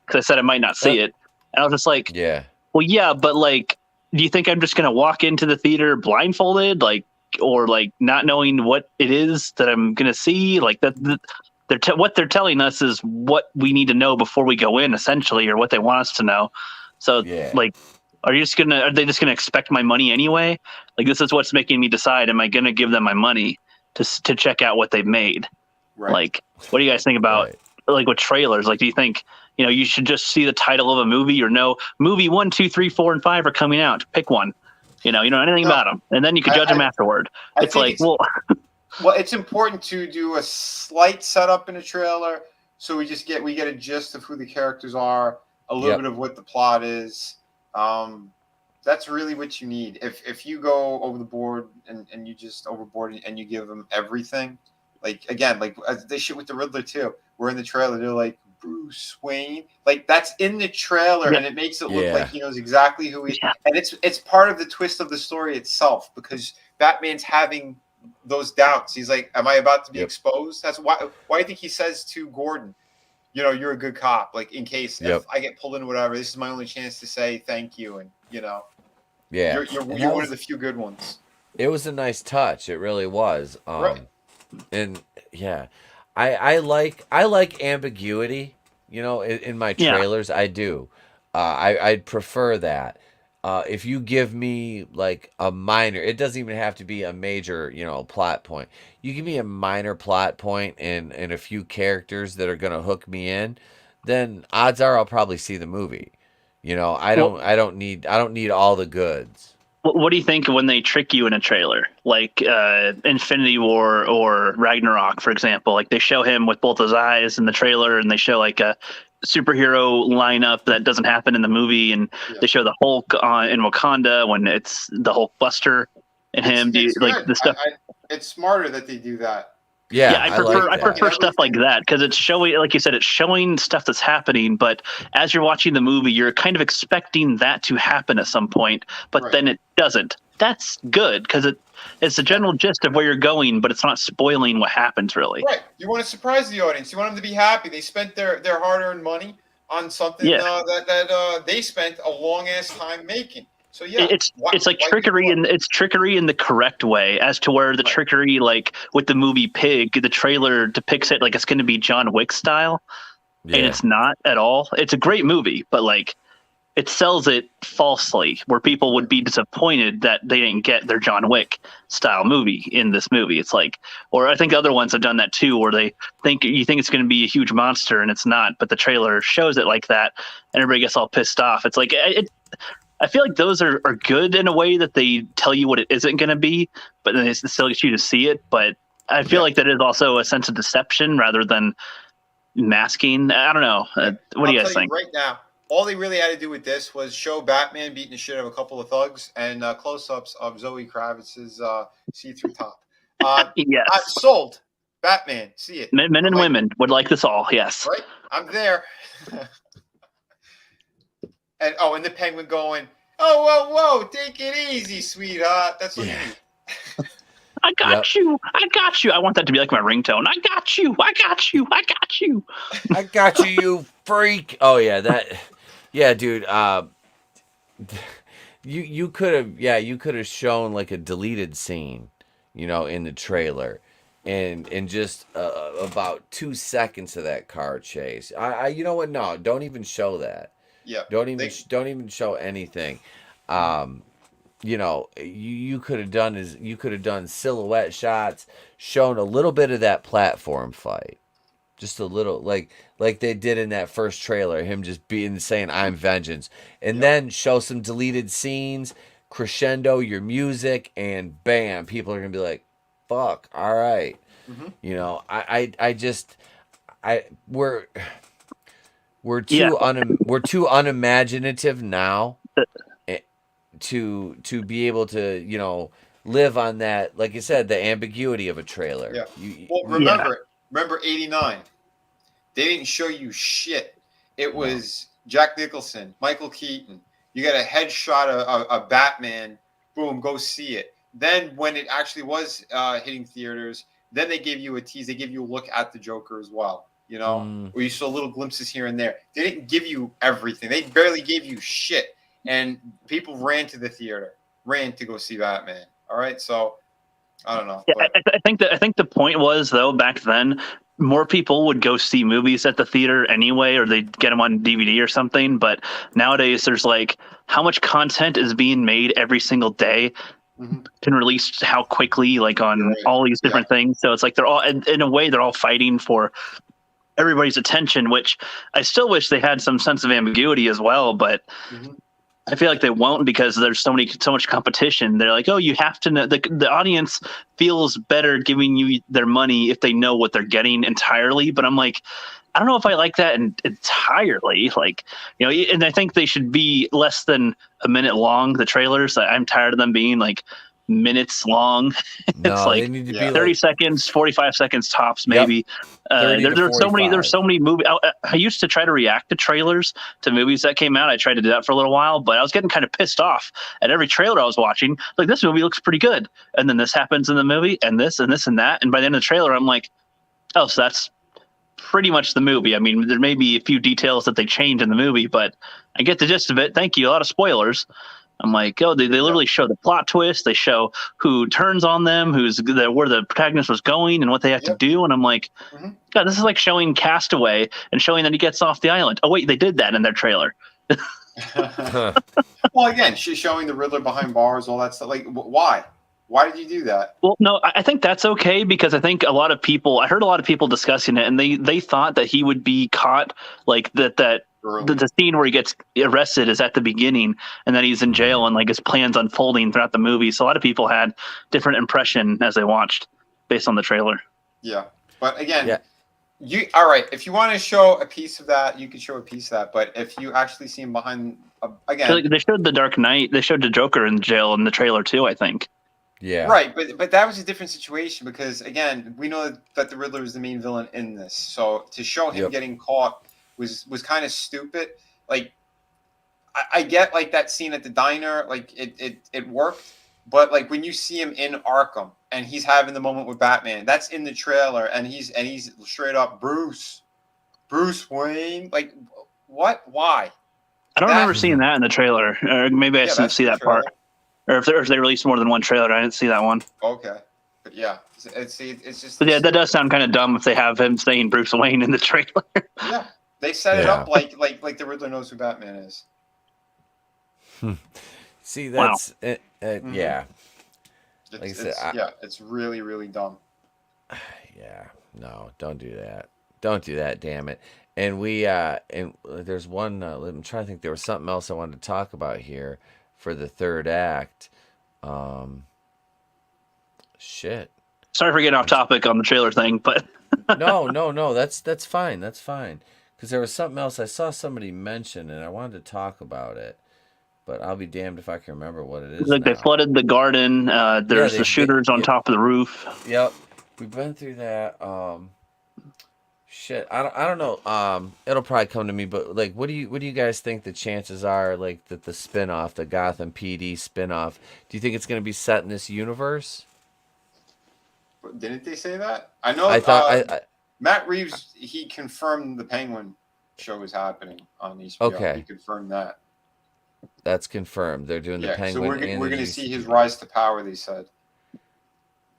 because I said I might not see it, and I was just like, yeah, well, yeah, but like, do you think I'm just gonna walk into the theater blindfolded, like? Or like not knowing what it is that I'm gonna see, like what they're telling us is what we need to know before we go in, essentially, or what they want us to know. So like, are they just gonna expect my money anyway? Like, this is what's making me decide: am I gonna give them my money to check out what they've made? Right. Like, what do you guys think about like with trailers? Like, do you think you should just see the title of a movie, or no, movie 1, 2, 3, 4, and 5 are coming out? Pick one. You know anything about them, and then you can judge them afterward. Well, it's important to do a slight setup in a trailer, so we get a gist of who the characters are, a little bit of what the plot is. That's really what you need. If you go over the board and you just overboard and you give them everything, like again, like they shit with the Riddler too. We're in the trailer, they're like, Bruce Wayne, like that's in the trailer, and it makes it look like he knows exactly who he is. And it's part of the twist of the story itself, because Batman's having those doubts. He's like, am I about to be exposed? That's why do you think he says to Gordon, you're a good cop, like in case if I get pulled in, whatever, this is my only chance to say thank you, and you're one of the few good ones. It was a nice touch, it really was. Right. And I like ambiguity, in my trailers. I do. I'd prefer that. If you give me like a minor, it doesn't even have to be a major, plot point. You give me a minor plot point and a few characters that are gonna hook me in, then odds are I'll probably see the movie. I don't need all the goods. What do you think when they trick you in a trailer, like Infinity War or Ragnarok, for example? Like they show him with both his eyes in the trailer, and they show like a superhero lineup that doesn't happen in the movie, and they show the Hulk in Wakanda when it's the Hulk Buster and him. Do you like the stuff? It's smarter that they do that. Yeah, I prefer stuff like that, because it's showing, like you said, it's showing stuff that's happening, but as you're watching the movie, you're kind of expecting that to happen at some point, but then it doesn't. That's good, because it's the general gist of where you're going, but it's not spoiling what happens, really. Right. You want to surprise the audience. You want them to be happy. They spent their hard-earned money on something that they spent a long-ass time making. So it's like trickery, and it's trickery in the correct way, as to where the trickery, like with the movie Pig, the trailer depicts it like it's going to be John Wick style, and it's not at all. It's a great movie, but like it sells it falsely, where people would be disappointed that they didn't get their John Wick style movie in this movie. It's like, or I think other ones have done that too, where you think it's going to be a huge monster and it's not, but the trailer shows it like that, and everybody gets all pissed off. It's like I feel like those are good in a way that they tell you what it isn't going to be, but then they still get you to see it. But I feel like that is also a sense of deception rather than masking. I don't know. What do you guys think? Right now, all they really had to do with this was show Batman beating the shit out of a couple of thugs and close-ups of Zoe Kravitz's see-through top. Sold. Batman. See it. Men and women would like this all. Yes. Right. I'm there. And the Penguin going, oh, whoa, take it easy, sweetheart. That's what you need. I got you. I want that to be like my ringtone. I got you. I got you, you freak. Oh yeah, dude. You could have shown like a deleted scene, in the trailer, and just about 2 seconds of that car chase. You know what? No, don't even show that. Yeah. Don't even show anything. You could have done silhouette shots, shown a little bit of that platform fight. Just a little, like they did in that first trailer, him just saying I'm vengeance. And then show some deleted scenes, crescendo your music, and bam, people are gonna be like, fuck, all right. Mhm. You know, I just we're Yeah. we're too unimaginative now eh, to be able to, you know, live on that, like you said, the ambiguity of a trailer. Yeah. Well, Yeah. remember '89. They didn't show you shit. It No. was Jack Nicholson, Michael Keaton. You got a headshot of Batman. Boom, go see it. Then when it actually was hitting theaters, then they gave you a tease. They gave you a look at the Joker as well. You know, where you saw little glimpses here and there. They didn't give you everything. They barely gave you shit, and people ran to the theater, ran to go see Batman. All right, so I don't know. Yeah, But I think the point was, though, back then, more people would go see movies at the theater anyway, or they'd get them on DVD or something. But nowadays, there's like how much content is being made every single day, can release how quickly, like on all these different things. So it's like they're all, in a way, they're all fighting for everybody's attention, which I still wish they had some sense of ambiguity as well. But I feel like they won't, because there's so much competition. They're like, oh, you have to know. The audience feels better giving you their money if they know what they're getting entirely. But I'm like, I don't know if I like that entirely. Like, you know, and I think they should be less than a minute long. The trailers, I'm tired of them being like minutes long. No, It's like they need to be 30 like, seconds, 45 seconds tops, maybe. 30 to There's so many 45. movies. I used to try to react to trailers to movies that came out. I tried to do that for a little while, but I was getting kind of pissed off at every trailer I was watching. Like, this movie looks pretty good, and then this happens in the movie, and this and this and that, and by the end of the trailer, I'm like, oh, so that's pretty much the movie. I mean, there may be a few details that they change in the movie, but I get the gist of it. Thank you. A lot of spoilers. I'm like, oh, they literally show the plot twist. They show who turns on them, where the protagonist was going, and what they have to do. And I'm like, God, this is like showing Castaway and showing that he gets off the island. Oh wait, they did that in their trailer. Well, again, she's showing the Riddler behind bars, all that stuff. Like, why? Why did you do that? Well, no, I think that's okay, because I think I heard a lot of people discussing it, and they thought that he would be caught, like the scene where he gets arrested is at the beginning, and then he's in jail, and like his plans unfolding throughout the movie. So a lot of people had different impression as they watched based on the trailer. Yeah, but again, all right. If you want to show a piece of that, you can show a piece of that. But if you actually see him behind, again, they showed the Dark Knight. They showed the Joker in jail in the trailer too, I think. Yeah. Right, but that was a different situation, because again, we know that the Riddler is the main villain in this. So to show him getting caught was kind of stupid. Like, I get like that scene at the diner, like it worked, but like when you see him in Arkham and he's having the moment with Batman, that's in the trailer, and he's straight up Bruce Wayne. Like, what? Why? I don't remember seeing that in the trailer, or maybe I didn't see that part. Or if they released more than one trailer, I didn't see that one. Okay, but yeah, it's just. But yeah, that does sound kind of dumb if they have him saying Bruce Wayne in the trailer. Yeah, they set it up like the Riddler knows who Batman is. See, that's yeah. Like I said, it's really, really dumb. Yeah, no, don't do that. Don't do that, damn it. And there's one. I'm trying to think. There was something else I wanted to talk about here for the third act. Shit. Sorry for getting off topic on the trailer thing, but no, that's fine. That's fine. Because there was something else I saw somebody mention, and I wanted to talk about it, but I'll be damned if I can remember what it is. Like now. They flooded the garden. There's the shooters on top of the roof. Yep, we've been through that. Shit, I don't know. It'll probably come to me, but like, what do you guys think the chances are, like, that the spinoff, the Gotham PD spinoff, do you think it's going to be set in this universe? Didn't they say that? I know. I thought Matt Reeves, he confirmed the Penguin show is happening on HBO. Okay, he confirmed that. That's confirmed. They're doing the Penguin. So we're going to see his rise to power. They said.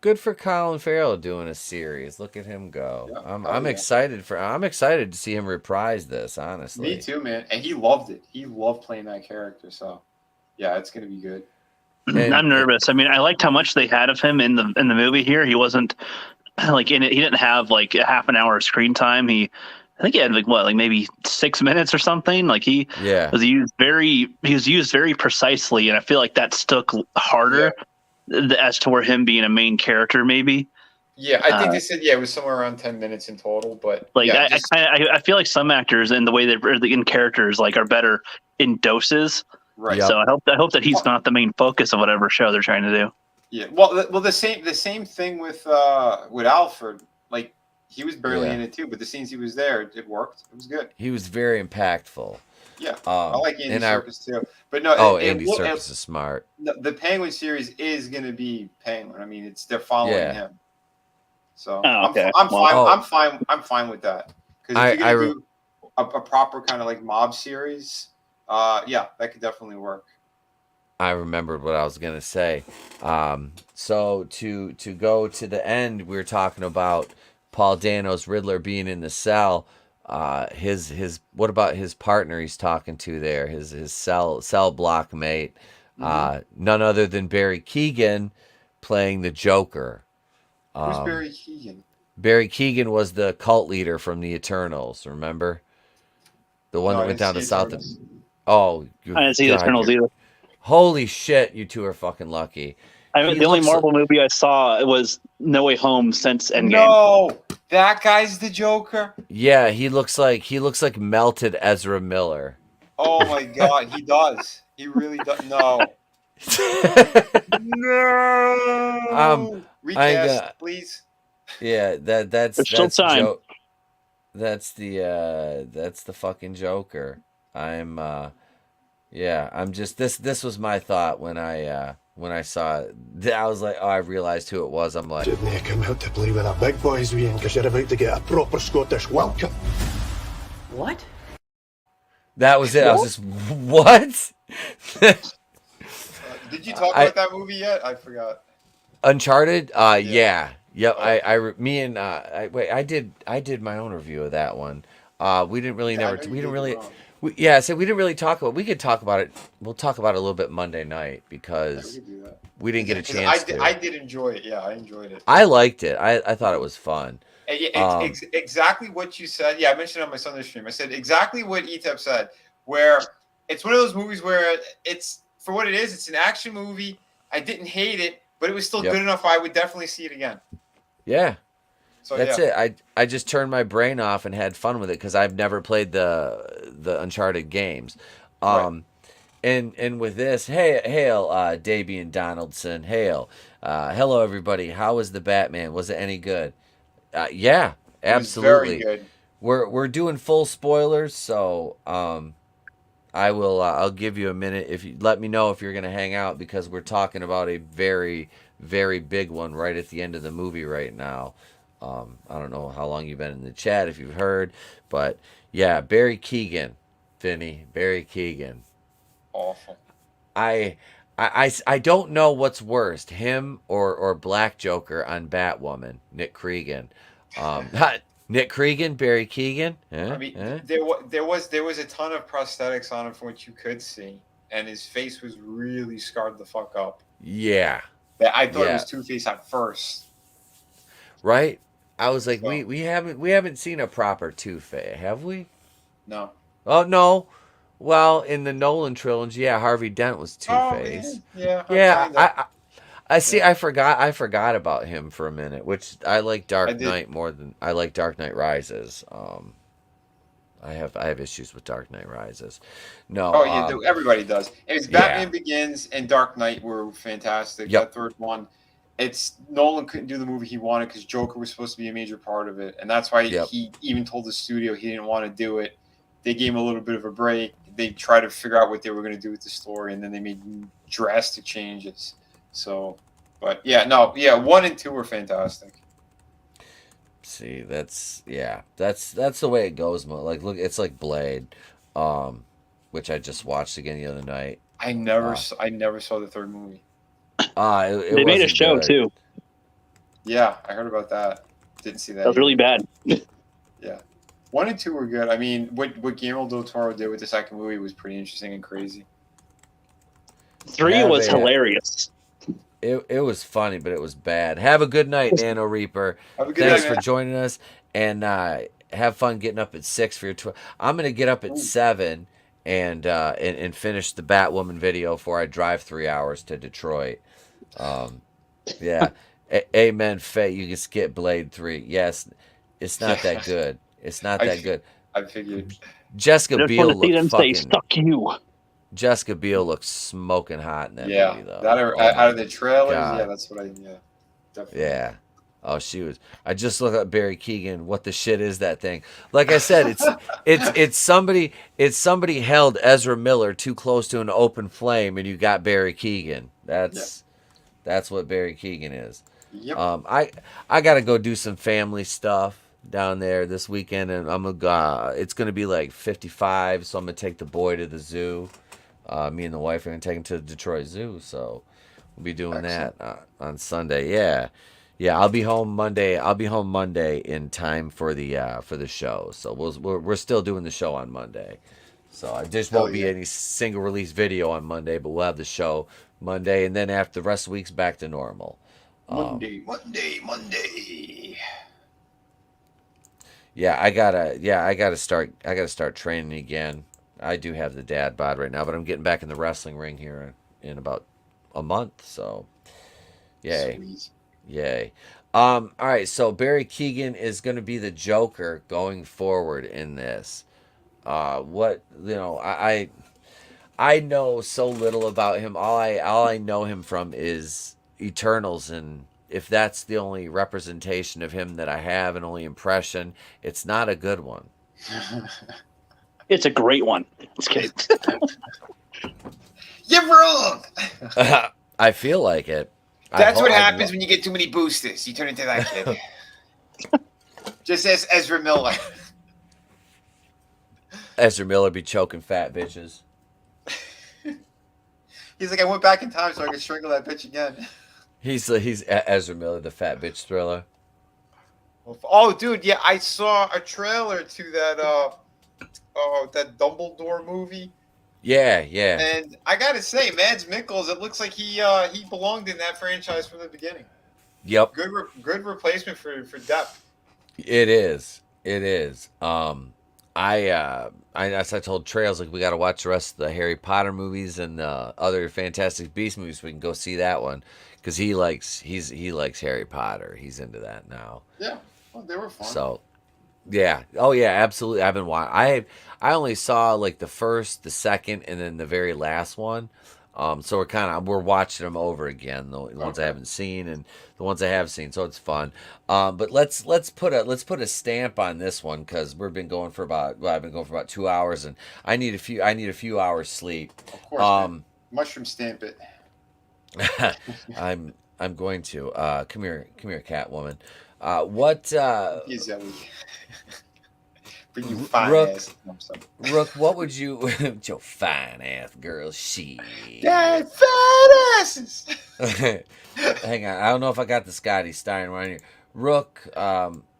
Good for Colin Farrell doing a series. Look at him go. Yeah. I'm excited to see him reprise this, honestly. Me too, man. And he loved it. He loved playing that character. So, yeah, it's going to be good. I'm nervous. I mean, I liked how much they had of him in the movie here. He wasn't like in it. He didn't have like a half an hour of screen time. I think he had like maybe 6 minutes or something. Like he was used very precisely, and I feel like that stuck harder as to where him being a main character maybe. Yeah, I think they said it was somewhere around 10 minutes in total, but Like yeah, I feel like some actors and the way they're in characters like are better in doses. right. So I hope that he's not the main focus of whatever show they're trying to do. Yeah, well, the same thing with Alfred. Like he was barely in it too, but the scenes he was there, it worked. It was good. He was very impactful. Yeah, I like Andy Serkis too. But no, Andy Serkis is smart. The Penguin series is going to be Penguin. I mean, they're following him. So I'm fine with that. Because if you're going to do a proper kind of like mob series, that could definitely work. I remembered what I was gonna say. So to go to the end, we were talking about Paul Dano's Riddler being in the cell. His what about his partner he's talking to there? His cell block mate, none other than Barry Keoghan playing the Joker. Who's Barry Keoghan? Barry Keoghan was the cult leader from the Eternals. Remember, the one that went down to South. I didn't see the Eternals either. Holy shit, you two are fucking lucky. I mean, the only Marvel movie I saw was No Way Home since Endgame. No, that guy's the Joker. Yeah, he looks like melted Ezra Miller. Oh my god, he does. He really does. No. No. Recast, please. Yeah, that's still time. That's the fucking Joker. I'm just this was my thought when I saw it. I was like, I realized who it was. I'm like, didn't you come out to play with the big boys, Ian, because you're about to get a proper Scottish welcome. What? That was it. I was just, what? Did you talk about that movie yet? I forgot. Uncharted? Yeah. Yep. Oh. I did my own review of that one. We didn't really Yeah, we didn't really. We didn't really talk about. We could talk about it. We'll talk about it a little bit Monday night because we didn't get a chance to. I did enjoy it. Yeah, I enjoyed it. I liked it. I thought it was fun. Exactly what you said. Yeah, I mentioned it on my Sunday stream. I said exactly what Etep said. Where it's one of those movies where it's for what it is. It's an action movie. I didn't hate it, but it was still good enough. I would definitely see it again. Yeah. So that's it. I just turned my brain off and had fun with it because I've never played the Uncharted games. Right. And with this, hail Dabian Donaldson, hail. Hello everybody. How was the Batman? Was it any good? Yeah, absolutely. It was very good. We're doing full spoilers, so I will. I'll give you a minute if you let me know if you're gonna hang out because we're talking about a very, very big one right at the end of the movie right now. I don't know how long you've been in the chat if you've heard, but yeah, Barry Keoghan, Vinny, Barry Keoghan. Awful. I don't know what's worst, him or Black Joker on Batwoman, Nick Cregan. Nick Cregan, Barry Keoghan. I mean, there was a ton of prosthetics on him from what you could see, and his face was really scarred the fuck up. Yeah. I thought it was Two-Face at first. Right? I was like, we haven't seen a proper Two-Face, have we? No. Oh no. Well, in the Nolan trilogy, Harvey Dent was Two-Face. I see. I forgot about him for a minute, which I like Dark Knight more than I like Dark Knight Rises. I have issues with Dark Knight Rises. No. Oh yeah, everybody does. And it's Batman Begins and Dark Knight were fantastic. Yep. That third one. It's Nolan couldn't do the movie he wanted because Joker was supposed to be a major part of it, and that's why he even told the studio he didn't want to do it. They gave him a little bit of a break. They tried to figure out what they were going to do with the story, and then they made drastic changes. So, but 1 and 2 were fantastic. See, that's the way it goes. Like, look, it's like Blade, which I just watched again the other night. I never saw the third movie. They made a show too. Yeah, I heard about that. Didn't see that. That was really bad. Yeah, 1 and 2 were good. I mean, what Guillermo del Toro did with the second movie was pretty interesting and crazy. 3 was hilarious. It was funny, but it was bad. Have a good night, Nano Reaper. Thanks for joining us, and have fun getting up at 6 for your 12. I'm gonna get up at 7 and finish the Batwoman video before I drive 3 hours to Detroit. Yeah. Amen, Faye. You can skip Blade 3. Yes, it's not that good. It's not I that fi- good. I figured. Jessica I just want to Biel see looked them say fucking. "suck you." Jessica Biel looked smoking hot in that Yeah, movie, though. that are Oh out my of the trailers. Yeah, god. that's what I. Yeah, definitely. Yeah. Oh, she was. I just looked at Barry Keoghan. What the shit is that thing? Like I said, it's somebody. It's somebody held Ezra Miller too close to an open flame, and you got Barry Keoghan. Yeah. That's what Barry Keoghan is. Yep. I gotta go do some family stuff down there this weekend, and I'm gonna. It's gonna be like 55, so I'm gonna take the boy to the zoo. Me and the wife are gonna take him to the Detroit Zoo, so we'll be doing Excellent. that on Sunday. Yeah, yeah. I'll be home Monday. I'll be home Monday in time for the show. So we're still doing the show on Monday. So I just Hell won't be yeah. any single release video on Monday, but we'll have the show Monday, and then after the rest of the week's back to normal. Monday. Yeah, I gotta start training again. I do have the dad bod right now, but I'm getting back in the wrestling ring here in about a month. So, yay, Sweet. yay. All right. So Barry Keoghan is going to be the Joker going forward in this. What I know so little about him. All I know him from is Eternals, and if that's the only representation of him that I have, and only impression, it's not a good one. It's a great one. Just kidding. You're wrong. I feel like it. That's what happens when you get too many boosters. You turn into that kid. Just as Ezra Miller. Ezra Miller be choking fat bitches. He's like, I went back in time so I could strangle that bitch again. He's Ezra Miller, the fat bitch thriller. Oh, dude, yeah, I saw a trailer to that Dumbledore movie. Yeah, yeah. And I gotta say, Mads Mikkelsen, it looks like he belonged in that franchise from the beginning. Yep. Good replacement for Depp. It is. It is. As I told Trails, like, we got to watch the rest of the Harry Potter movies and other Fantastic Beasts movies. So we can go see that one because he likes Harry Potter. He's into that now. Yeah, well, they were fun. So, yeah. Oh yeah, absolutely. I've been watching. I only saw like the first, the second, and then the very last one. So we're watching them over again, the ones I haven't seen and the ones I have seen. So it's fun. But let's put a stamp on this one because I've been going for about 2 hours, and I need a few hours sleep. Of course, man. Mushroom stamp it. I'm going to come here, Catwoman. What? Zoe. Bring you fine Rook, ass. Rook, what would you, your fine ass girl, she? Yeah, fat asses. Hang on, I don't know if I got the Scotty Stein right here. Rook,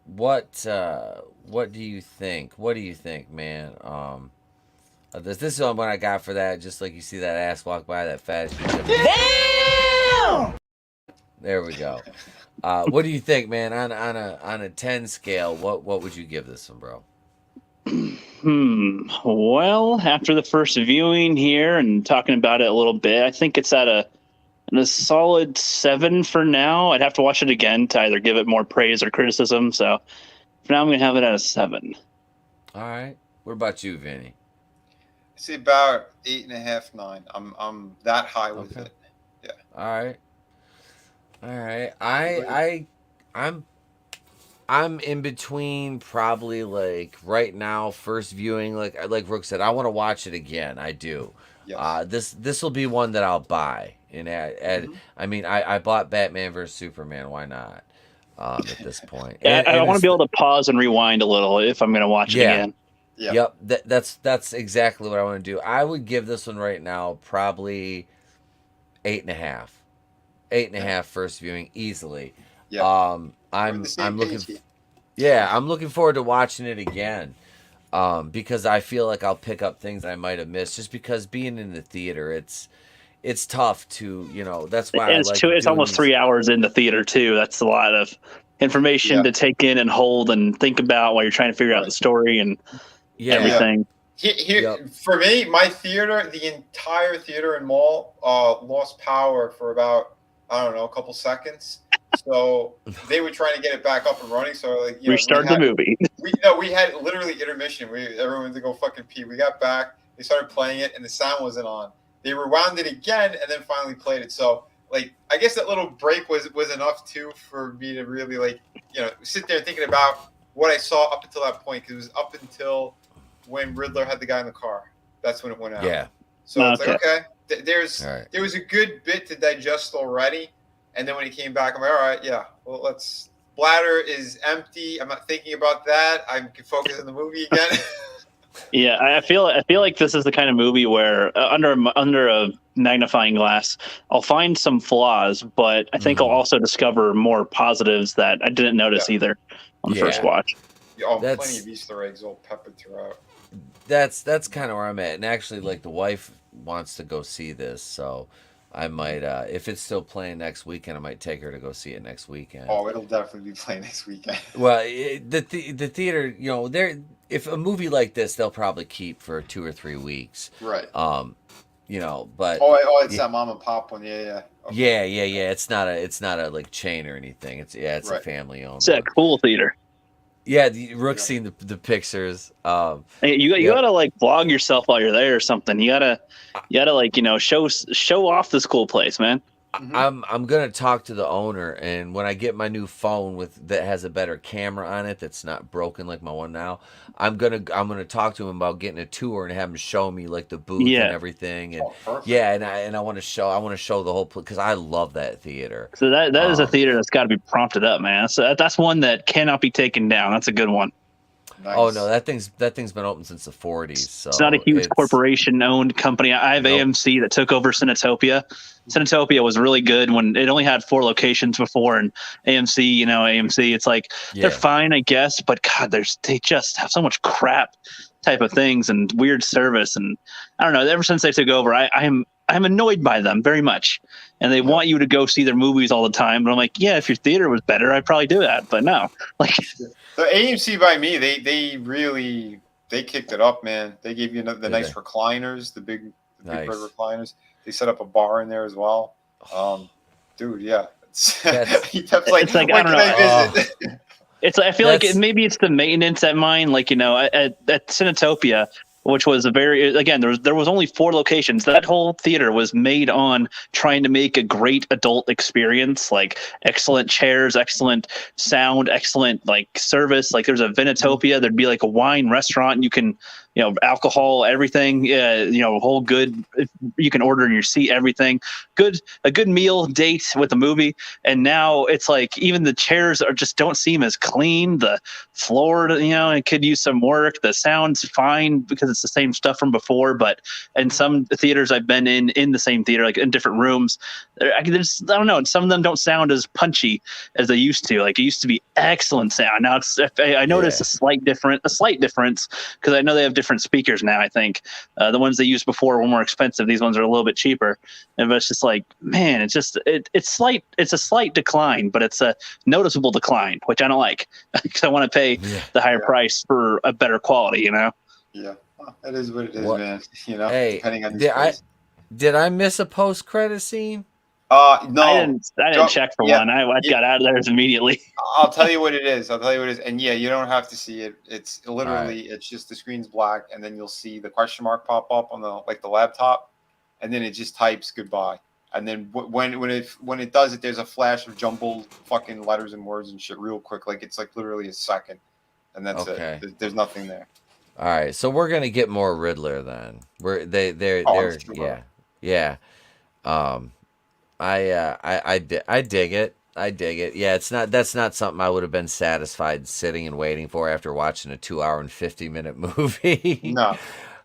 what do you think? What do you think, man? This is what I got for that. Just like you see that ass walk by, that fat. Damn! There we go. What do you think, man? On a 10 scale, what would you give this one, bro? Well, after the first viewing here and talking about it a little bit, I think it's at a solid 7 for now. I'd have to watch it again to either give it more praise or criticism. So for now, I'm going to have it at a 7. All right. What about you, Vinny? I say about 8.5, 9. I'm that high with it. Yeah. All right. I'm in between, probably, like right now, first viewing, like Rook said, I want to watch it again. I do. Yes. This will be one that I'll buy. And I mean, I bought Batman vs Superman. Why not? At this point, I want to be able to pause and rewind a little if I'm going to watch it again. Yeah. Yep. That's exactly what I want to do. I would give this one right now probably 8.5. 8.5 first viewing easily. Yeah. I'm looking forward to watching it again. Because I feel like I'll pick up things that I might have missed just because being in the theater, it's tough to, that's why it's almost 3 hours in the theater too. That's a lot of information to take in and hold and think about while you're trying to figure out the story and everything. For me, my theater, the entire theater and mall lost power for about, I don't know, a couple seconds. So they were trying to get it back up and running. So like, restart the movie. We had literally intermission. Everyone went to go fucking pee. We got back. They started playing it, and the sound wasn't on. They rewound it again, and then finally played it. So like, I guess that little break was enough too for me to really like, sit there thinking about what I saw up until that point, because it was up until when Riddler had the guy in the car. That's when it went out. Yeah. So it's like, okay, there was a good bit to digest already. And then when he came back, I'm like, all right, yeah, well, bladder is empty. I'm not thinking about that. I can focus on the movie again. Yeah, I feel like this is the kind of movie where under a magnifying glass, I'll find some flaws, but I think I'll also discover more positives that I didn't notice either on the first watch. Plenty of Easter eggs all peppered throughout. That's kind of where I'm at. And actually, like, the wife wants to go see this, so I might, if it's still playing next weekend, I might take her to go see it next weekend. Oh, it'll definitely be playing next weekend. Well, the theater, if a movie like this, they'll probably keep for 2 or 3 weeks. Right. But it's that mom and pop one. Yeah. Okay. Yeah. It's not a like chain or anything. It's a family owned. It's a cool theater. Yeah, Rook's seen the pictures. Hey, you gotta like vlog yourself while you're there or something. You gotta like show off this cool place, man. I'm gonna talk to the owner, and when I get my new phone that has a better camera on it, that's not broken like my one now, I'm gonna talk to him about getting a tour and have him show me like the booth and everything, and I want to show the whole place, because I love that theater. So that is a theater that's got to be prompted up, man. So that's one that cannot be taken down. That's a good one. Nice. Oh no, that thing's been open since the 40s. So it's not a huge corporation-owned company. I have AMC that took over Cinetopia. Cinetopia was really good when it only had 4 locations before, and AMC, it's like they're fine, I guess, but God, they just have so much crap type of things and weird service, and I don't know. Ever since they took over, I'm annoyed by them very much, and they want you to go see their movies all the time. But I'm like, yeah, if your theater was better, I'd probably do that. But no, like the AMC by me, they really kicked it up, man. They gave you the nice recliners, the big red recliners. They set up a bar in there as well. Dude, yeah. It's like I don't know. I feel like maybe it's the maintenance at mine. Like, at Cinetopia, which was there was only 4 locations. That whole theater was made on trying to make a great adult experience, like excellent chairs, excellent sound, excellent like service. Like there's a Vinnieart, there'd be like a wine restaurant, and you can, alcohol, everything, whole good, you can order in your seat, everything a good meal date with the movie. And now it's like, even the chairs don't seem as clean. The floor, it could use some work. The sound's fine because it's the same stuff from before, but in some theaters I've been in the same theater, like in different rooms, I don't know, some of them don't sound as punchy as they used to. Like it used to be excellent sound. Now I noticed a slight difference because I know they have different speakers now. I think the ones they used before were more expensive. These ones are a little bit cheaper, but it's just like, man, it's a slight decline, but it's a noticeable decline, which I don't like, because I want to pay the higher price for a better quality. Yeah, that is what it is, man. Hey, depending on these did I miss a post-credit scene? No, I didn't check for one. I got out of there immediately. I'll tell you what it is. And you don't have to see it. It's literally, it's just the screen's black, and then you'll see the question mark pop up on the laptop, and then it just types goodbye. And then when it does it, there's a flash of jumbled fucking letters and words and shit real quick. Like it's like literally a second, and that's it. There's nothing there. All right, so we're gonna get more Riddler then. I dig it. Yeah, that's not something I would have been satisfied sitting and waiting for after watching a 2 hour and 50-minute movie. No.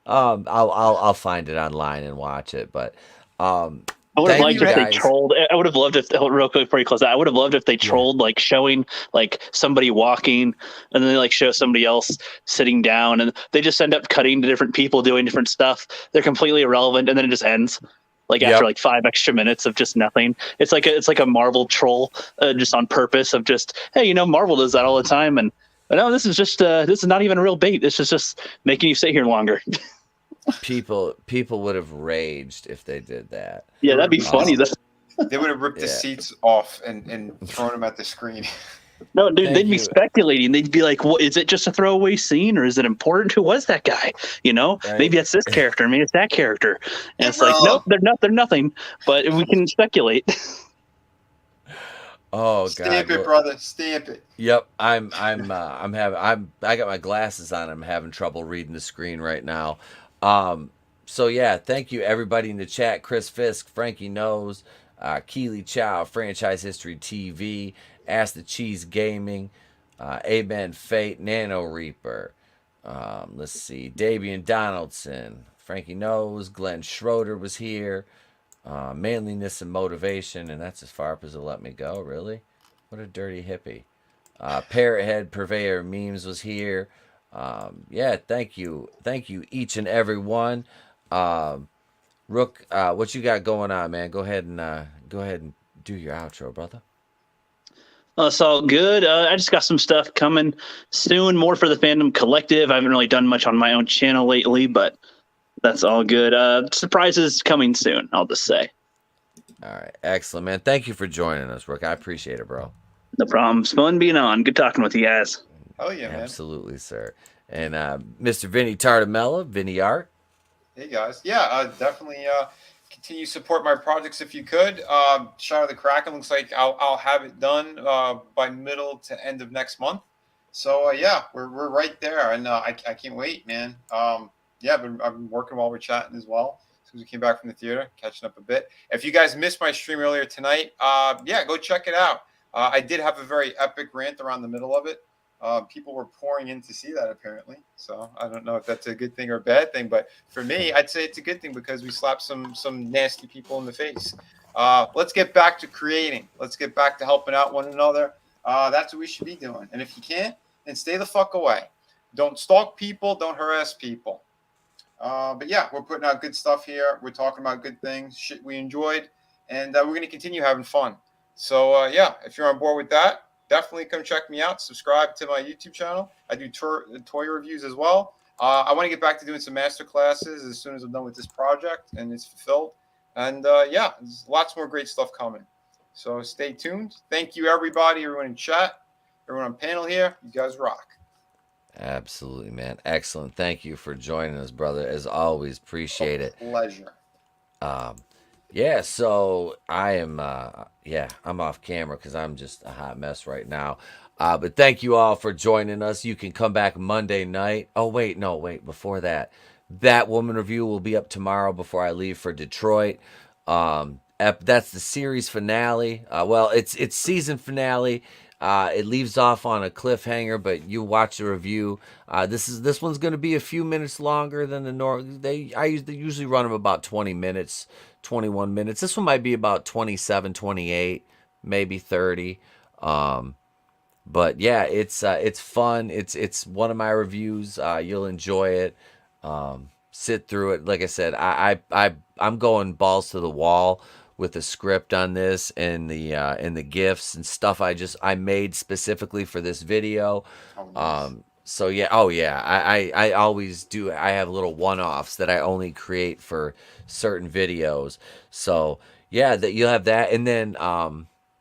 I'll find it online and watch it, but I would have liked if they trolled. I would have loved if, real quick before you close that, I would have loved if they trolled, like showing like somebody walking and then they like show somebody else sitting down, and they just end up cutting to different people doing different stuff. They're completely irrelevant, and then it just ends. Like after like 5 extra minutes of just nothing. It's like a Marvel troll, just on purpose of just, hey, Marvel does that all the time, and no, this is not even a real bait. This is just making you sit here longer. People would have raged if they did that. Yeah, that'd be funny. They would have ripped the seats off and thrown them at the screen. No, dude, they'd be speculating. They'd be like, "Well, is it just a throwaway scene, or is it important? Who was that guy? You know, maybe it's this character, maybe it's that character." And it's like, nope, they're not. They're nothing. But we can speculate. Oh, Stamp God. it, brother. Stamp it. Yep, I got my glasses on. I'm having trouble reading the screen right now. So yeah, thank you everybody in the chat. Chris Fisk, Frankie Knows, Keely Chow, Franchise History TV, Ask the Cheese Gaming, Amen Fate, Nano Reaper. Let's see, Davian Donaldson, Frankie Knows, Glenn Schroeder was here. Manliness and Motivation, and that's as far up as it'll let me go, really. What a dirty hippie. Parrothead Purveyor Memes was here. Yeah, thank you each and every one. Rook, what you got going on, man? Go ahead and do your outro, brother. It's all good. I just got some stuff coming soon, more for the Fandom Collective. I haven't really done much on my own channel lately, but that's all good. Surprises coming soon, I'll just say. All right. Excellent, man. Thank you for joining us, Rook. I appreciate it, bro. No problem. It's fun being on. Good talking with you guys. Oh, yeah, man. Absolutely, sir. And Mr. Vinnie Tartamella, Vinnieart. Hey, guys. Yeah, definitely continue to support my projects if you could. Shadow of the Kraken looks like I'll have it done by middle to end of next month. So, yeah, we're right there. And I can't wait, man. Yeah, I've been working while we're chatting as well. As soon as we came back from the theater, catching up a bit. If you guys missed my stream earlier tonight, yeah, go check it out. I did have a very epic rant around the middle of it. People were pouring in to see that, apparently. So I don't know if that's a good thing or a bad thing. But for me, I'd say it's a good thing because we slapped some nasty people in the face. Let's get back to creating. Let's get back to helping out one another. That's what we should be doing. And if you can't, then stay the fuck away. Don't stalk people. Don't harass people. But yeah, we're putting out good stuff here. We're talking about good things, shit we enjoyed, and we're going to continue having fun. So yeah, if you're on board with that, definitely come check me out. Subscribe to my YouTube channel. I do toy reviews as well. I want to get back to doing some master classes as soon as I'm done with this project and it's fulfilled. And yeah, there's lots more great stuff coming. So stay tuned. Thank you, everybody, everyone in chat, everyone on panel here. You guys rock. Absolutely, man. Excellent. Thank you for joining us, brother. As always, appreciate it. Pleasure. Yeah, so I am I'm off camera because I'm just a hot mess right now. But thank you all for joining us. You can come back Monday night. Oh, wait, before that. Batwoman review will be up tomorrow before I leave for Detroit. That's the series finale. Well, it's season finale. It leaves off on a cliffhanger, but you watch the review. This one's going to be a few minutes longer than the normal. They usually run them about 20 minutes, 21 minutes. This one might be about 27, 28, maybe 30. But yeah, it's fun. It's one of my reviews. You'll enjoy it. Sit through it. Like I said, I'm going balls to the wall with the script on this and the GIFs and stuff I made specifically for this video. Oh, nice. So yeah, I always do. I have little one-offs that I only create for certain videos. So yeah, that you'll have that, and then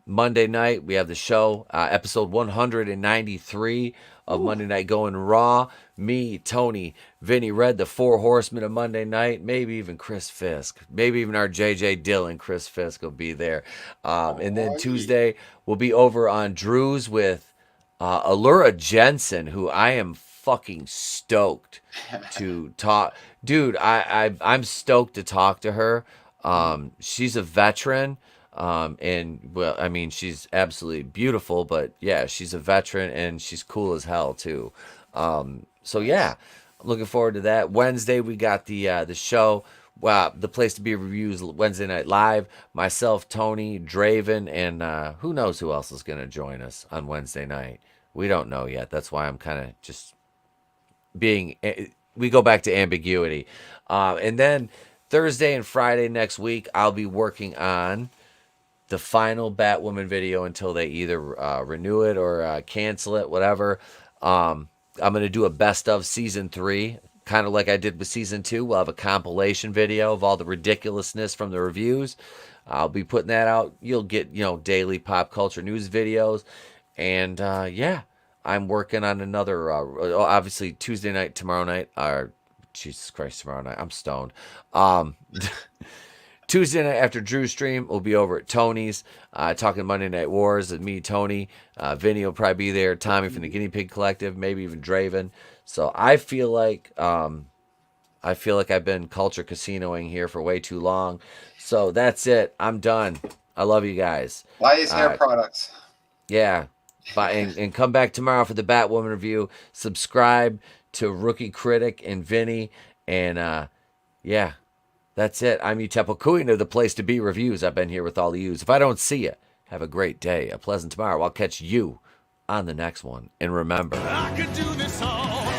Monday night we have the show, episode 193 of Monday Night Going Raw. Me, Tony, Vinny Red, the Four Horsemen of Monday Night, maybe even Chris Fisk, maybe even our JJ Dillon, Chris Fisk will be there. And then Tuesday we'll be over on Drew's with Allura Jensen, who I am fucking stoked to talk. Dude, I'm stoked to talk to her. She's a veteran. And well, I mean, she's absolutely beautiful, but yeah, she's a veteran and she's cool as hell too. So yeah, I'm looking forward to that. Wednesday we got the show. The place to be reviews Wednesday Night Live. Myself, Tony, Draven, and who knows who else is gonna join us on Wednesday night. We don't know yet. That's why I'm kind of just being. We go back to ambiguity, and then Thursday and Friday next week I'll be working on the final Batwoman video until they either renew it or cancel it, whatever. I'm going to do a best of season 3, kind of like I did with season 2. We'll have a compilation video of all the ridiculousness from the reviews. I'll be putting that out. You'll get, daily pop culture news videos. And yeah, I'm working on another, obviously Tuesday night, tomorrow night, or Jesus Christ, tomorrow night. I'm stoned. Tuesday night after Drew's stream, we'll be over at Tony's, talking Monday Night Wars with me, Tony. Vinny will probably be there. Tommy from the Guinea Pig Collective, maybe even Draven. So I feel like I've been culture casinoing here for way too long. So that's it. I'm done. I love you guys. Buy his hair products. Yeah. And come back tomorrow for the Batwoman review. Subscribe to Rookie Critic and Vinny. And yeah. That's it. I'm Utepo Kuina, the place to be reviews. I've been here with all of yous. If I don't see you, have a great day, a pleasant tomorrow. I'll catch you on the next one. And remember, I could do this all